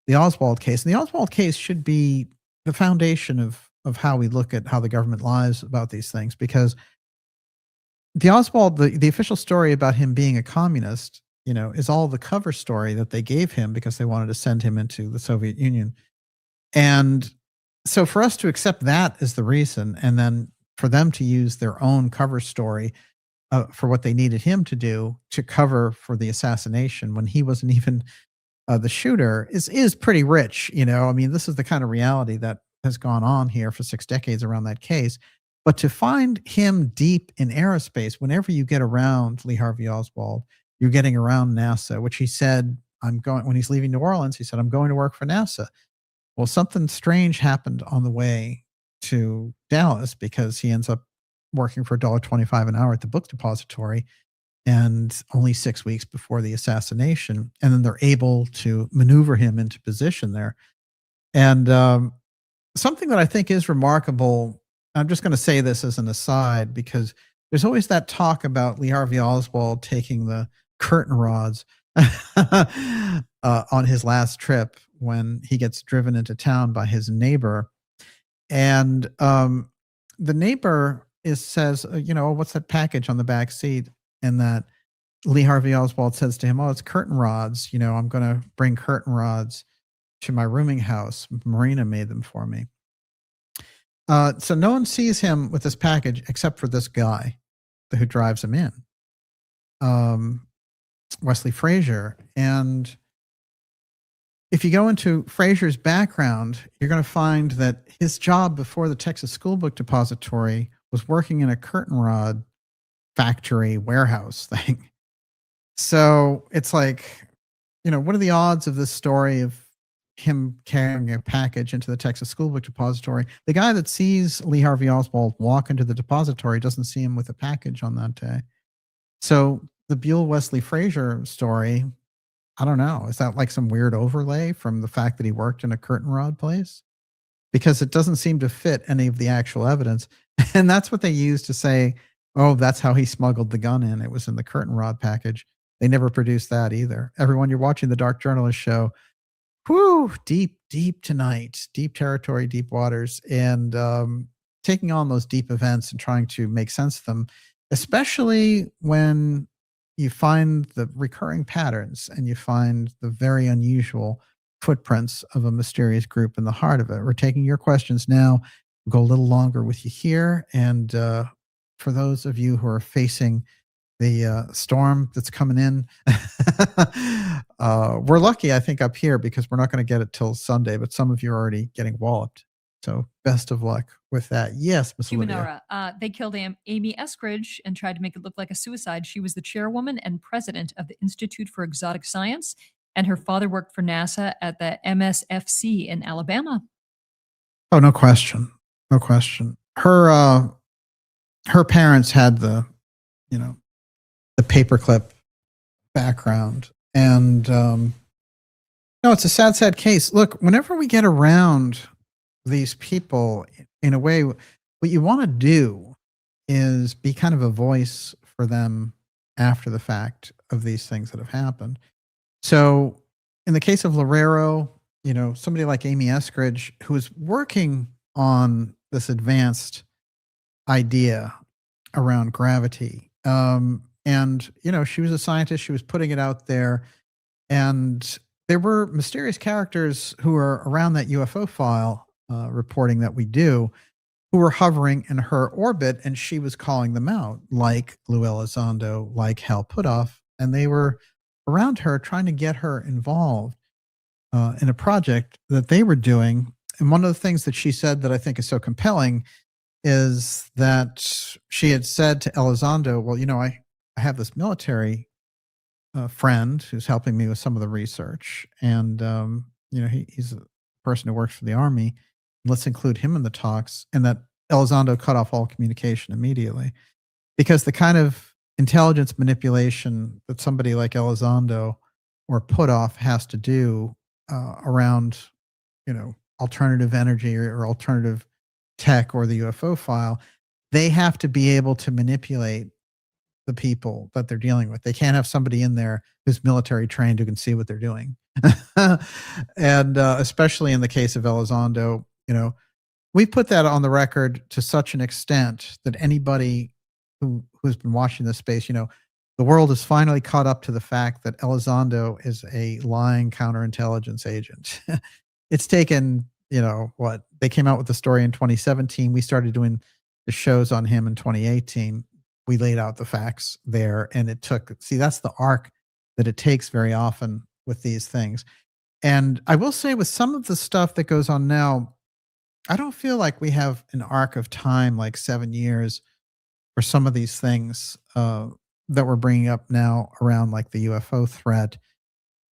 the Oswald case. And the Oswald case should be the foundation of how we look at how the government lies about these things, because the Oswald, the official story about him being a communist, you know, is all the cover story that they gave him because they wanted to send him into the Soviet Union. And so for us to accept that as the reason, and then for them to use their own cover story for what they needed him to do to cover for the assassination when he wasn't even the shooter is pretty rich. I mean, this is the kind of reality that has gone on here for 6 decades around that case. But to find him deep in aerospace, whenever you get around Lee Harvey Oswald, you're getting around NASA, which he said, when he's leaving New Orleans, he said, I'm going to work for NASA. Well, something strange happened on the way to Dallas because he ends up working for $1.25 an hour at the book depository, and only 6 weeks before the assassination. And then they're able to maneuver him into position there. And something that I think is remarkable, I'm just going to say this as an aside, because there's always that talk about Lee Harvey Oswald taking the curtain rods on his last trip when he gets driven into town by his neighbor. And the neighbor says, what's that package on the back seat? And that Lee Harvey Oswald says to him, oh, it's curtain rods. I'm going to bring curtain rods to my rooming house. Marina made them for me. So no one sees him with this package except for this guy who drives him in, Wesley Frazier. And if you go into Frazier's background, you're going to find that his job before the Texas School Book Depository was working in a curtain rod factory warehouse thing. So it's like, what are the odds of this story of him carrying a package into the Texas School Book Depository? The guy that sees Lee Harvey Oswald walk into the depository doesn't see him with a package on that day. So the Buell Wesley Frazier story, I don't know. Is that like some weird overlay from the fact that he worked in a curtain rod place? Because it doesn't seem to fit any of the actual evidence. And that's what they use to say, oh, that's how he smuggled the gun in. It was in the curtain rod package. They never produced that either. Everyone, you're watching the Dark Journalist show. Whew, deep tonight, deep territory, deep waters, and taking on those deep events and trying to make sense of them, especially when you find the recurring patterns and you find the very unusual footprints of a mysterious group in the heart of it. We're taking your questions now. We'll go a little longer with you here. And for those of you who are facing the storm that's coming in, we're lucky, I think, up here because we're not going to get it till Sunday, but some of you are already getting walloped. So best of luck with that. Yes, Ms. Olivia. They killed Amy Eskridge and tried to make it look like a suicide. She was the chairwoman and president of the Institute for Exotic Science, and her father worked for NASA at the MSFC in Alabama. Oh, no question. No question. Her parents had the paperclip background. And no, it's a sad case. Look, whenever we get around these people, in a way, what you want to do is be kind of a voice for them after the fact of these things that have happened. So in the case of Loureiro, somebody like Amy Eskridge, who was working on this advanced idea around gravity, and, she was a scientist, she was putting it out there, and there were mysterious characters who were around that UFO file reporting that we do, who were hovering in her orbit, and she was calling them out, like Lou Elizondo, like Hal Puthoff, and they were around her trying to get her involved in a project that they were doing. And one of the things that she said that I think is so compelling is that she had said to Elizondo, well, I have this military friend who's helping me with some of the research. And, he's a person who works for the Army. Let's include him in the talks. And that Elizondo cut off all communication immediately. Because the kind of intelligence manipulation that somebody like Elizondo or Puthoff has to do around, alternative energy or alternative tech or the UFO file, they have to be able to manipulate the people that they're dealing with. They can't have somebody in there who's military trained who can see what they're doing. And especially in the case of Elizondo, we put that on the record to such an extent that anybody who's been watching this space, the world has finally caught up to the fact that Elizondo is a lying counterintelligence agent. It's taken, what they came out with the story in 2017. We started doing the shows on him in 2018. We laid out the facts there, and it took, that's the arc that it takes very often with these things. And I will say with some of the stuff that goes on now, I don't feel like we have an arc of time like 7 years for some of these things that we're bringing up now around like the UFO threat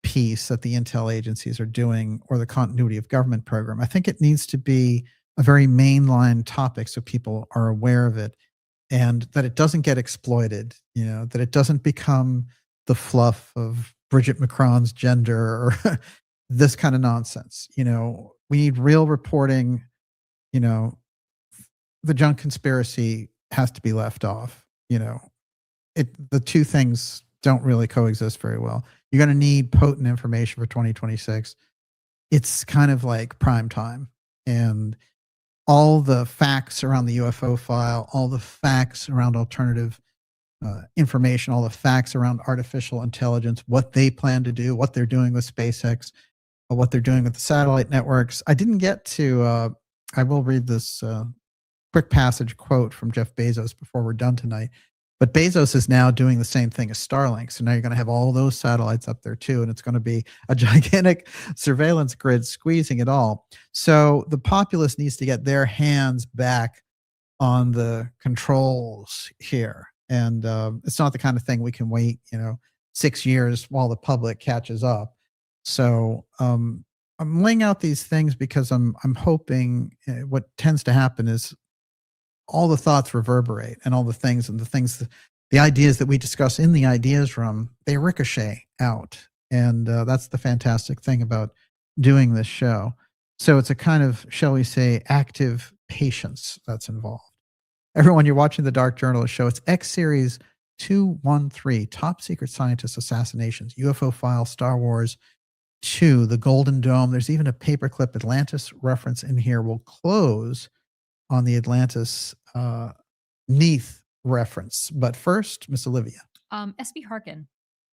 piece that the intel agencies are doing, or the continuity of government program. I think it needs to be a very mainline topic so people are aware of it, and that it doesn't get exploited, that it doesn't become the fluff of Bridget Macron's gender or this kind of nonsense. We need real reporting. The junk conspiracy has to be left off. The two things don't really coexist very well. You're going to need potent information for 2026. It's kind of like prime time, and all the facts around the UFO file, all the facts around alternative information, all the facts around artificial intelligence, what they plan to do, what they're doing with SpaceX, what they're doing with the satellite networks. I didn't get to, I will read this quick passage quote from Jeff Bezos before we're done tonight. But Bezos is now doing the same thing as Starlink. So now you're going to have all those satellites up there too. And it's going to be a gigantic surveillance grid squeezing it all. So the populace needs to get their hands back on the controls here. And it's not the kind of thing we can wait, 6 years while the public catches up. So I'm laying out these things because I'm hoping what tends to happen is all the thoughts reverberate, and all the things, the ideas that we discuss in the ideas room, they ricochet out. And that's the fantastic thing about doing this show. So it's a kind of, shall we say, active patience that's involved. Everyone, you're watching the Dark Journalist Show. It's X Series 213, Top Secret Scientist Assassinations, UFO File, Star Wars 2, The Golden Dome. There's even a paperclip Atlantis reference in here. We'll close on the Atlantis Neath reference. But first, Miss Olivia. SB Harkin.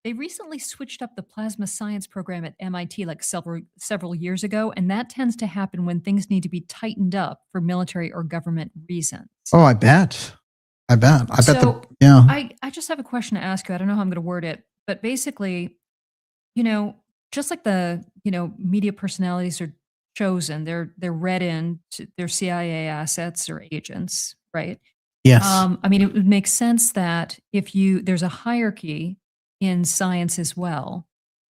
They recently switched up the plasma science program at MIT like several years ago, and that tends to happen when things need to be tightened up for military or government reasons. Oh, I bet. I bet yeah. I just have a question to ask you. I don't know how I'm going to word it, but basically, just like the, media personalities are chosen, they're read in to their CIA assets or agents, right? Yes. It would make sense that if there's a hierarchy in science as well,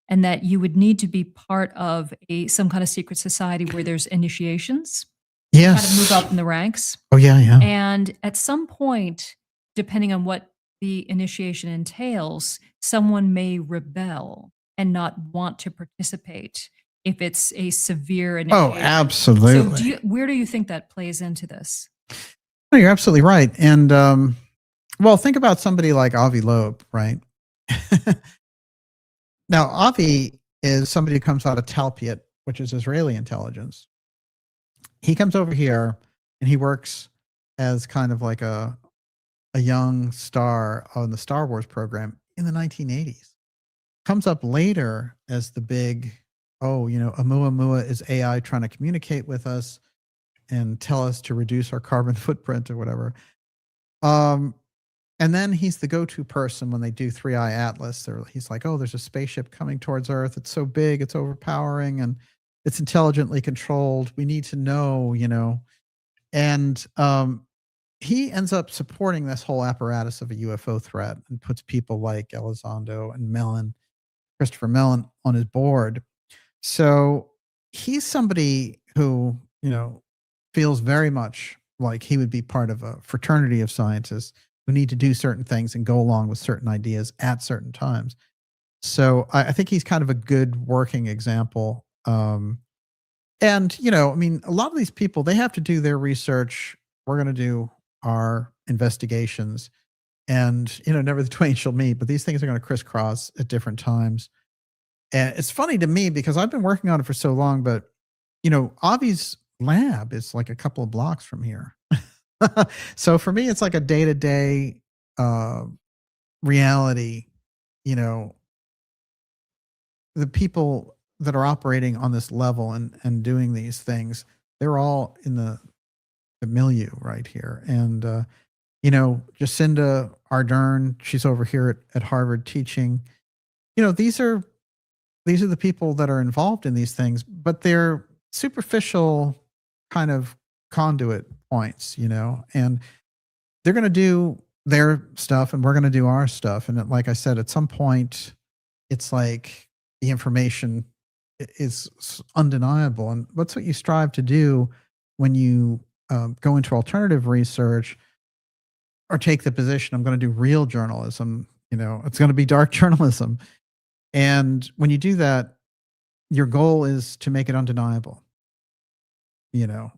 and that you would need to be part of some kind of secret society where there's initiations. Yes. Kind of move up in the ranks. Oh, yeah, yeah. And at some point, depending on what the initiation entails, someone may rebel and not want to participate if it's a severe initiation. Oh, absolutely. So where do you think that plays into this? No, you're absolutely right. And, well, think about somebody like Avi Loeb, right? Now, Avi is somebody who comes out of Talpiot, which is Israeli intelligence. He comes over here and he works as kind of like a young star on the Star Wars program in the 1980s. Comes up later as the big, Oumuamua is AI trying to communicate with us and tell us to reduce our carbon footprint or whatever. And then he's the go-to person when they do 3i Atlas. He's like, oh, there's a spaceship coming towards Earth. It's so big, it's overpowering, and it's intelligently controlled. We need to know, And he ends up supporting this whole apparatus of a UFO threat and puts people like Elizondo and Christopher Mellon on his board. So he's somebody who, feels very much like he would be part of a fraternity of scientists who need to do certain things and go along with certain ideas at certain times. So I think he's kind of a good working example. And, a lot of these people, they have to do their research. We're going to do our investigations, and, never the twain shall meet, but these things are going to crisscross at different times. And it's funny to me because I've been working on it for so long, but, Avi's lab is like a couple of blocks from here. So for me, it's like a day-to-day reality. The people that are operating on this level and doing these things, They're all in the milieu right here. And, Jacinda Ardern, she's over here at Harvard teaching. These are the people that are involved in these things, but they're superficial kind of conduit points, and they're going to do their stuff and we're going to do our stuff. And like I said, at some point, it's like the information is undeniable. And that's what you strive to do when you go into alternative research or take the position, I'm going to do real journalism, it's going to be dark journalism. And when you do that, your goal is to make it undeniable, to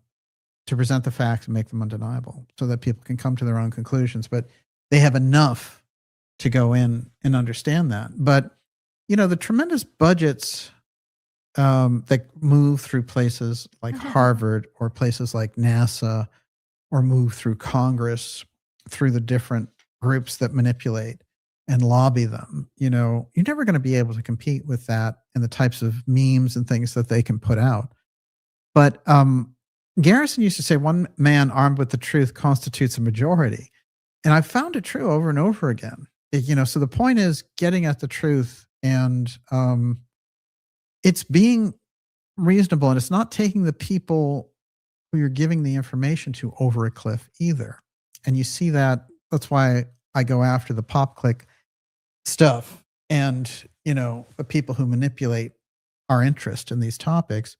present the facts and make them undeniable so that people can come to their own conclusions. But they have enough to go in and understand that. But, the tremendous budgets that move through places like Harvard or places like NASA or move through Congress, through the different groups that manipulate and lobby them, you're never going to be able to compete with that and the types of memes and things that they can put out. But Garrison used to say, one man armed with the truth constitutes a majority. And I've found it true over and over again. So the point is getting at the truth, and it's being reasonable, and it's not taking the people who you're giving the information to over a cliff either. And you see that. That's why I go after the PAPERCLIP stuff and, the people who manipulate our interest in these topics.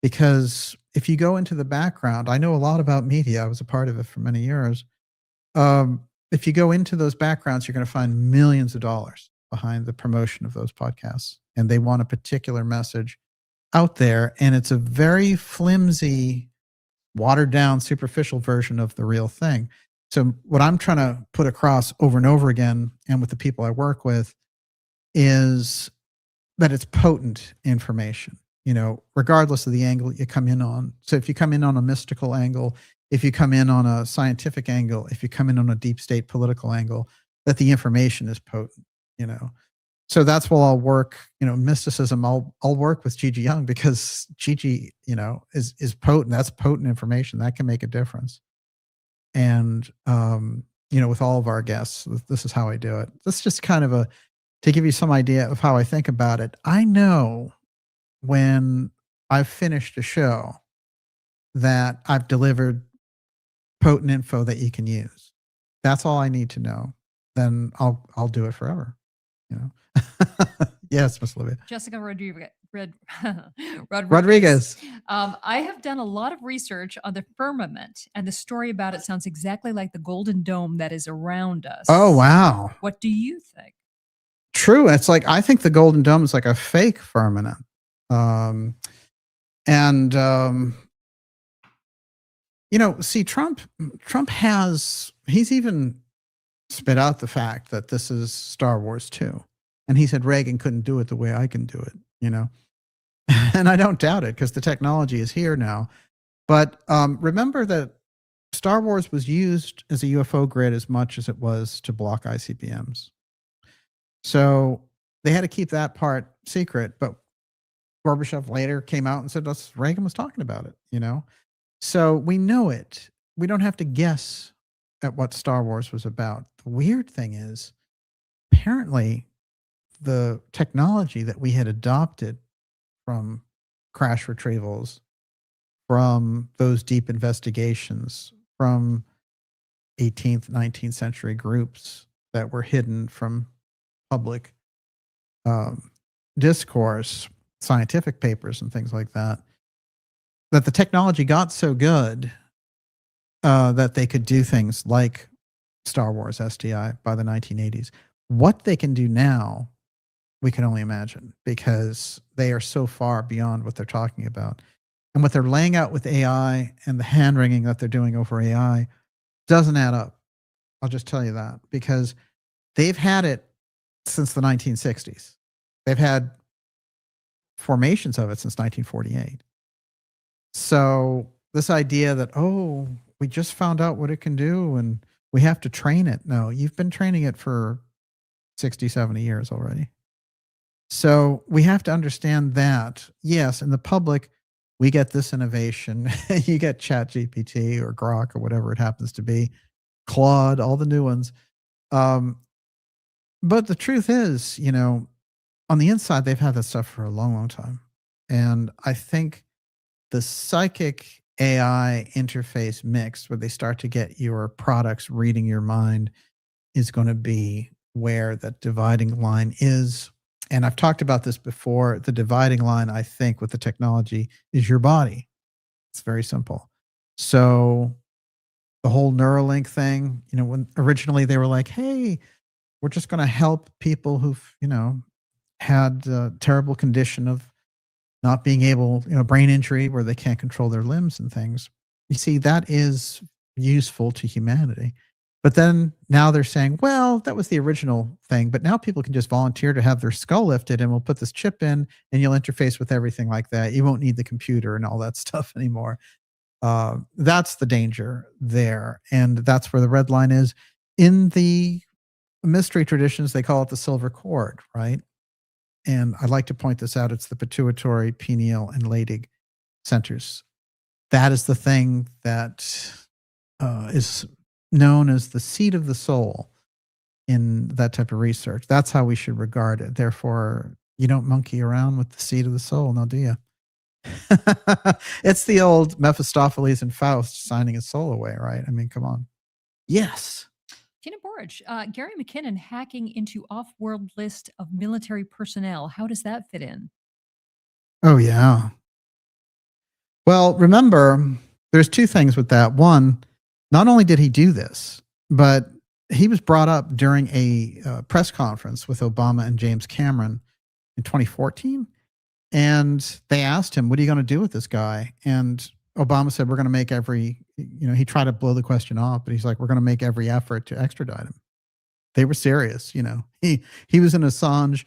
Because if you go into the background, I know a lot about media. I was a part of it for many years. If you go into those backgrounds, you're going to find millions of dollars behind the promotion of those podcasts. And they want a particular message out there. And it's a very flimsy, watered down, superficial version of the real thing. So what I'm trying to put across over and over again, and with the people I work with, is that it's potent information, regardless of the angle you come in on. So if you come in on a mystical angle, if you come in on a scientific angle, if you come in on a deep state political angle, that the information is potent, So that's why I'll work, mysticism. I'll work with Gigi Young because Gigi, is potent. That's potent information that can make a difference. And, with all of our guests, this is how I do it. This is just kind of to give you some idea of how I think about it. I know when I've finished a show that I've delivered potent info that you can use. That's all I need to know. Then I'll do it forever. Yes, Miss Olivia. Jessica Rodriguez. Rodriguez. I have done a lot of research on the firmament, and the story about it sounds exactly like the golden dome that is around us. Oh, wow. What do you think? True. It's like, I think the golden dome is like a fake firmament. See, Trump he's even spit out the fact that this is Star Wars 2. And he said Reagan couldn't do it the way I can do it, And I don't doubt it because the technology is here now. But remember that Star Wars was used as a UFO grid as much as it was to block ICBMs. So they had to keep that part secret. But Gorbachev later came out and said Reagan was talking about it, So we know it. We don't have to guess at what Star Wars was about. The weird thing is, apparently, the technology that we had adopted from crash retrievals, from those deep investigations, from 18th, 19th century groups that were hidden from public discourse, scientific papers and things like that, that the technology got so good that they could do things like Star Wars SDI by the 1980s. What they can do now, we can only imagine, because they are so far beyond what they're talking about. And what they're laying out with AI and the hand-wringing that they're doing over AI doesn't add up. I'll just tell you that, because they've had it since the 1960s. They've had formations of it since 1948. So this idea that, we just found out what it can do and we have to train it. No, you've been training it for 60, 70 years already. So we have to understand that, yes, in the public, we get this innovation. You get ChatGPT or Grok or whatever it happens to be, Claude, all the new ones. But the truth is, on the inside, they've had that stuff for a long, long time. And I think the psychic AI interface mix, where they start to get your products reading your mind, is going to be where that dividing line is. And I've talked about this before. The dividing line, I think, with the technology is your body. It's very simple. So the whole Neuralink thing, when originally they were like, hey, we're just going to help people who've, had a terrible condition of not being able, brain injury where they can't control their limbs and things. You see, that is useful to humanity. But then now they're saying, well, that was the original thing, but now people can just volunteer to have their skull lifted and we'll put this chip in and you'll interface with everything like that. You won't need the computer and all that stuff anymore. That's the danger there. And that's where the red line is. In the mystery traditions, they call it the silver cord, right? And I'd like to point this out. It's the pituitary, pineal, and Leydig centers. That is the thing that is known as the seat of the soul in that type of research. That's how we should regard it. Therefore, you don't monkey around with the seat of the soul, now do you? It's the old Mephistopheles and Faust signing his soul away, right? I mean, come on. Yes. Tina Borich, Gary McKinnon hacking into off-world list of military personnel. How does that fit in? Oh, yeah. Well, remember, there's two things with that. One, not only did he do this, but he was brought up during a press conference with Obama and James Cameron in 2014. And they asked him, what are you going to do with this guy? And Obama said, we're going to make every, he tried to blow the question off, but he's like, we're going to make every effort to extradite him. They were serious, He was an Assange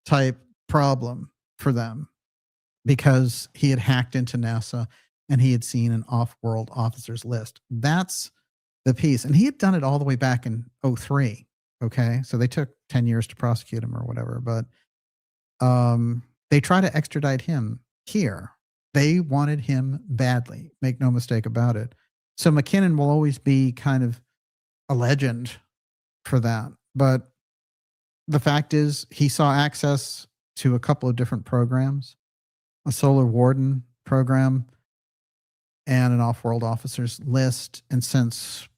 type problem for them because he had hacked into NASA and he had seen an off-world officers list. That's the piece. And he had done it all the way back in 2003. Okay. So they took 10 years to prosecute him or whatever, but they try to extradite him here. They wanted him badly. Make no mistake about it. So McKinnon will always be kind of a legend for that. But the fact is, he saw access to a couple of different programs, a Solar Warden program and an off-world officers list. And since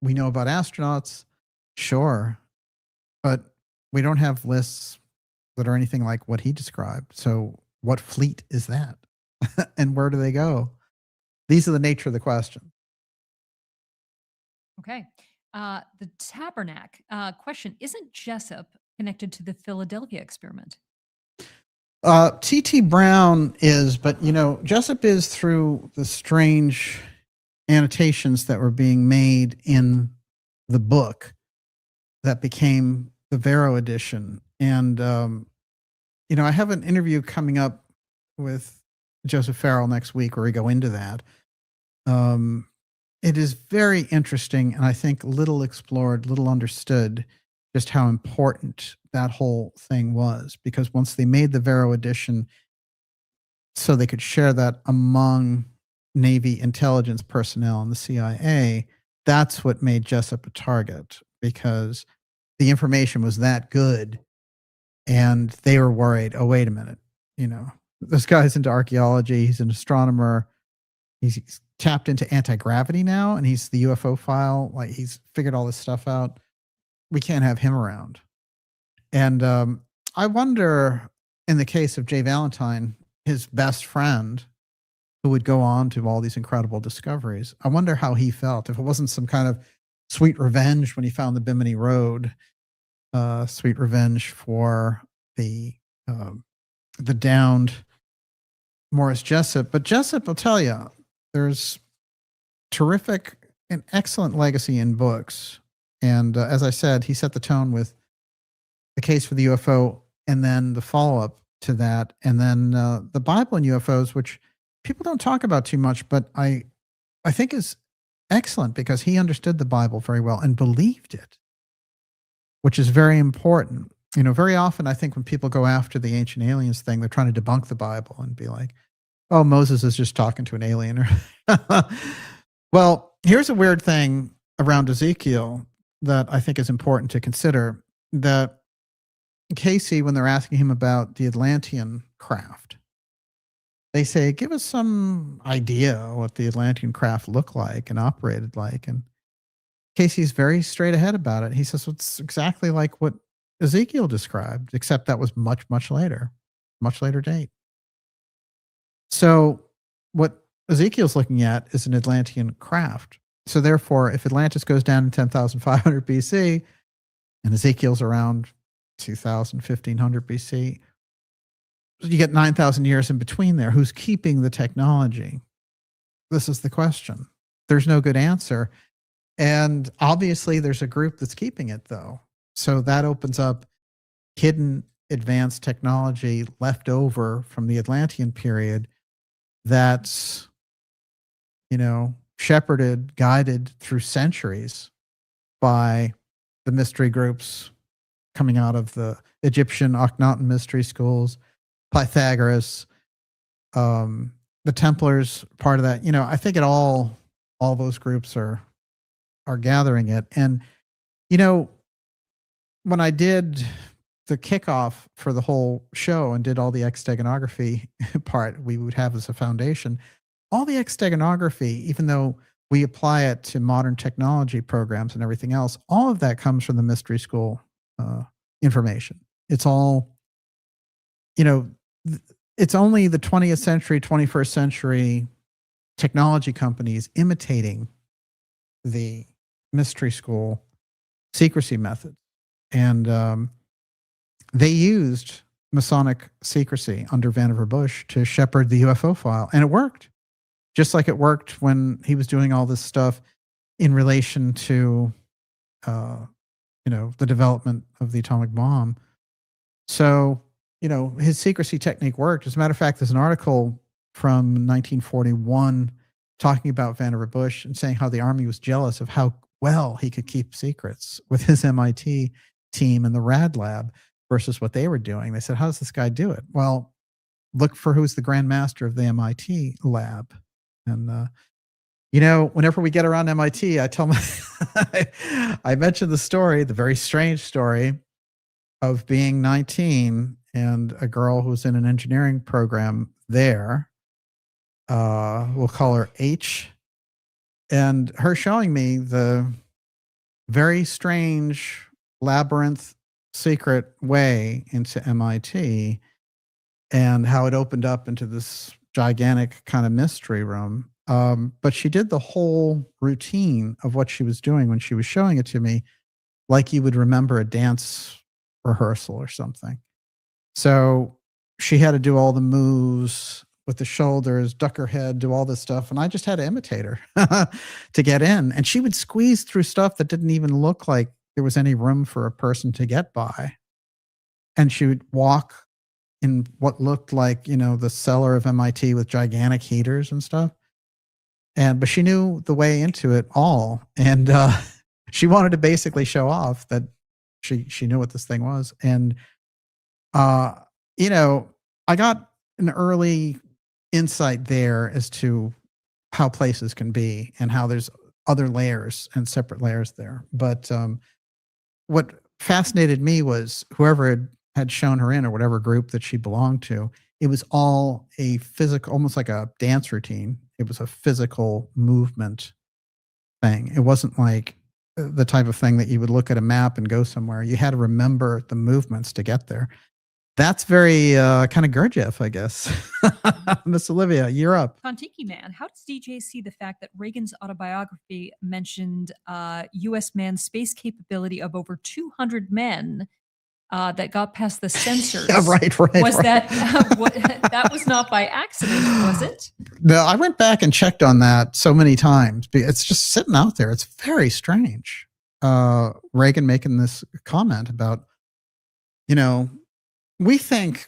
we know about astronauts, sure, but we don't have lists that are anything like what he described. So what fleet is that? And where do they go? These are the nature of the question. Okay. The Tabernacle question, isn't Jessup connected to the Philadelphia experiment? T.T. Brown is, but Jessup is through the strange annotations that were being made in the book that became the Vero edition. And, I have an interview coming up with Joseph Farrell next week where we go into that. It is very interesting, and I think little explored, little understood just how important that whole thing was, because once they made the Vero edition so they could share that among Navy intelligence personnel and the CIA, that's what made Jessup a target, because the information was that good and they were worried, oh, wait a minute, this guy's into archaeology, he's an astronomer, he's tapped into anti-gravity now, and he's the UFO file, like he's figured all this stuff out. We can't have him around. And I wonder, in the case of Jay Valentine, his best friend, who would go on to all these incredible discoveries, I wonder how he felt. If it wasn't some kind of sweet revenge when he found the Bimini Road, sweet revenge for the downed Morris Jessup. But Jessup, I'll tell you, there's terrific and excellent legacy in books. And as I said, he set the tone with The Case for the UFO and then the follow-up to that. And then the Bible and UFOs, which people don't talk about too much, but I think is excellent because he understood the Bible very well and believed it, which is very important. Very often I think when people go after the ancient aliens thing, they're trying to debunk the Bible and be like, Oh, Moses is just talking to an alien. Well, here's a weird thing around Ezekiel that I think is important to consider. That Casey, when they're asking him about the Atlantean craft, they say, give us some idea what the Atlantean craft looked like and operated like. And Casey's very straight ahead about it. He says, well, it's exactly like what Ezekiel described, except that was much later date. So what Ezekiel's looking at is an Atlantean craft. So therefore, if Atlantis goes down in 10,500 BC and Ezekiel's around 2,000, 1,500 BC, you get 9,000 years in between there. Who's keeping the technology? This is the question. There's no good answer. And obviously there's a group that's keeping it, though. So that opens up hidden advanced technology left over from the Atlantean period that's, shepherded, guided through centuries by the mystery groups coming out of the Egyptian Akhenaten mystery schools, Pythagoras, the Templars, part of that. I think all those groups are gathering it. And, when I did the kickoff for the whole show and did all the extegonography part we would have as a foundation, all the extegonography, even though we apply it to modern technology programs and everything else, all of that comes from the mystery school information. It's all, it's only the 20th century, 21st century technology companies imitating the mystery school secrecy methods. And they used Masonic secrecy under Vannevar Bush to shepherd the UFO file. And it worked, just like it worked when he was doing all this stuff in relation to, the development of the atomic bomb. So, his secrecy technique worked. As a matter of fact, there's an article from 1941 talking about Vannevar Bush and saying how the Army was jealous of how well he could keep secrets with his MIT team in the RAD lab versus what they were doing. They said, how does this guy do it? Well, look for who's the Grand Master of the MIT lab. And, whenever we get around MIT, I tell my, I mentioned the story, the very strange story of being 19 and a girl who's in an engineering program there. We'll call her H. And her showing me the very strange labyrinth secret way into MIT and how it opened up into this gigantic kind of mystery room. But she did the whole routine of what she was doing when she was showing it to me, like you would remember a dance rehearsal or something. So she had to do all the moves with the shoulders, duck her head, do all this stuff. And I just had to imitate her to get in. And she would squeeze through stuff that didn't even look like there was any room for a person to get by. And she would walk in what looked like, the cellar of MIT with gigantic heaters and stuff. But she knew the way into it all. And she wanted to basically show off that she knew what this thing was. And, I got an early insight there as to how places can be and how there's other layers and separate layers there. But what fascinated me was whoever had shown her in, or whatever group that she belonged to, it was all a physical, almost like a dance routine. It was a physical movement thing. It wasn't like the type of thing that you would look at a map and go somewhere. You had to remember the movements to get there. That's very kind of Gurdjieff, I guess. Miss Olivia, you're up. Kontiki Man, how does DJ see the fact that Reagan's autobiography mentioned U.S. manned space capability of over 200 men that got past the censors? Yeah, right. Was that that was not by accident, was it? No, I went back and checked on that so many times. It's just sitting out there. It's very strange. Reagan making this comment about, we think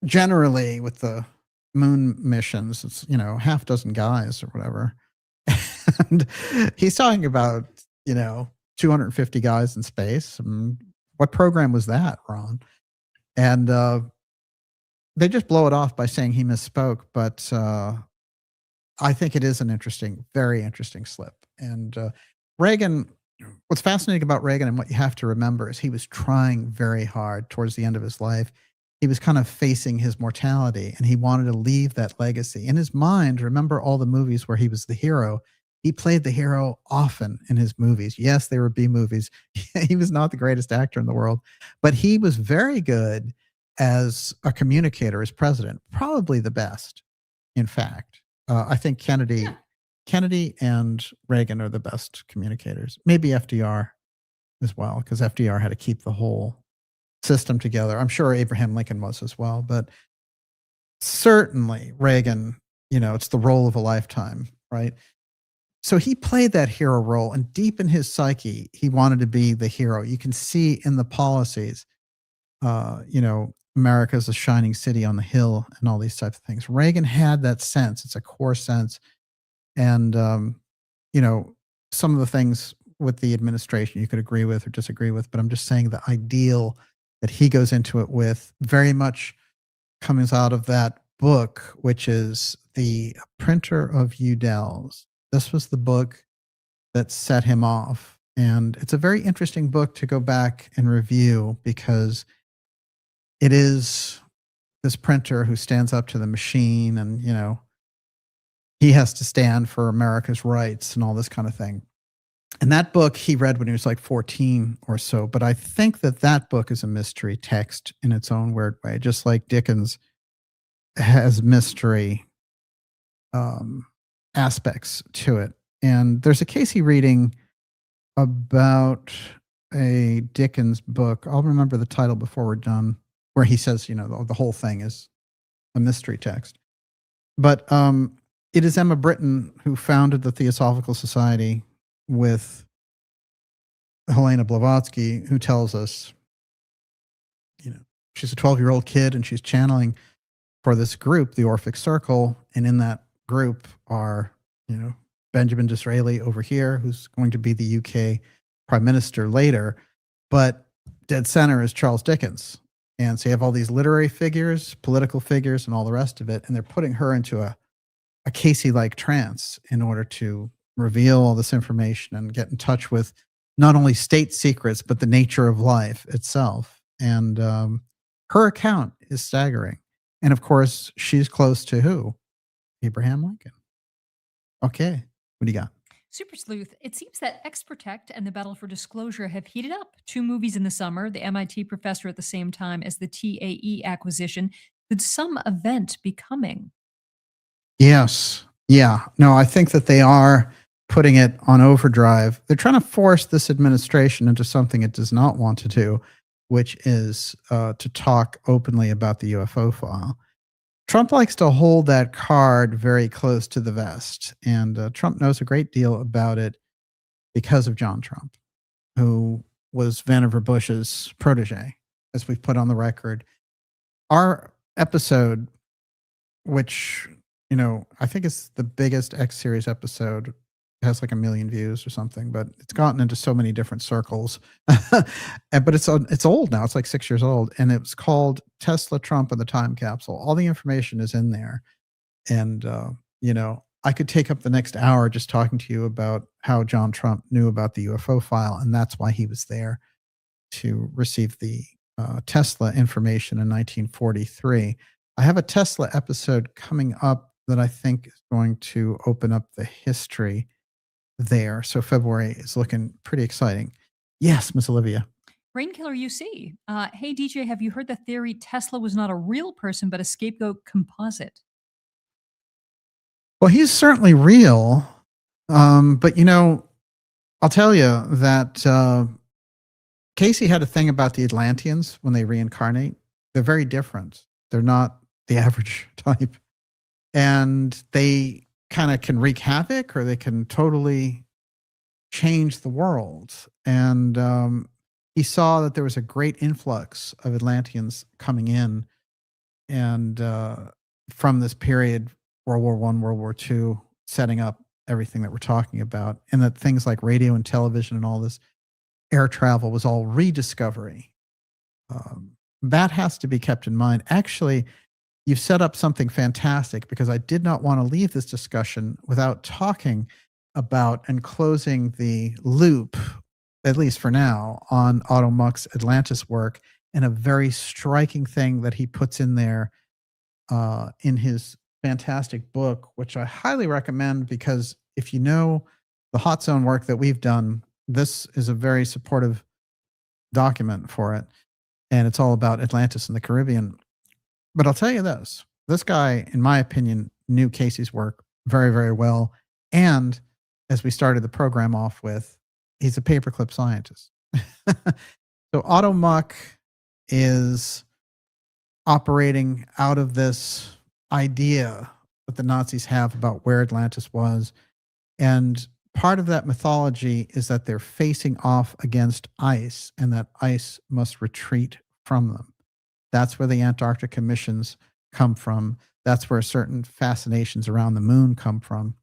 generally with the moon missions, it's, half dozen guys or whatever. And he's talking about, 250 guys in space. What program was that, Ron? And they just blow it off by saying he misspoke, but I think it is an very interesting slip. And Reagan, what's fascinating about Reagan and what you have to remember is he was trying very hard towards the end of his life. He was kind of facing his mortality, and he wanted to leave that legacy. In his mind, remember all the movies where he was the hero. He played the hero often in his movies. Yes, they were B movies. He was not the greatest actor in the world, but he was very good as a communicator, as president, probably the best, in fact. I think Kennedy and Reagan are the best communicators. Maybe FDR as well, because FDR had to keep the whole system together. I'm sure Abraham Lincoln was as well, but certainly Reagan, it's the role of a lifetime, right? So he played that hero role, and deep in his psyche, he wanted to be the hero. You can see in the policies, America's a shining city on the hill and all these types of things. Reagan had that sense. It's a core sense. And, some of the things with the administration you could agree with or disagree with, but I'm just saying the ideal that he goes into it with very much comes out of that book, which is The Printer of Udels. This was the book that set him off. And it's a very interesting book to go back and review, because it is this printer who stands up to the machine, and, he has to stand for America's rights and all this kind of thing. And that book he read when he was like 14 or so. But I think that book is a mystery text in its own weird way, just like Dickens has mystery aspects to it. And there's a Casey reading about a Dickens book. I'll remember the title before we're done, where he says, the whole thing is a mystery text. But it is Emma Britton who founded the Theosophical Society with Helena Blavatsky, who tells us, she's a 12-year-old kid and she's channeling for this group, the Orphic Circle. And in that group are, Benjamin Disraeli over here, who's going to be the UK Prime Minister later. But dead center is Charles Dickens. And so you have all these literary figures, political figures, and all the rest of it. And they're putting her into a Casey-like trance in order to reveal all this information and get in touch with not only state secrets, but the nature of life itself. And her account is staggering. And of course, she's close to who? Abraham Lincoln. Okay, what do you got? Super Sleuth, it seems that X-Protect and the Battle for Disclosure have heated up. 2 movies in the summer, the MIT professor at the same time as the TAE acquisition. Could some event be coming? Yes. Yeah. No, I think that they are putting it on overdrive. They're trying to force this administration into something it does not want to do, which is to talk openly about the UFO file. Trump likes to hold that card very close to the vest, and Trump knows a great deal about it because of John Trump, who was Vannevar Bush's protege, as we've put on the record. Our episode, which, I think is the biggest X series episode, has like 1 million views or something, but it's gotten into so many different circles. But it's old now. It's like 6 years old, and it was called Tesla, Trump, and the Time Capsule. All the information is in there, and I could take up the next hour just talking to you about how John Trump knew about the UFO file, and that's why he was there to receive the Tesla information in 1943. I have a Tesla episode coming up that I think is going to open up the history there. So February is looking pretty exciting. Yes, Miss Olivia. Rainkiller UC. Hey, DJ, have you heard the theory Tesla was not a real person, but a scapegoat composite? Well, he's certainly real. But, I'll tell you that Casey had a thing about the Atlanteans when they reincarnate. They're very different. They're not the average type. And they kind of can wreak havoc, or they can totally change the world. And he saw that there was a great influx of Atlanteans coming in, and from this period, World War I, World War II, setting up everything that we're talking about, and that things like radio and television and all this air travel was all rediscovery. That has to be kept in mind. Actually, you've set up something fantastic, because I did not want to leave this discussion without talking about and closing the loop, at least for now, on Otto Muck's Atlantis work, and a very striking thing that he puts in there in his fantastic book, which I highly recommend, because if you know the hot zone work that we've done, this is a very supportive document for it. And it's all about Atlantis and the Caribbean. But I'll tell you this guy, in my opinion, knew Casey's work very, very well. And as we started the program off with, he's a paperclip scientist. So Otto Muck is operating out of this idea that the Nazis have about where Atlantis was. And part of that mythology is that they're facing off against ice, and that ice must retreat from them. That's where the Antarctica missions come from. That's where certain fascinations around the moon come from.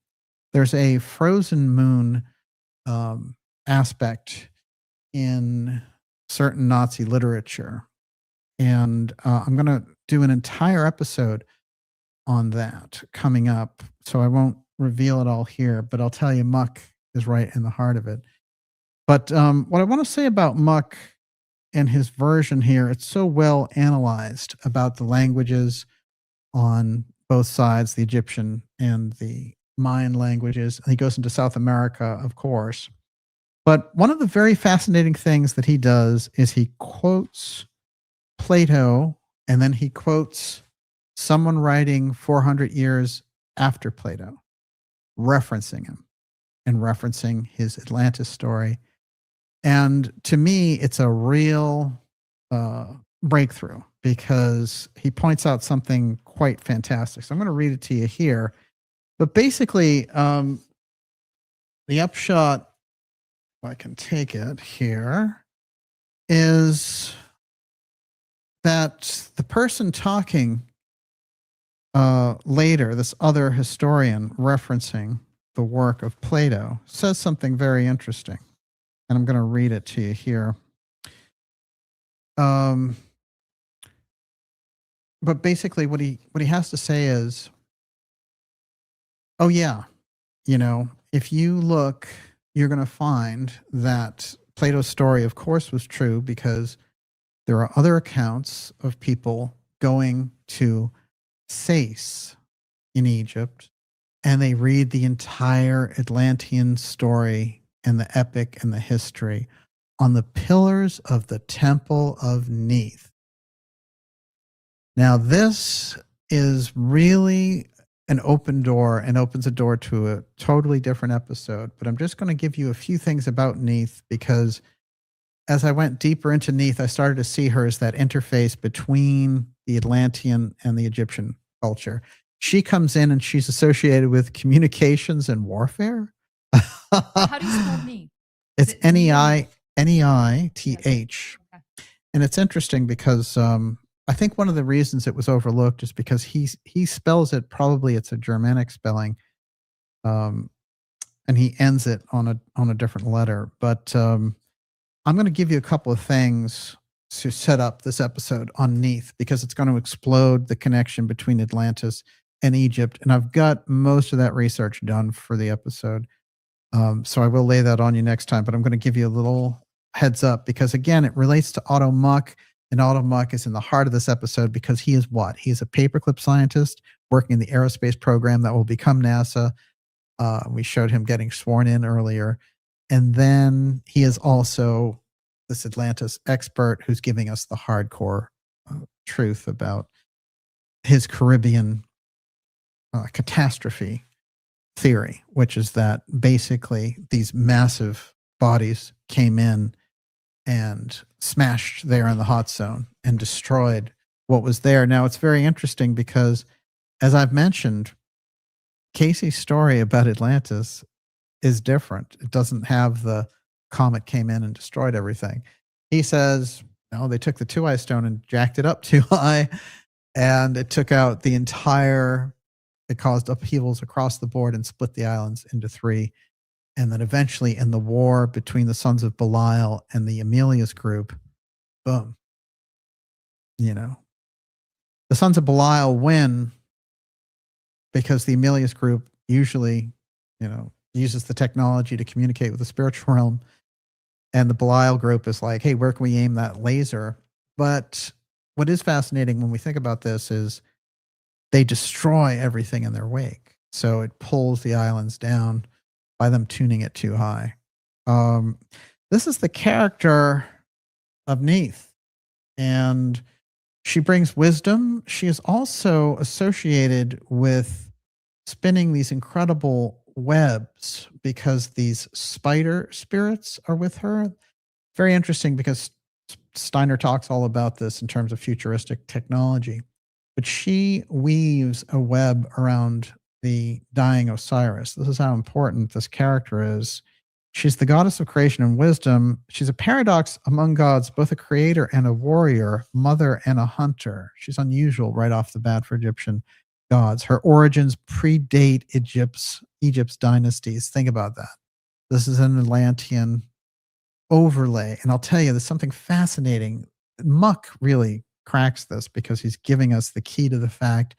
There's a frozen moon aspect in certain Nazi literature. And I'm going to do an entire episode on that coming up. So I won't reveal it all here, but I'll tell you, Muck is right in the heart of it. But what I want to say about Muck and his version here, it's so well analyzed about the languages on both sides, the Egyptian and the Mayan languages. And he goes into South America, of course. But one of the very fascinating things that he does is he quotes Plato, and then he quotes someone writing 400 years after Plato, referencing him and referencing his Atlantis story. And to me, it's a real breakthrough, because he points out something quite fantastic. So I'm going to read it to you here. But basically, the upshot, if I can take it here, is that the person talking later, this other historian referencing the work of Plato, says something very interesting. And I'm going to read it to you here. But basically what he has to say is, oh yeah, you know, if you look, you're going to find that Plato's story, of course, was true, because there are other accounts of people going to Sais in Egypt, and they read the entire Atlantean story and the epic and the history on the pillars of the Temple of Neith. Now, this is really an open door, and opens a door to a totally different episode. But I'm just going to give you a few things about Neith, because as I went deeper into Neith, I started to see her as that interface between the Atlantean and the Egyptian culture. She comes in and she's associated with communications and warfare. How do you spell Neith? It's Neith. Okay. And it's interesting because I think one of the reasons it was overlooked is because he spells it, probably it's a Germanic spelling, and he ends it on a different letter. But I'm going to give you a couple of things to set up this episode on Neith, because it's going to explode the connection between Atlantis and Egypt. And I've got most of that research done for the episode. So I will lay that on you next time, but I'm going to give you a little heads up, because again, it relates to Otto Muck, and Otto Muck is in the heart of this episode, because he is what? He is a paperclip scientist working in the aerospace program that will become NASA. We showed him getting sworn in earlier. And then he is also this Atlantis expert who's giving us the hardcore truth about his Caribbean catastrophe theory, which is that basically these massive bodies came in and smashed there in the hot zone and destroyed what was there. Now, it's very interesting because, as I've mentioned, Casey's story about Atlantis is different. It doesn't have the comet came in and destroyed everything. He says, no, they took the two-eye stone and jacked it up too high, and it took out the entire, it caused upheavals across the board and split the islands into three. And then eventually in the war between the sons of Belial and the Amelius group, boom, you know, The sons of Belial win because the Emilius group usually, uses the technology to communicate with the spiritual realm. And the Belial group is like, hey, where can we aim that laser? But what is fascinating when we think about this is they destroy everything in their wake. So it pulls the islands down by them tuning it too high. This is the character of Neith. And she brings wisdom. She is also associated with spinning these incredible webs because these spider spirits are with her. Very interesting because Steiner talks all about this in terms of futuristic technology. But she weaves a web around the dying Osiris. This is how important this character is. She's the goddess of creation and wisdom. She's a paradox among gods, both a creator and a warrior, mother and a hunter. She's unusual right off the bat for Egyptian gods. Her origins predate Egypt's dynasties. Think about that. This is an Atlantean overlay. And I'll tell you, there's something fascinating. Muck really cracks this because he's giving us the key to the fact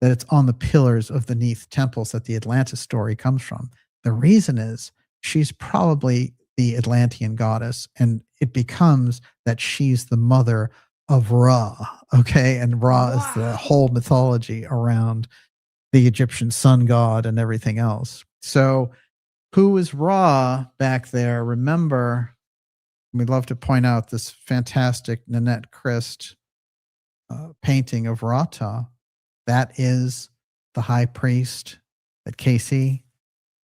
that it's on the pillars of the Neith temples that the Atlantis story comes from. The reason is she's probably the Atlantean goddess, and it becomes that she's the mother of Ra, okay? And Ra is the whole mythology around the Egyptian sun god and everything else. So who is Ra back there? Remember, we'd love to point out this fantastic Nanette Christ painting of Rata. That is the high priest that Casey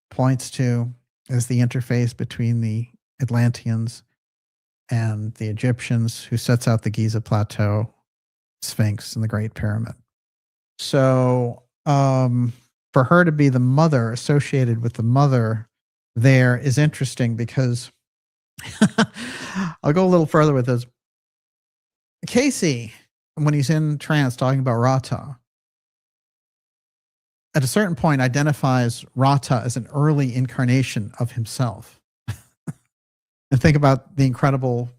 points to as the interface between the Atlanteans and the Egyptians, who sets out the Giza Plateau, Sphinx, and the Great Pyramid. So for her to be the mother, associated with the mother there, is interesting because I'll go a little further with this. Casey, when he's in trance talking about Rata, at a certain point identifies Rata as an early incarnation of himself. And think about the incredible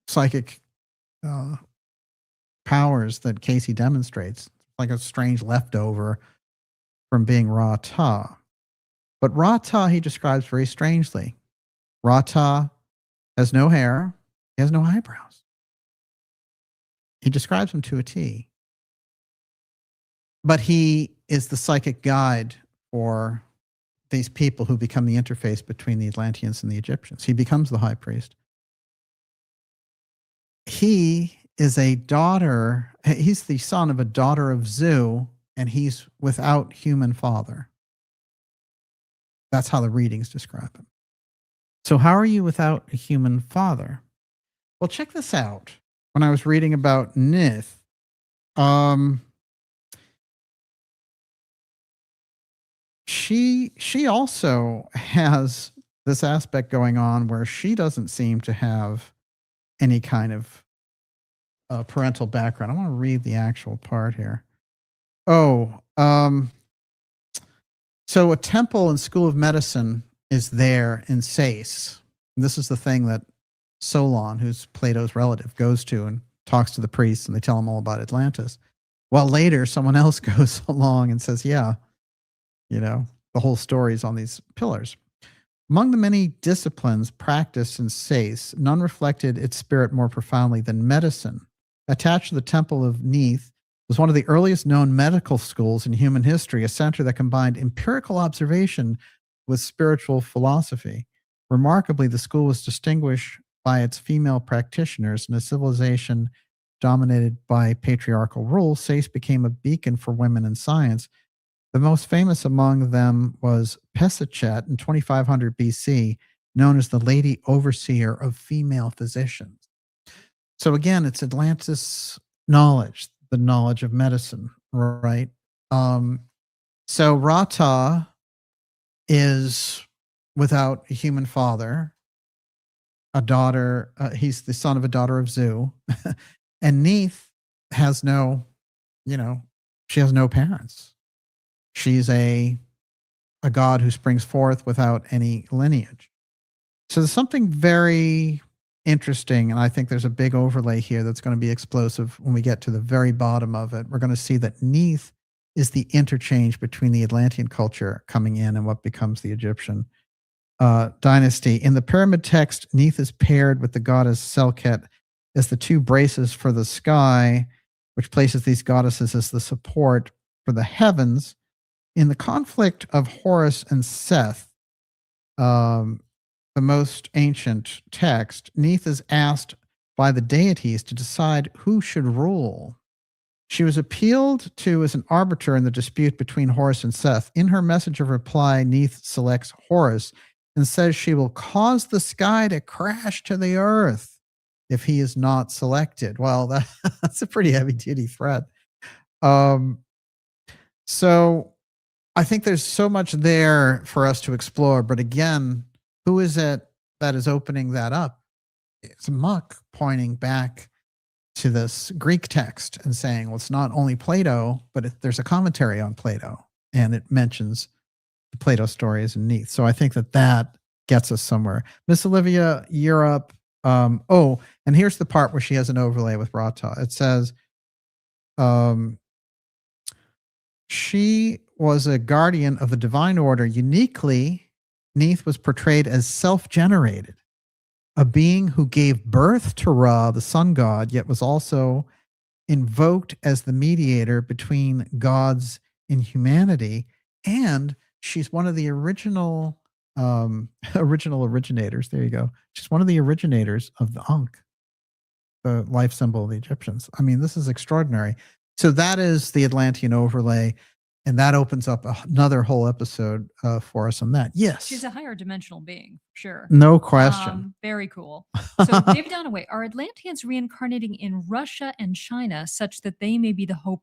psychic powers that Casey demonstrates, like a strange leftover from being Rata. But Rata, he describes very strangely. Rata has no hair, he has no eyebrows. He describes him to a T. But he is the psychic guide for these people who become the interface between the Atlanteans and the Egyptians. He becomes the high priest. He is a daughter, he's the son of a daughter of Zu, and he's without human father. That's how the readings describe him. So how are you without a human father? Well, check this out. When I was reading about Nith, she also has this aspect going on where she doesn't seem to have any kind of parental background. I want to read the actual part here. So a temple and school of medicine is there in Sais. And this is the thing that Solon, who's Plato's relative, goes to and talks to the priests, and they tell him all about Atlantis. Well, later, someone else goes along and says, yeah, the whole story is on these pillars. Among the many disciplines practiced in Sais, none reflected its spirit more profoundly than medicine. Attached to the Temple of Neith was one of the earliest known medical schools in human history, a center that combined empirical observation with spiritual philosophy. Remarkably, the school was distinguished by its female practitioners. In a civilization dominated by patriarchal rule, Sais became a beacon for women in science. The most famous among them was Pesachet in 2500 BC, known as the Lady Overseer of Female Physicians. So again, it's Atlantis knowledge, the knowledge of medicine, right? So Rata is without a human father, a daughter. He's the son of a daughter of Zu. And Neith has no, she has no parents. She's a god who springs forth without any lineage. So there's something very interesting, and I think there's a big overlay here that's going to be explosive when we get to the very bottom of it. We're going to see that Neith is the interchange between the Atlantean culture coming in and what becomes the Egyptian dynasty. In the pyramid text, Neith is paired with the goddess Selket as the two braces for the sky, which places these goddesses as the support for the heavens. In the conflict of Horus and Seth, the most ancient text, Neith is asked by the deities to decide who should rule. She was appealed to as an arbiter in the dispute between Horus and Seth. In her message of reply, Neith selects Horus and says she will cause the sky to crash to the earth if he is not selected. Well, that's a pretty heavy-duty threat. So I think there's so much there for us to explore. But again, who is it that is opening that up? It's Muck pointing back to this Greek text and saying, well, it's not only Plato, but there's a commentary on Plato, and it mentions the Plato stories in Neith. So I think that gets us somewhere. Miss Olivia, you're up. Oh, and here's the part where she has an overlay with Rata. It says, she was a guardian of the divine order. Uniquely, Neith was portrayed as self-generated, a being who gave birth to Ra, the sun god, yet was also invoked as the mediator between gods and humanity. And she's one of the original originators. There you go. She's one of the originators of the Ankh, the life symbol of the Egyptians. I mean, this is extraordinary. So that is the Atlantean overlay, and that opens up another whole episode for us on that. Yes. She's a higher dimensional being, sure. No question. Very cool. So David Donaway, are Atlanteans reincarnating in Russia and China such that they may be the hope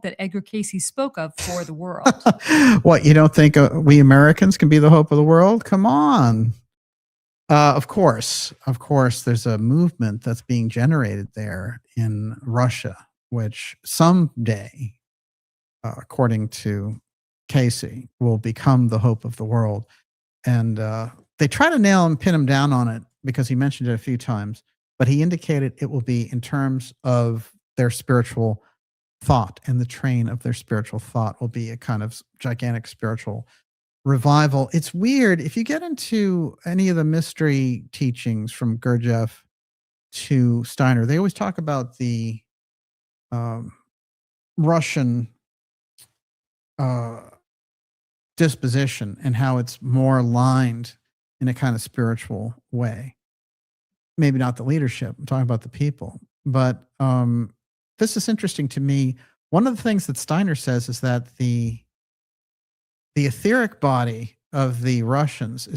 that Edgar Cayce spoke of for the world? What, you don't think we Americans can be the hope of the world? Come on. Of course, there's a movement that's being generated there in Russia, which someday, according to Casey, will become the hope of the world. And they try to nail him, pin him down on it because he mentioned it a few times, but he indicated it will be in terms of their spiritual thought, and the train of their spiritual thought will be a kind of gigantic spiritual revival. It's weird. If you get into any of the mystery teachings from Gurdjieff to Steiner, they always talk about the Russian disposition and how it's more aligned in a kind of spiritual way. Maybe not the leadership. I'm talking about the people. But this is interesting to me. One of the things that Steiner says is that the etheric body of the Russians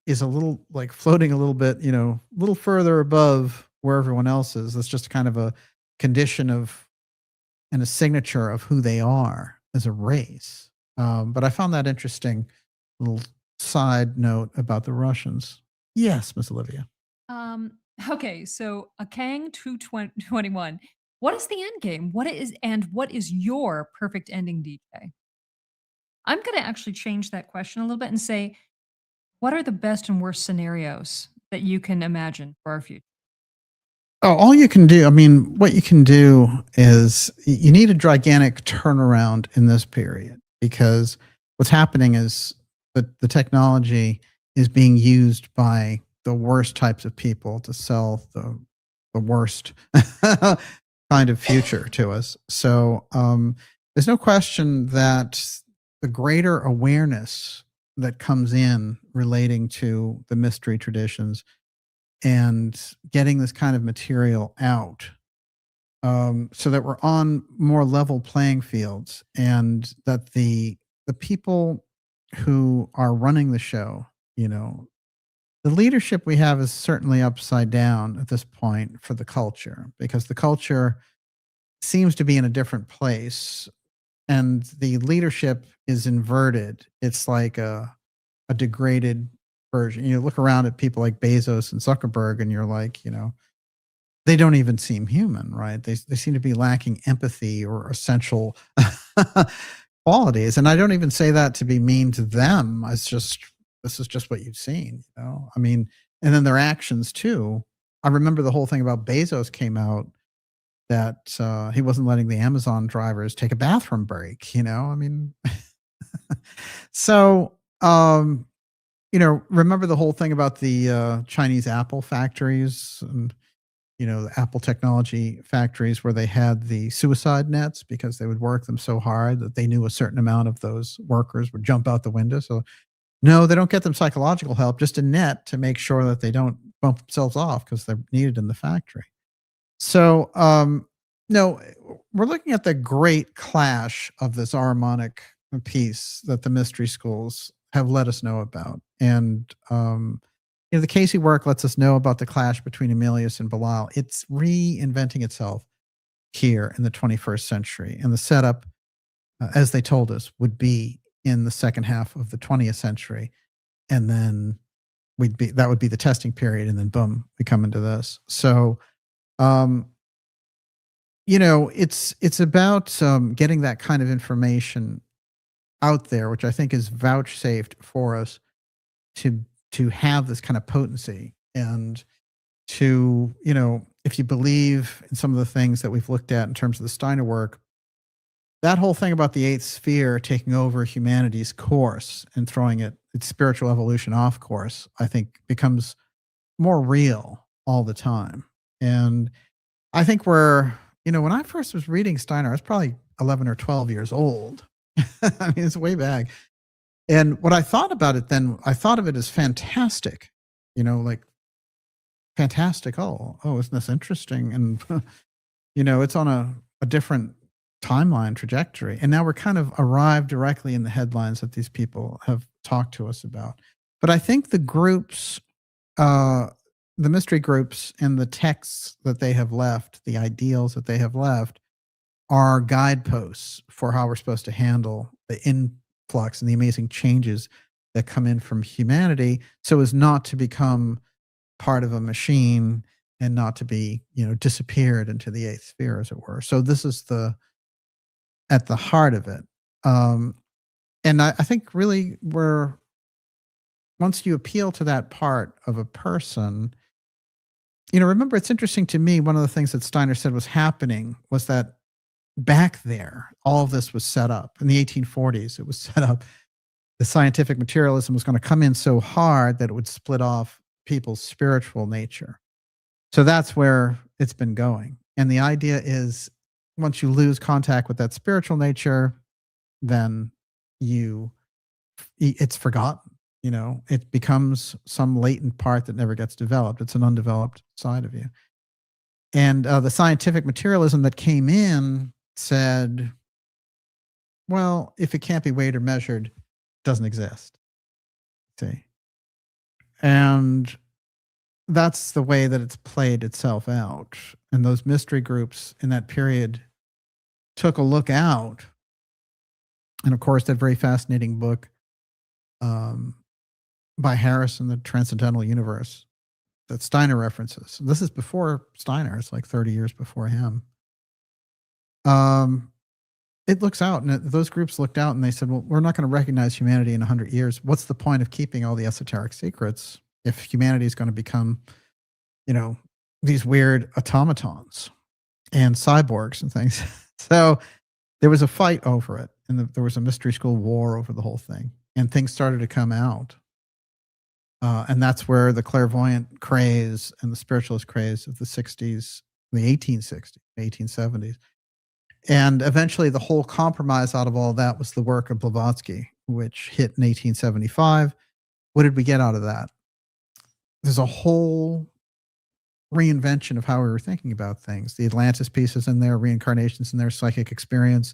is a little like floating a little bit, a little further above where everyone else is. That's just kind of a condition of and a signature of who they are as a race. But I found that interesting little side note about the Russians. Yes, Miss Olivia. Okay, so a Kang 221. What is the end game? What is your perfect ending, DJ? I'm going to actually change that question a little bit and say, what are the best and worst scenarios that you can imagine for our future? Oh, all you can do, what you can do is you need a gigantic turnaround in this period, because what's happening is that the technology is being used by the worst types of people to sell the worst kind of future to us. So there's no question that the greater awareness that comes in relating to the mystery traditions and getting this kind of material out, so that we're on more level playing fields, and that the people who are running the show, the leadership we have is certainly upside down at this point for the culture, because the culture seems to be in a different place and the leadership is inverted. It's like a degraded version. You look around at people like Bezos and Zuckerberg and you're like, they don't even seem human, right? They seem to be lacking empathy or essential qualities. And I don't even say that to be mean to them. This is just what you've seen, and then their actions too I remember the whole thing about Bezos came out that he wasn't letting the Amazon drivers take a bathroom break, you know? I mean, so, remember the whole thing about the Chinese Apple factories and, the Apple technology factories where they had the suicide nets because they would work them so hard that they knew a certain amount of those workers would jump out the window. So, no, they don't get them psychological help, just a net to make sure that they don't bump themselves off because they're needed in the factory. So, no, we're looking at the great clash of this Ahrimanic piece that the mystery schools have let us know about. And, the Casey work lets us know about the clash between Emilius and Belial. It's reinventing itself here in the 21st century. And the setup, as they told us, would be in the second half of the 20th century. And then that would be the testing period. And then boom, we come into this. So, it's about getting that kind of information out there, which I think is vouchsafed for us to have this kind of potency and to, if you believe in some of the things that we've looked at in terms of the Steiner work, that whole thing about the eighth sphere taking over humanity's course and throwing its spiritual evolution off course, I think becomes more real all the time. And I think when I first was reading Steiner, I was probably 11 or 12 years old. I mean, it's way back. And what I thought about it then, I thought of it as fantastic, like fantastic. Oh, isn't this interesting? And, it's on a different timeline trajectory. And now we're kind of arrived directly in the headlines that these people have talked to us about. But I think the groups, the mystery groups and the texts that they have left, the ideals that they have left, are guideposts for how we're supposed to handle the influx and the amazing changes that come in from humanity so as not to become part of a machine and not to be, disappeared into the eighth sphere, as it were. So this is at the heart of it. And I think really once you appeal to that part of a person, remember, it's interesting to me, one of the things that Steiner said was happening was that back there, all of this was set up. In the 1840s, it was set up. The scientific materialism was going to come in so hard that it would split off people's spiritual nature. So that's where it's been going. And the idea is once you lose contact with that spiritual nature, then it's forgotten. It becomes some latent part that never gets developed. It's an undeveloped side of you. And the scientific materialism that came in said, well, if it can't be weighed or measured, it doesn't exist. See? And that's the way that it's played itself out. And those mystery groups in that period took a look out. And of course, that very fascinating book by Harrison, The Transcendental Universe, that Steiner references. This is before Steiner. It's like 30 years before him. It looks out, and those groups looked out and they said, well, we're not going to recognize humanity in 100 years. What's the point of keeping all the esoteric secrets if humanity is going to become, these weird automatons and cyborgs and things? So there was a fight over it, and there was a mystery school war over the whole thing, and things started to come out. And that's where the clairvoyant craze and the spiritualist craze of the 60s, the 1860s, 1870s. And eventually the whole compromise out of all that was the work of Blavatsky, which hit in 1875. What did we get out of that? There's a whole reinvention of how we were thinking about things. The Atlantis pieces in there, reincarnations in there, psychic experience,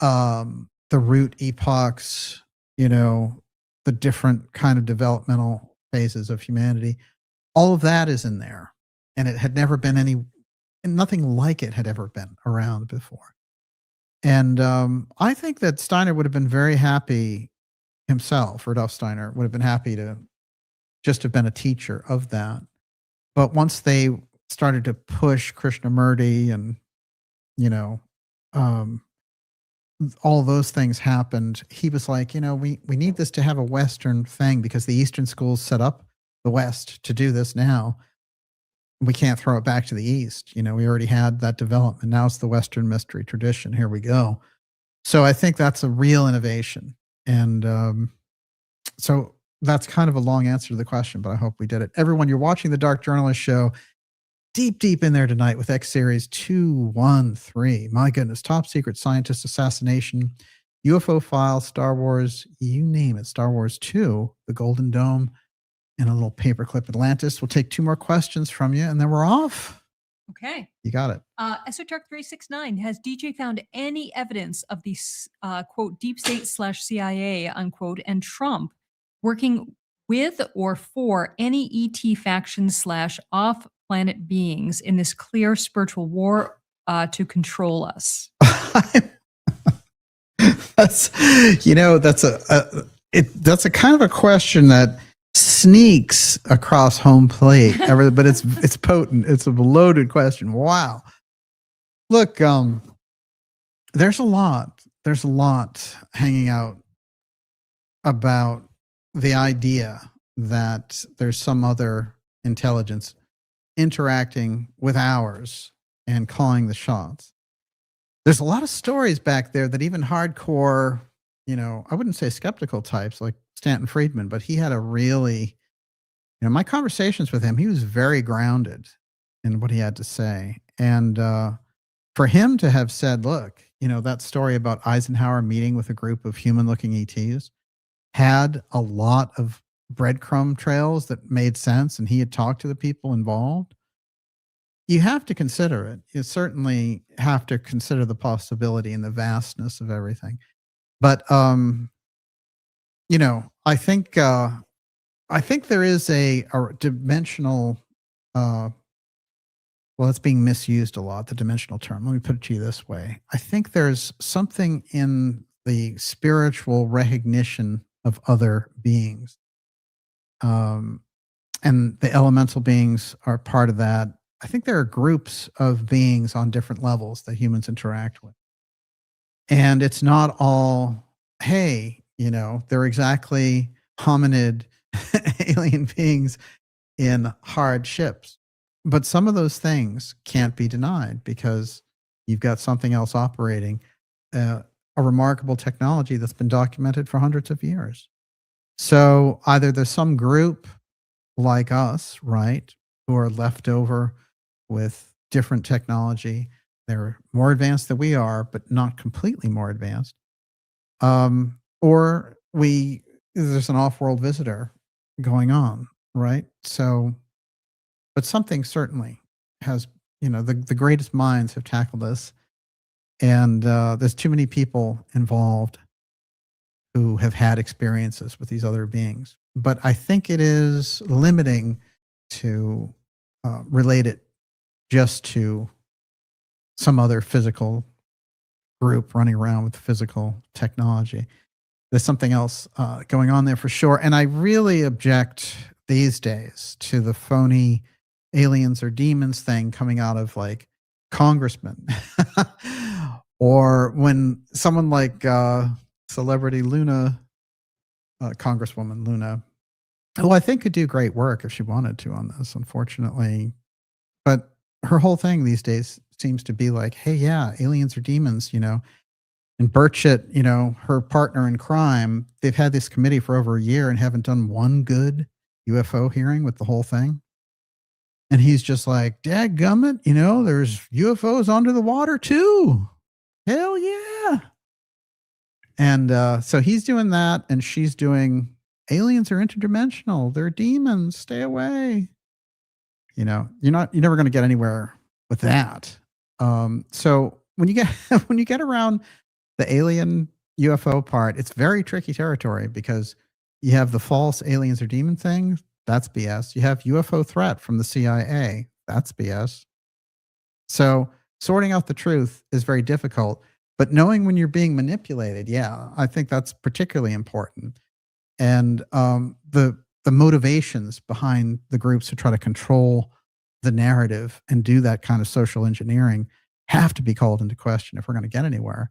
the root epochs, the different kind of developmental phases of humanity. All of that is in there. And it had never been nothing like it had ever been around before. And I think that Steiner would have been very happy himself, Rudolf Steiner would have been happy to just have been a teacher of that. But once they started to push Krishnamurti and, all those things happened, he was like, we need this to have a Western thing because the Eastern schools set up the West to do this now. we can't throw it back to the East. We already had that development. Now it's the Western mystery tradition. Here we go. So I think that's a real innovation. And so that's kind of a long answer to the question, but I hope we did it. Everyone, you're watching the Dark Journalist Show. Deep in there tonight with X Series 213. My goodness, top secret scientist assassination, UFO File, Star Wars, you name it. Star Wars 2, the Golden Dome, and a little paperclip Atlantis. We'll take 2 more questions from you, and then we're off. Okay. You got it. Esoteric 369, has DJ found any evidence of the, quote, deep state / CIA, unquote, and Trump working with or for any ET factions / off-planet beings in this clear spiritual war to control us? That's a kind of a question that sneaks across home plate, but it's potent. It's a loaded question. Wow. Look, there's a lot hanging out about the idea that there's some other intelligence interacting with ours and calling the shots. There's a lot of stories back there that even hardcore, I wouldn't say skeptical types like Stanton Friedman, but he had a really, my conversations with him, he was very grounded in what he had to say. And for him to have said, look, that story about Eisenhower meeting with a group of human-looking ETs had a lot of breadcrumb trails that made sense, and he had talked to the people involved. You have to consider it. You certainly have to consider the possibility and the vastness of everything. But I think there is a dimensional. Well, it's being misused a lot, the dimensional term. Let me put it to you this way. I think there's something in the spiritual recognition of other beings. And the elemental beings are part of that. I think there are groups of beings on different levels that humans interact with. And it's not all, hey, they're exactly hominid alien beings in hard ships. But some of those things can't be denied because you've got something else operating, a remarkable technology that's been documented for hundreds of years. So either there's some group like us, right, who are left over with different technology. They're more advanced than we are, but not completely more advanced. Or there's an off-world visitor going on, right? So, but something certainly has, the greatest minds have tackled this. And there's too many people involved who have had experiences with these other beings. But I think it is limiting to relate it just to some other physical group running around with physical technology. There's something else going on there for sure. And I really object these days to the phony aliens or demons thing coming out of like congressmen or when someone like celebrity Luna, Congresswoman Luna, who I think could do great work if she wanted to on this, unfortunately. But her whole thing these days seems to be like, hey, yeah, aliens are demons, And Burchett, her partner in crime, they've had this committee for over a year and haven't done one good UFO hearing with the whole thing. And he's just like, dadgummit, there's UFOs under the water too. Hell yeah. And so he's doing that, and she's doing, aliens are interdimensional. They're demons. Stay away. You're never going to get anywhere with that. So when you get around the alien UFO part, it's very tricky territory because you have the false aliens or demon thing. That's BS. You have UFO threat from the CIA. That's BS. So sorting out the truth is very difficult, but knowing when you're being manipulated, yeah, I think that's particularly important. And the motivations behind the groups who try to control the narrative and do that kind of social engineering have to be called into question if we're going to get anywhere.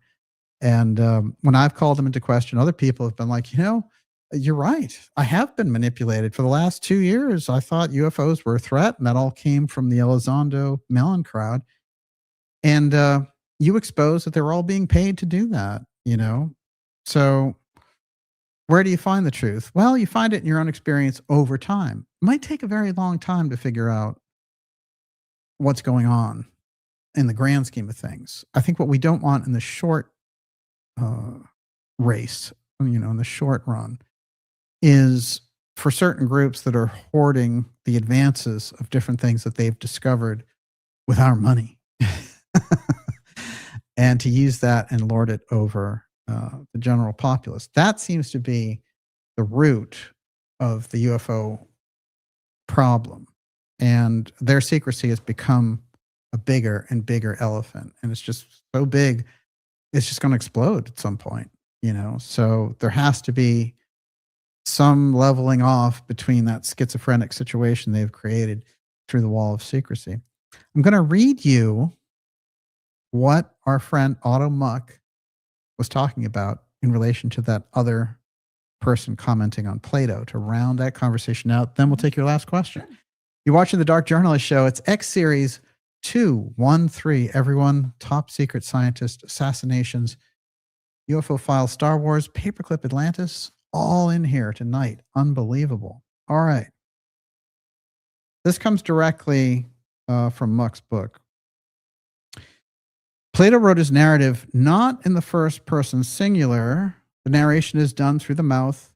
And when I've called them into question, other people have been like, you're right. I have been manipulated. For the last 2 years, I thought UFOs were a threat, and that all came from the Elizondo Mellon crowd. And you exposed that they were all being paid to do that, you know? So where do you find the truth? Well, you find it in your own experience over time. It might take a very long time to figure out what's going on in the grand scheme of things. I think what we don't want in the short race, you know, in the short run, is for certain groups that are hoarding the advances of different things that they've discovered with our money and to use that and lord it over the general populace. That seems to be the root of the UFO problem. And their secrecy has become a bigger and bigger elephant. And it's just so big, it's just going to explode at some point, you know? So there has to be some leveling off between that schizophrenic situation they've created through the wall of secrecy. I'm going to read you what our friend Otto Muck was talking about in relation to that other person commenting on Plato to round that conversation out. Then we'll take your last question. You're watching the Dark Journalist Show. It's X Series 213. Everyone, Top Secret Scientist, Assassinations, UFO File, Star Wars, Paperclip, Atlantis, all in here tonight. Unbelievable. All right. This comes directly from Muck's book. Plato wrote his narrative not in the first person singular. The narration is done through the mouth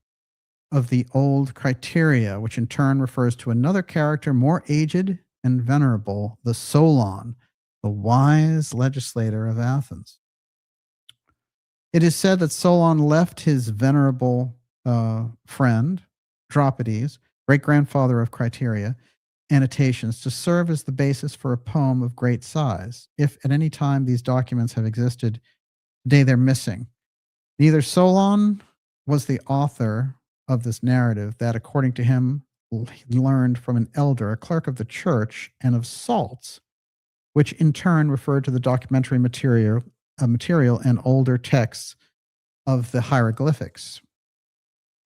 of the old criteria, which in turn refers to another character more aged and venerable, the Solon, the wise legislator of Athens. It is said that Solon left his venerable friend, Dropides, great-grandfather of Criteria, annotations to serve as the basis for a poem of great size. If at any time these documents have existed, today they're missing. Neither Solon was the author of this narrative that, according to him, he learned from an elder, a clerk of the church, and of salts, which in turn referred to the documentary material and older texts of the hieroglyphics.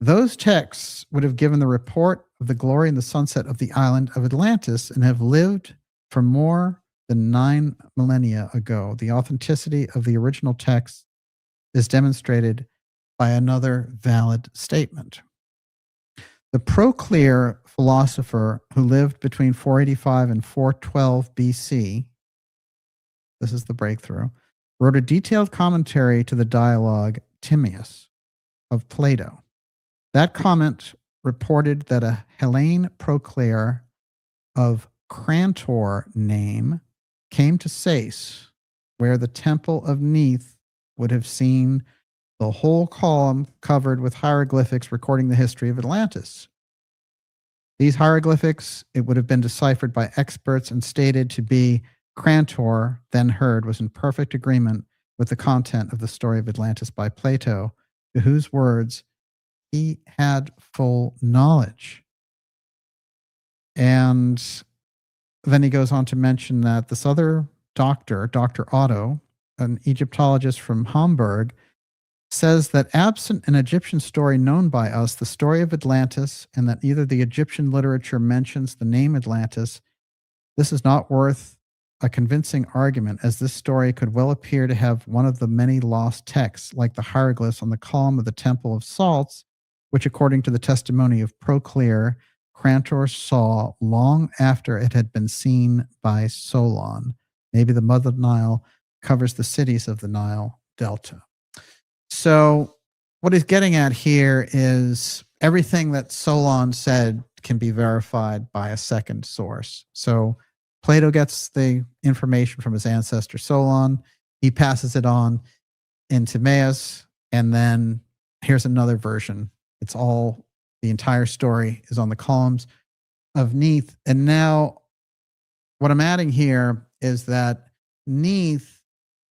Those texts would have given the report of the glory and the sunset of the island of Atlantis and have lived for more than 9 millennia ago. The authenticity of the original text is demonstrated by another valid statement. The Proclear philosopher who lived between 485 and 412 BC, this is the breakthrough, wrote a detailed commentary to the dialogue Timaeus of Plato. That comment reported that a Hellene Proclear of Crantor name came to Sais, where the temple of Neith would have seen the whole column covered with hieroglyphics recording the history of Atlantis. These hieroglyphics, it would have been deciphered by experts and stated to be Crantor, then heard, was in perfect agreement with the content of the story of Atlantis by Plato, to whose words he had full knowledge. And then he goes on to mention that this other doctor, Dr. Otto, an Egyptologist from Hamburg, says that absent an Egyptian story known by us, the story of Atlantis, and that neither the Egyptian literature mentions the name Atlantis, this is not worth a convincing argument, as this story could well appear to have one of the many lost texts, like the hieroglyphs on the column of the Temple of Salts, which, according to the testimony of Proclear, Crantor saw long after it had been seen by Solon. Maybe the Mother Nile covers the cities of the Nile Delta. So what he's getting at here is everything that Solon said can be verified by a second source. So Plato gets the information from his ancestor Solon. He passes it on in Timaeus, and then here's another version. It's all, the entire story is on the columns of Neith. And now what I'm adding here is that Neith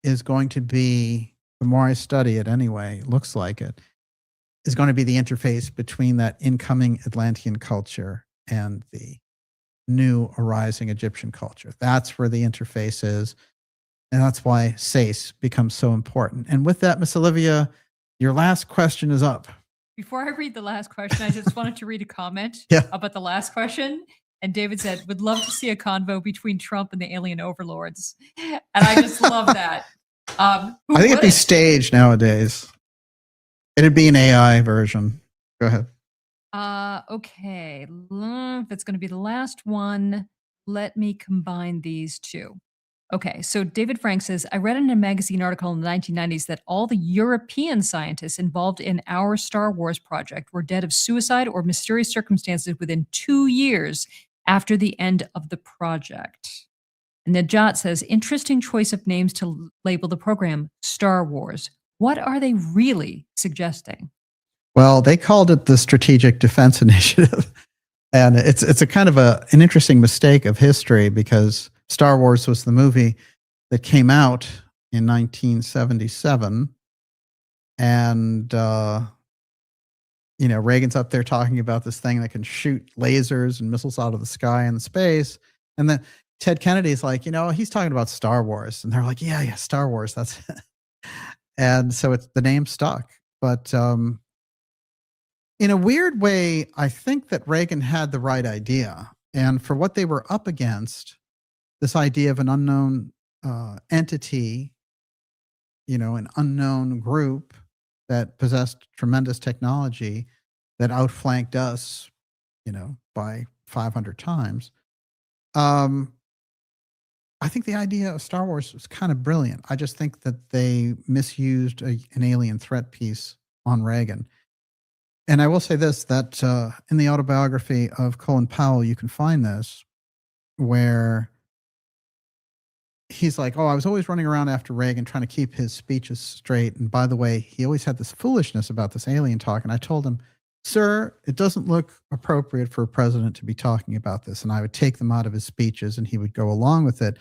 is going to be, the more I study it anyway, looks like it, is going to be the interface between that incoming Atlantean culture and the new arising Egyptian culture. That's where the interface is. And that's why Sais becomes so important. And with that, Miss Olivia, your last question is up. Before I read the last question, I just wanted to read a comment Yeah. about the last question. And David said, would love to see a convo between Trump and the alien overlords. And I just love that. I think it'd be staged nowadays. It'd be an AI version. Go ahead. Okay. If it's going to be the last one, let me combine these two. Okay, so David Frank says, I read in a magazine article in the 1990s that all the European scientists involved in our Star Wars project were dead of suicide or mysterious circumstances within 2 years after the end of the project. And Najat says, interesting choice of names to label the program Star Wars. What are they really suggesting? Well, they called it the Strategic Defense Initiative. And it's a kind of an interesting mistake of history, because Star Wars was the movie that came out in 1977. And, Reagan's up there talking about this thing that can shoot lasers and missiles out of the sky and space. And then Ted Kennedy's like, he's talking about Star Wars. And they're like, yeah, Star Wars. That's it. And so the name stuck. But in a weird way, I think that Reagan had the right idea. And for what they were up against, this idea of an unknown entity, an unknown group that possessed tremendous technology that outflanked us, by 500 times. I think the idea of Star Wars was kind of brilliant. I just think that they misused an alien threat piece on Reagan. And I will say this, that in the autobiography of Colin Powell, you can find this, where he's like, I was always running around after Reagan trying to keep his speeches straight. And by the way, he always had this foolishness about this alien talk. And I told him, sir, it doesn't look appropriate for a president to be talking about this. And I would take them out of his speeches and he would go along with it.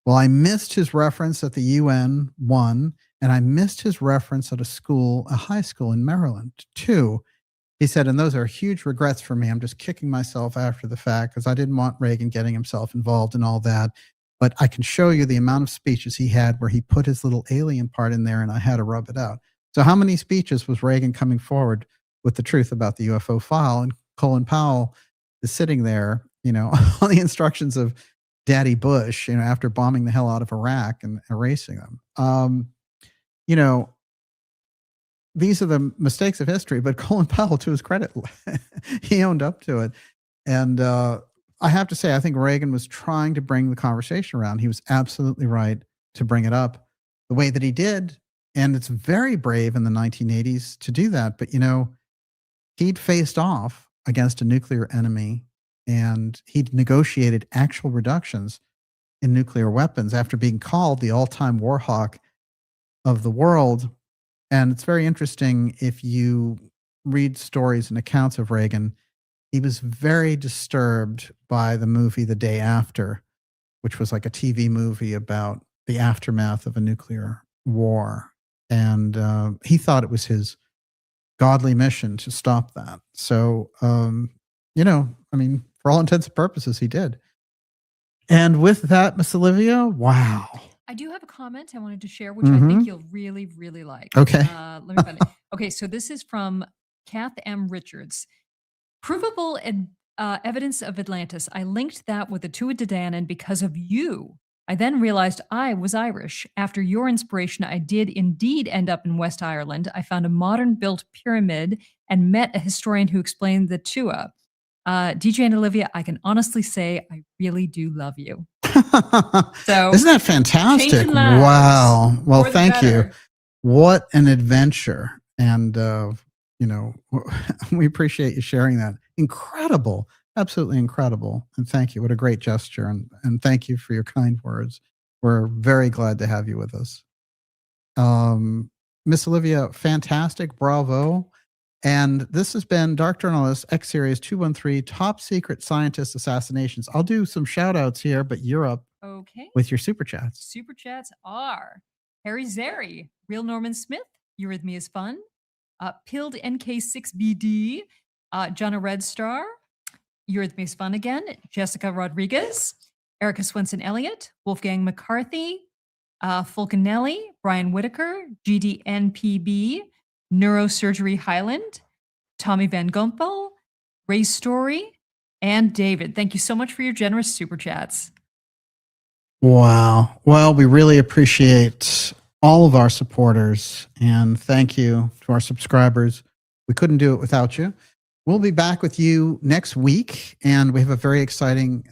Well, I missed his reference at the UN, 1, and I missed his reference at a high school in Maryland, 2. He said, and those are huge regrets for me. I'm just kicking myself after the fact because I didn't want Reagan getting himself involved in all that. But I can show you the amount of speeches he had where he put his little alien part in there and I had to rub it out. So how many speeches was Reagan coming forward with the truth about the UFO file? And Colin Powell is sitting there, on the instructions of Daddy Bush, after bombing the hell out of Iraq and erasing them. These are the mistakes of history, but Colin Powell, to his credit, he owned up to it. And I have to say, I think Reagan was trying to bring the conversation around. He was absolutely right to bring it up the way that he did. And it's very brave in the 1980s to do that. But, he'd faced off against a nuclear enemy and he'd negotiated actual reductions in nuclear weapons after being called the all-time war hawk of the world. And it's very interesting if you read stories and accounts of Reagan. He was very disturbed by the movie The Day After, which was like a TV movie about the aftermath of a nuclear war. And he thought it was his godly mission to stop that. So, for all intents and purposes, he did. And with that, Miss Olivia, wow. I do have a comment I wanted to share, which I think you'll really, really like. Okay. Let me find it. Okay, so this is from Kath M. Richards. Provable evidence of Atlantis. I linked that with the Tuatha because of you. I then realized I was Irish. After your inspiration, I did indeed end up in West Ireland. I found a modern-built pyramid and met a historian who explained the Tua. DJ and Olivia, I can honestly say I really do love you. So isn't that fantastic? Wow. Well, thank you. What an adventure. And, we appreciate you sharing that. Incredible. Absolutely incredible. And thank you. What a great gesture. And thank you for your kind words. We're very glad to have you with us. Miss Olivia, fantastic. Bravo. And this has been Dark Journalist X Series 213 Top Secret Scientist Assassinations. I'll do some shout outs here, but you're up with your super chats. Super chats are Harry Zeri, Real Norman Smith, Eurythmy is Fun, Pilled NK6BD, Jonna Red Star, Eurythmy is Fun again, Jessica Rodriguez, Erica Swenson Elliott, Wolfgang McCarthy, Fulcanelli, Brian Whitaker, GDNPB, Neurosurgery Highland, Tommy Van Gumpel, Ray Story, and David. Thank you so much for your generous super chats. Wow. Well, we really appreciate all of our supporters, and thank you to our subscribers. We couldn't do it without you. We'll be back with you next week, and we have a very exciting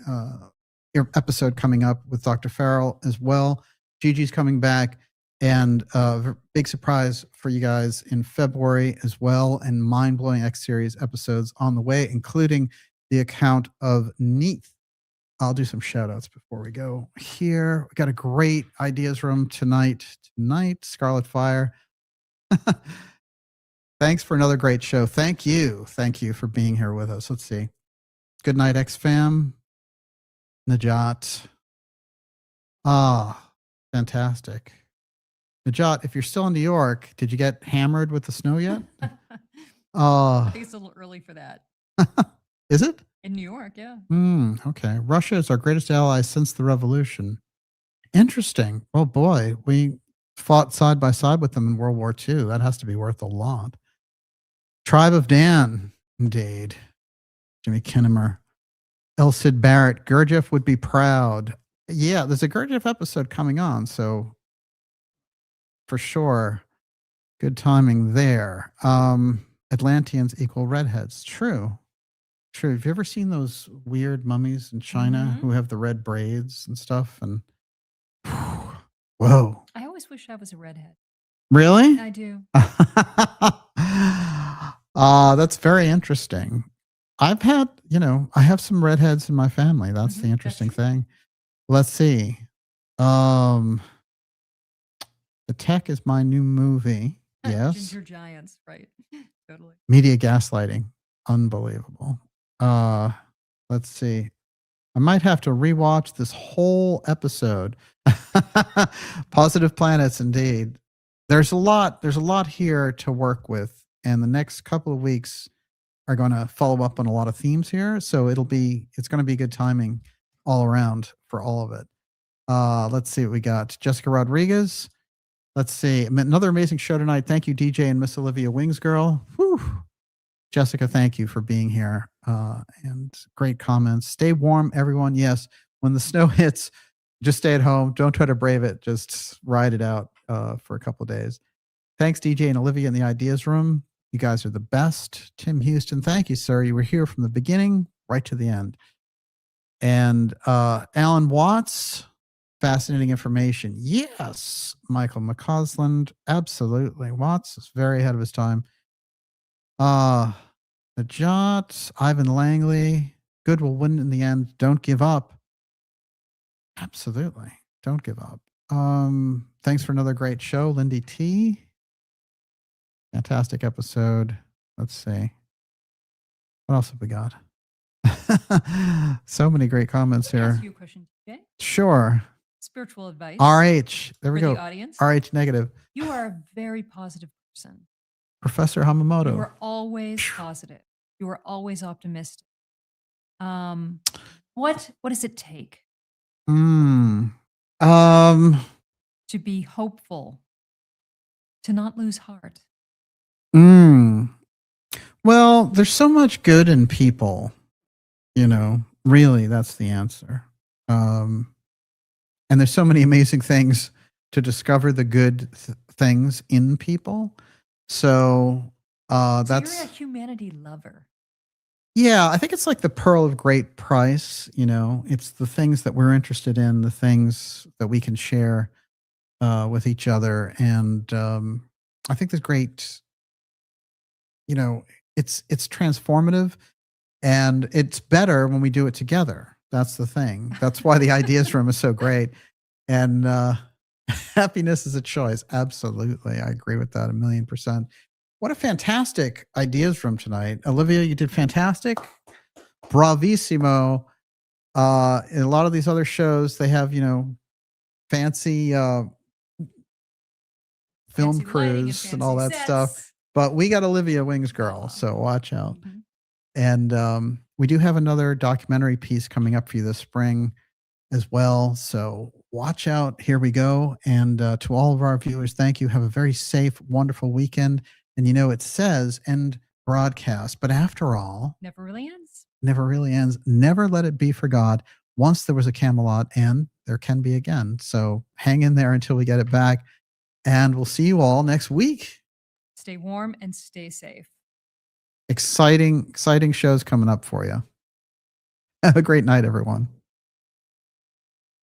episode coming up with Dr. Farrell as well. Gigi's coming back, and a big surprise for you guys in February as well, and mind-blowing X-Series episodes on the way, including the account of Neath. I'll do some shout outs before we go here. We got a great ideas room tonight. Scarlet Fire. Thanks for another great show. Thank you for being here with us. Let's see. Good night, X-Fam. Najat. Fantastic. Najat, if you're still in New York, did you get hammered with the snow yet? I think it's a little early for that. Is it? In New York, yeah. Okay. Russia is our greatest ally since the revolution. Interesting. Oh boy, we fought side by side with them in World War II. That has to be worth a lot. Tribe of Dan, indeed. Jimmy Kinnemer. El Cid Barrett. Gurdjieff would be proud. Yeah, there's a Gurdjieff episode coming on, so for sure, good timing there. Atlanteans equal redheads. True. Have you ever seen those weird mummies in China who have the red braids and stuff? And whoa. I always wish I was a redhead. Really? I do. That's very interesting. I've had, I have some redheads in my family. That's the interesting thing. Let's see. The Tech is my new movie. Yes. Ginger Giants, right. Totally. Media gaslighting. Unbelievable. Let's see. I might have to rewatch this whole episode. Positive planets, indeed. There's a lot here to work with, and the next couple of weeks are going to follow up on a lot of themes here. So it's going to be good timing all around for all of it. Let's see what we got. Jessica Rodriguez. Let's see. Another amazing show tonight. Thank you, DJ and Miss Olivia Wings Girl. Whew. Jessica, thank you for being here. And great comments. Stay warm, everyone. Yes, when the snow hits, just stay at home. Don't try to brave it. Just ride it out for a couple of days. Thanks, DJ and Olivia in the Ideas Room. You guys are the best. Tim Houston, thank you, sir. You were here from the beginning right to the end. And Alan Watts, fascinating information. Yes, Michael McCausland, absolutely. Watts is very ahead of his time. Najat, Ivan Langley, good will win in the end. Don't give up. Absolutely. Don't give up. Thanks for another great show, Lindy T. Fantastic episode. Let's see. What else have we got? So many great comments Can I here. ask you a question, TJ? Sure. Spiritual advice. RH. There we for go. The audience. RH negative. You are a very positive person. Professor Hamamoto. You are always positive. You are always optimistic. What does it take to be hopeful, to not lose heart? Well, there's so much good in people, really, that's the answer. And there's so many amazing things to discover the good things in people. So that's you're a humanity lover. Yeah, I think it's like the pearl of great price. It's the things that we're interested in, the things that we can share with each other. And I think there's great, it's transformative, and it's better when we do it together. That's the thing. That's why the Ideas Room is so great. And happiness is a choice. Absolutely. I agree with that 1,000,000%. What a fantastic Ideas Room tonight. Olivia, you did fantastic. Bravissimo. In a lot of these other shows, they have, fancy film crews and all that stuff. But we got Olivia Wings Girl, so watch out. And we do have another documentary piece coming up for you this spring as well. So watch out. Here we go. And to all of our viewers, thank you. Have a very safe, wonderful weekend. And it says, and broadcast. But after all, Never really ends. never really ends. Never let it be for God. Once there was a Camelot, and there can be again. So hang in there until we get it back. And we'll see you all next week. Stay warm and stay safe. Exciting shows coming up for you. Have a great night, everyone.